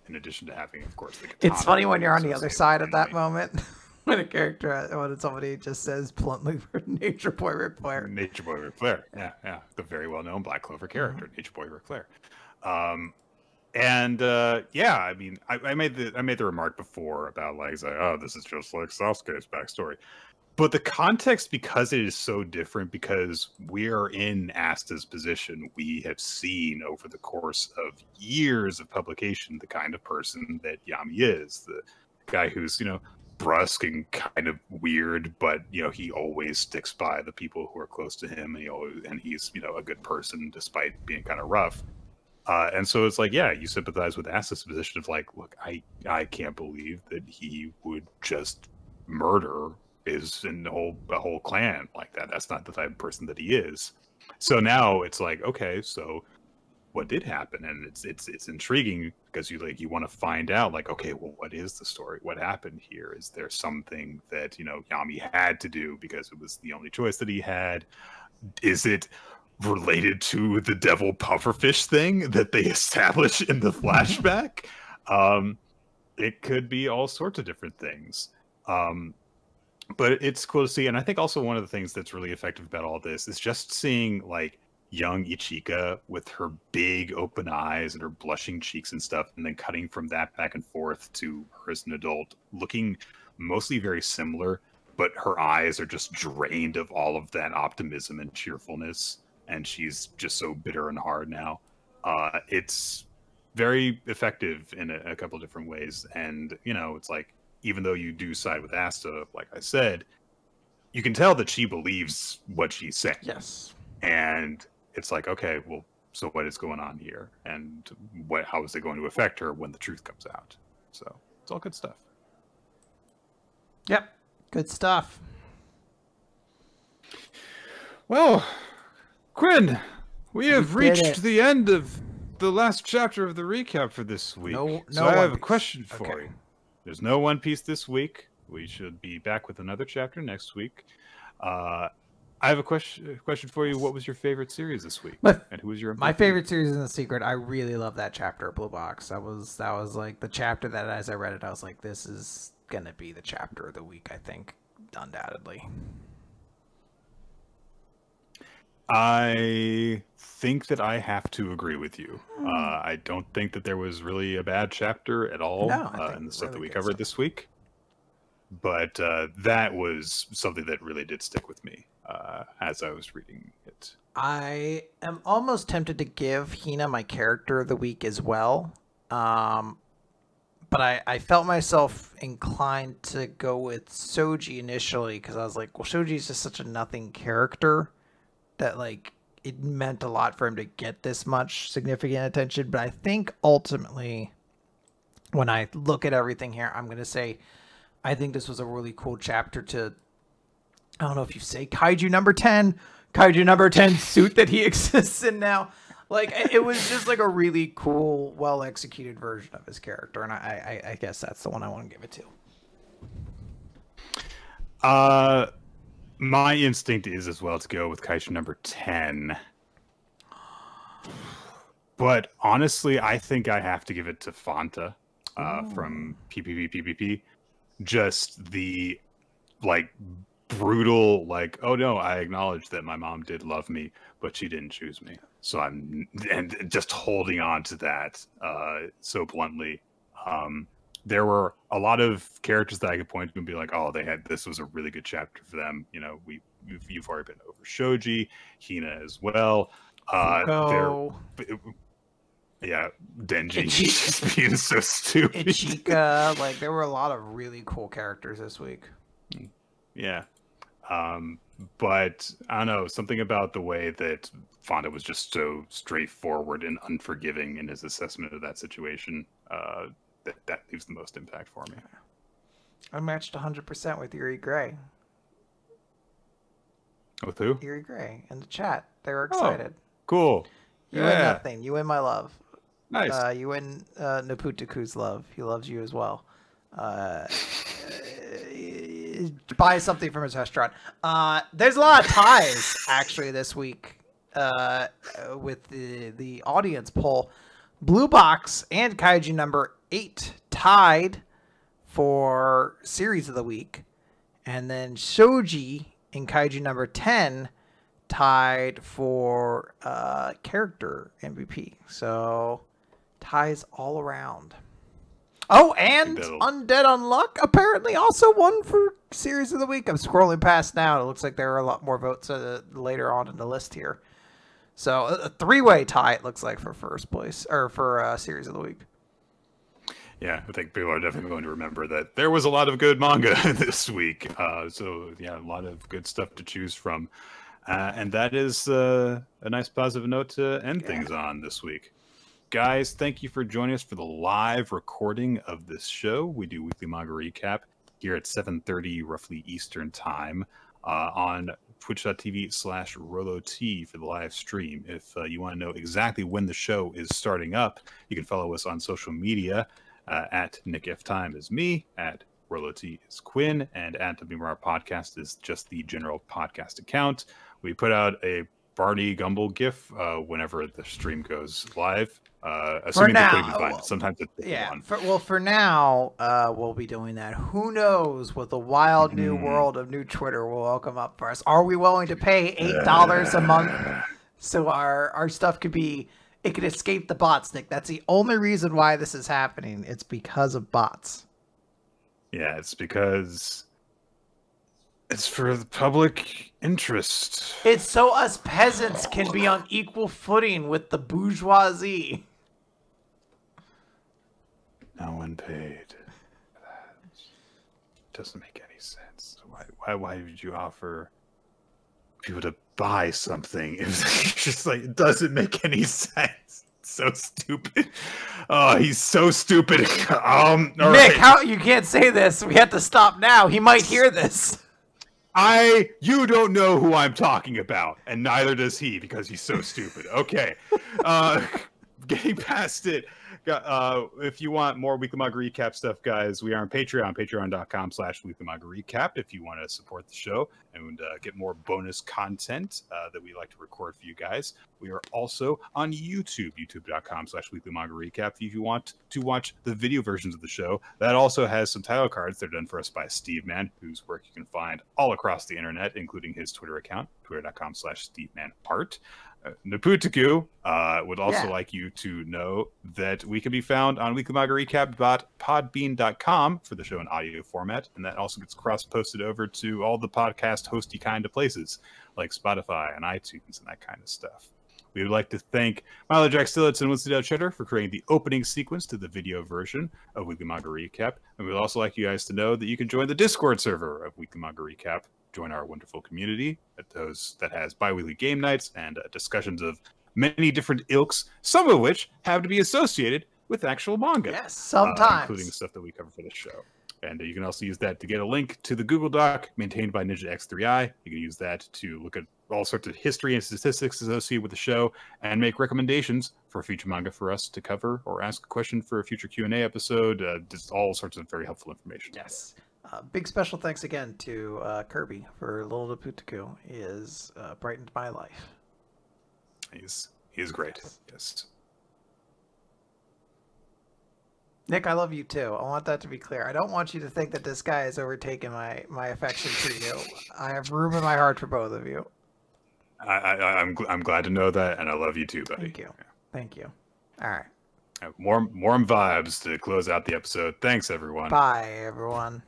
In addition to having, of course, the katana. It's funny when you're on the other side of that moment. when somebody just says bluntly for Nature Boy Ric Flair. Nature Boy Ric Flair. Yeah. The very well-known Black Clover character, Nature Boy Ric Flair. Yeah, I mean, I made the remark before about like, oh, this is just like Sasuke's backstory. But the context, because it is so different, because we are in Asta's position, we have seen over the course of years of publication the kind of person that Yami is. The guy who's, you know, brusque and kind of weird, but, you know, he always sticks by the people who are close to him, and he's, you know, a good person despite being kind of rough. And so it's like, yeah, you sympathize with Asta's position of like, look, I can't believe that he would just murder a whole clan like that. That's not the type of person that he is. So now it's like, okay, so what did happen? And it's intriguing because you want to find out, like, okay, well, what is the story? What happened here? Is there something that, you know, Yami had to do because it was the only choice that he had? Is it related to the devil pufferfish thing that they establish in the flashback? It could be all sorts of different things. But it's cool to see. And I think also one of the things that's really effective about all this is just seeing like young Ichika with her big open eyes and her blushing cheeks and stuff, and then cutting from that back and forth to her as an adult, looking mostly very similar but her eyes are just drained of all of that optimism and cheerfulness, and she's just so bitter and hard now. It's very effective in a couple different ways, and you know, it's like, even though you do side with Asta, like I said, you can tell that she believes what she's saying. Yes. And it's like, okay, well, so what is going on here, and how is it going to affect her when the truth comes out? So it's all good stuff. Yep, good stuff. Well, Quinn, we have reached the end of the last chapter of the recap for this week. So I have a question for you. There's no One Piece this week. We should be back with another chapter next week. I have a question for you. What was your favorite series this week? And who was your MVP? My favorite series in The Secret? I really love that chapter of Blue Box. That was like the chapter that, as I read it, I was like, this is gonna be the chapter of the week, I think, undoubtedly. I think that I have to agree with you. I don't think that there was really a bad chapter at all in the stuff that we covered this week. But that was something that really did stick with me as I was reading it. I am almost tempted to give Hina my character of the week as well. But I felt myself inclined to go with Soji initially, because I was like, well, Shoji's just such a nothing character that, like, it meant a lot for him to get this much significant attention. But I think ultimately, when I look at everything here, I'm going to say, I think this was a really cool chapter to, I don't know if you say Kaiju number 10 suit that he exists in now. Like, it was just like a really cool, well-executed version of his character. And I guess that's the one I want to give it to. My instinct is as well to go with Kaiju number 10. But honestly, I think I have to give it to Fanta from PPPPP. Just the, like, brutal, like, oh no, I acknowledge that my mom did love me, but she didn't choose me. So and just holding on to that so bluntly. There were a lot of characters that I could point to and be like, oh, this was a really good chapter for them. You know, you've already been over Shoji, Hina as well. Yeah, Denji just being so stupid. Ichika, like, there were a lot of really cool characters this week. Yeah. But I don't know, something about the way that Fonda was just so straightforward and unforgiving in his assessment of that situation, that leaves the most impact for me. I matched 100% with Yuri Gray. With who? Yuri Gray in the chat. They were excited. Oh, cool. You win nothing. You win my love. Nice. You win Naputuku's love. He loves you as well. Buy something from his restaurant. There's a lot of ties actually this week with the audience poll. Blue Box and Kaiju number 8 tied for series of the week, and then Shoji and Kaiju number 10 tied for character MVP. So ties all around. Oh, and Undead Unluck apparently also won for series of the week. I'm scrolling past now. It looks like there are a lot more votes later on in the list here. So a three-way tie, it looks like, for first place, or for series of the week. Yeah, I think people are definitely going to remember that there was a lot of good manga this week. So yeah, a lot of good stuff to choose from. And that is a nice positive note to end things on this week. Guys, thank you for joining us for the live recording of this show. We do weekly manga recap here at 7:30 roughly Eastern time on twitch.tv/RoloT for the live stream. If you want to know exactly when the show is starting up, you can follow us on social media at NickFTime is me, at RoloT is Quinn, and at WMR Podcast is just the general podcast account. We put out a Barney Gumble GIF whenever the stream goes live. Assuming now, sometimes it's for now, we'll be doing that. Who knows what the wild new world of new Twitter will welcome up for us? Are we willing to pay $8 a month so our stuff could escape the bots, Nick? That's the only reason why this is happening. It's because of bots. Yeah, it's because It's for the public interest. It's so us peasants can be on equal footing with the bourgeoisie. No one paid. That doesn't make any sense. Why would you offer people to buy something? It's just like, it doesn't make any sense. It's so stupid. Oh, he's so stupid. Nick, right. how you can't say this? We have to stop now. He might hear this. You don't know who I'm talking about, and neither does he because he's so stupid. Okay, getting past it. If you want more Weekly Manga Recap stuff, guys, we are on Patreon, patreon.com/Weekly Manga Recap. If you want to support the show and get more bonus content that we like to record for you guys, we are also on YouTube, youtube.com/Weekly Manga Recap. If you want to watch the video versions of the show, that also has some title cards that are done for us by Steve Man, whose work you can find all across the internet, including his Twitter account, twitter.com/SteveManArt. Naputaku would also like you to know that we can be found on weeklymangarecap.podbean.com for the show in audio format, and that also gets cross-posted over to all the podcast hosty kind of places like Spotify and iTunes and that kind of stuff. We would like to thank Milo Jack Stillitz and Winston Cheddar for creating the opening sequence to the video version of Weekly Manga Recap, and we'd also like you guys to know that you can join the Discord server of Weekly Manga Recap. Join our wonderful community that has bi-weekly game nights and discussions of many different ilks, some of which have to be associated with actual manga. Yes, sometimes. Including stuff that we cover for the show. And you can also use that to get a link to the Google Doc maintained by Ninja X3i. You can use that to look at all sorts of history and statistics associated with the show and make recommendations for future manga for us to cover or ask a question for a future Q&A episode. Just all sorts of very helpful information. Yes. Big special thanks again to Kirby for Little Naputaku. He has brightened my life. He is great. Yes. Nick, I love you too. I want that to be clear. I don't want you to think that this guy has overtaken my affection for you. I have room in my heart for both of you. I'm glad to know that, and I love you too, buddy. Thank you. Yeah. Thank you. All right. Warm vibes to close out the episode. Thanks, everyone. Bye, everyone.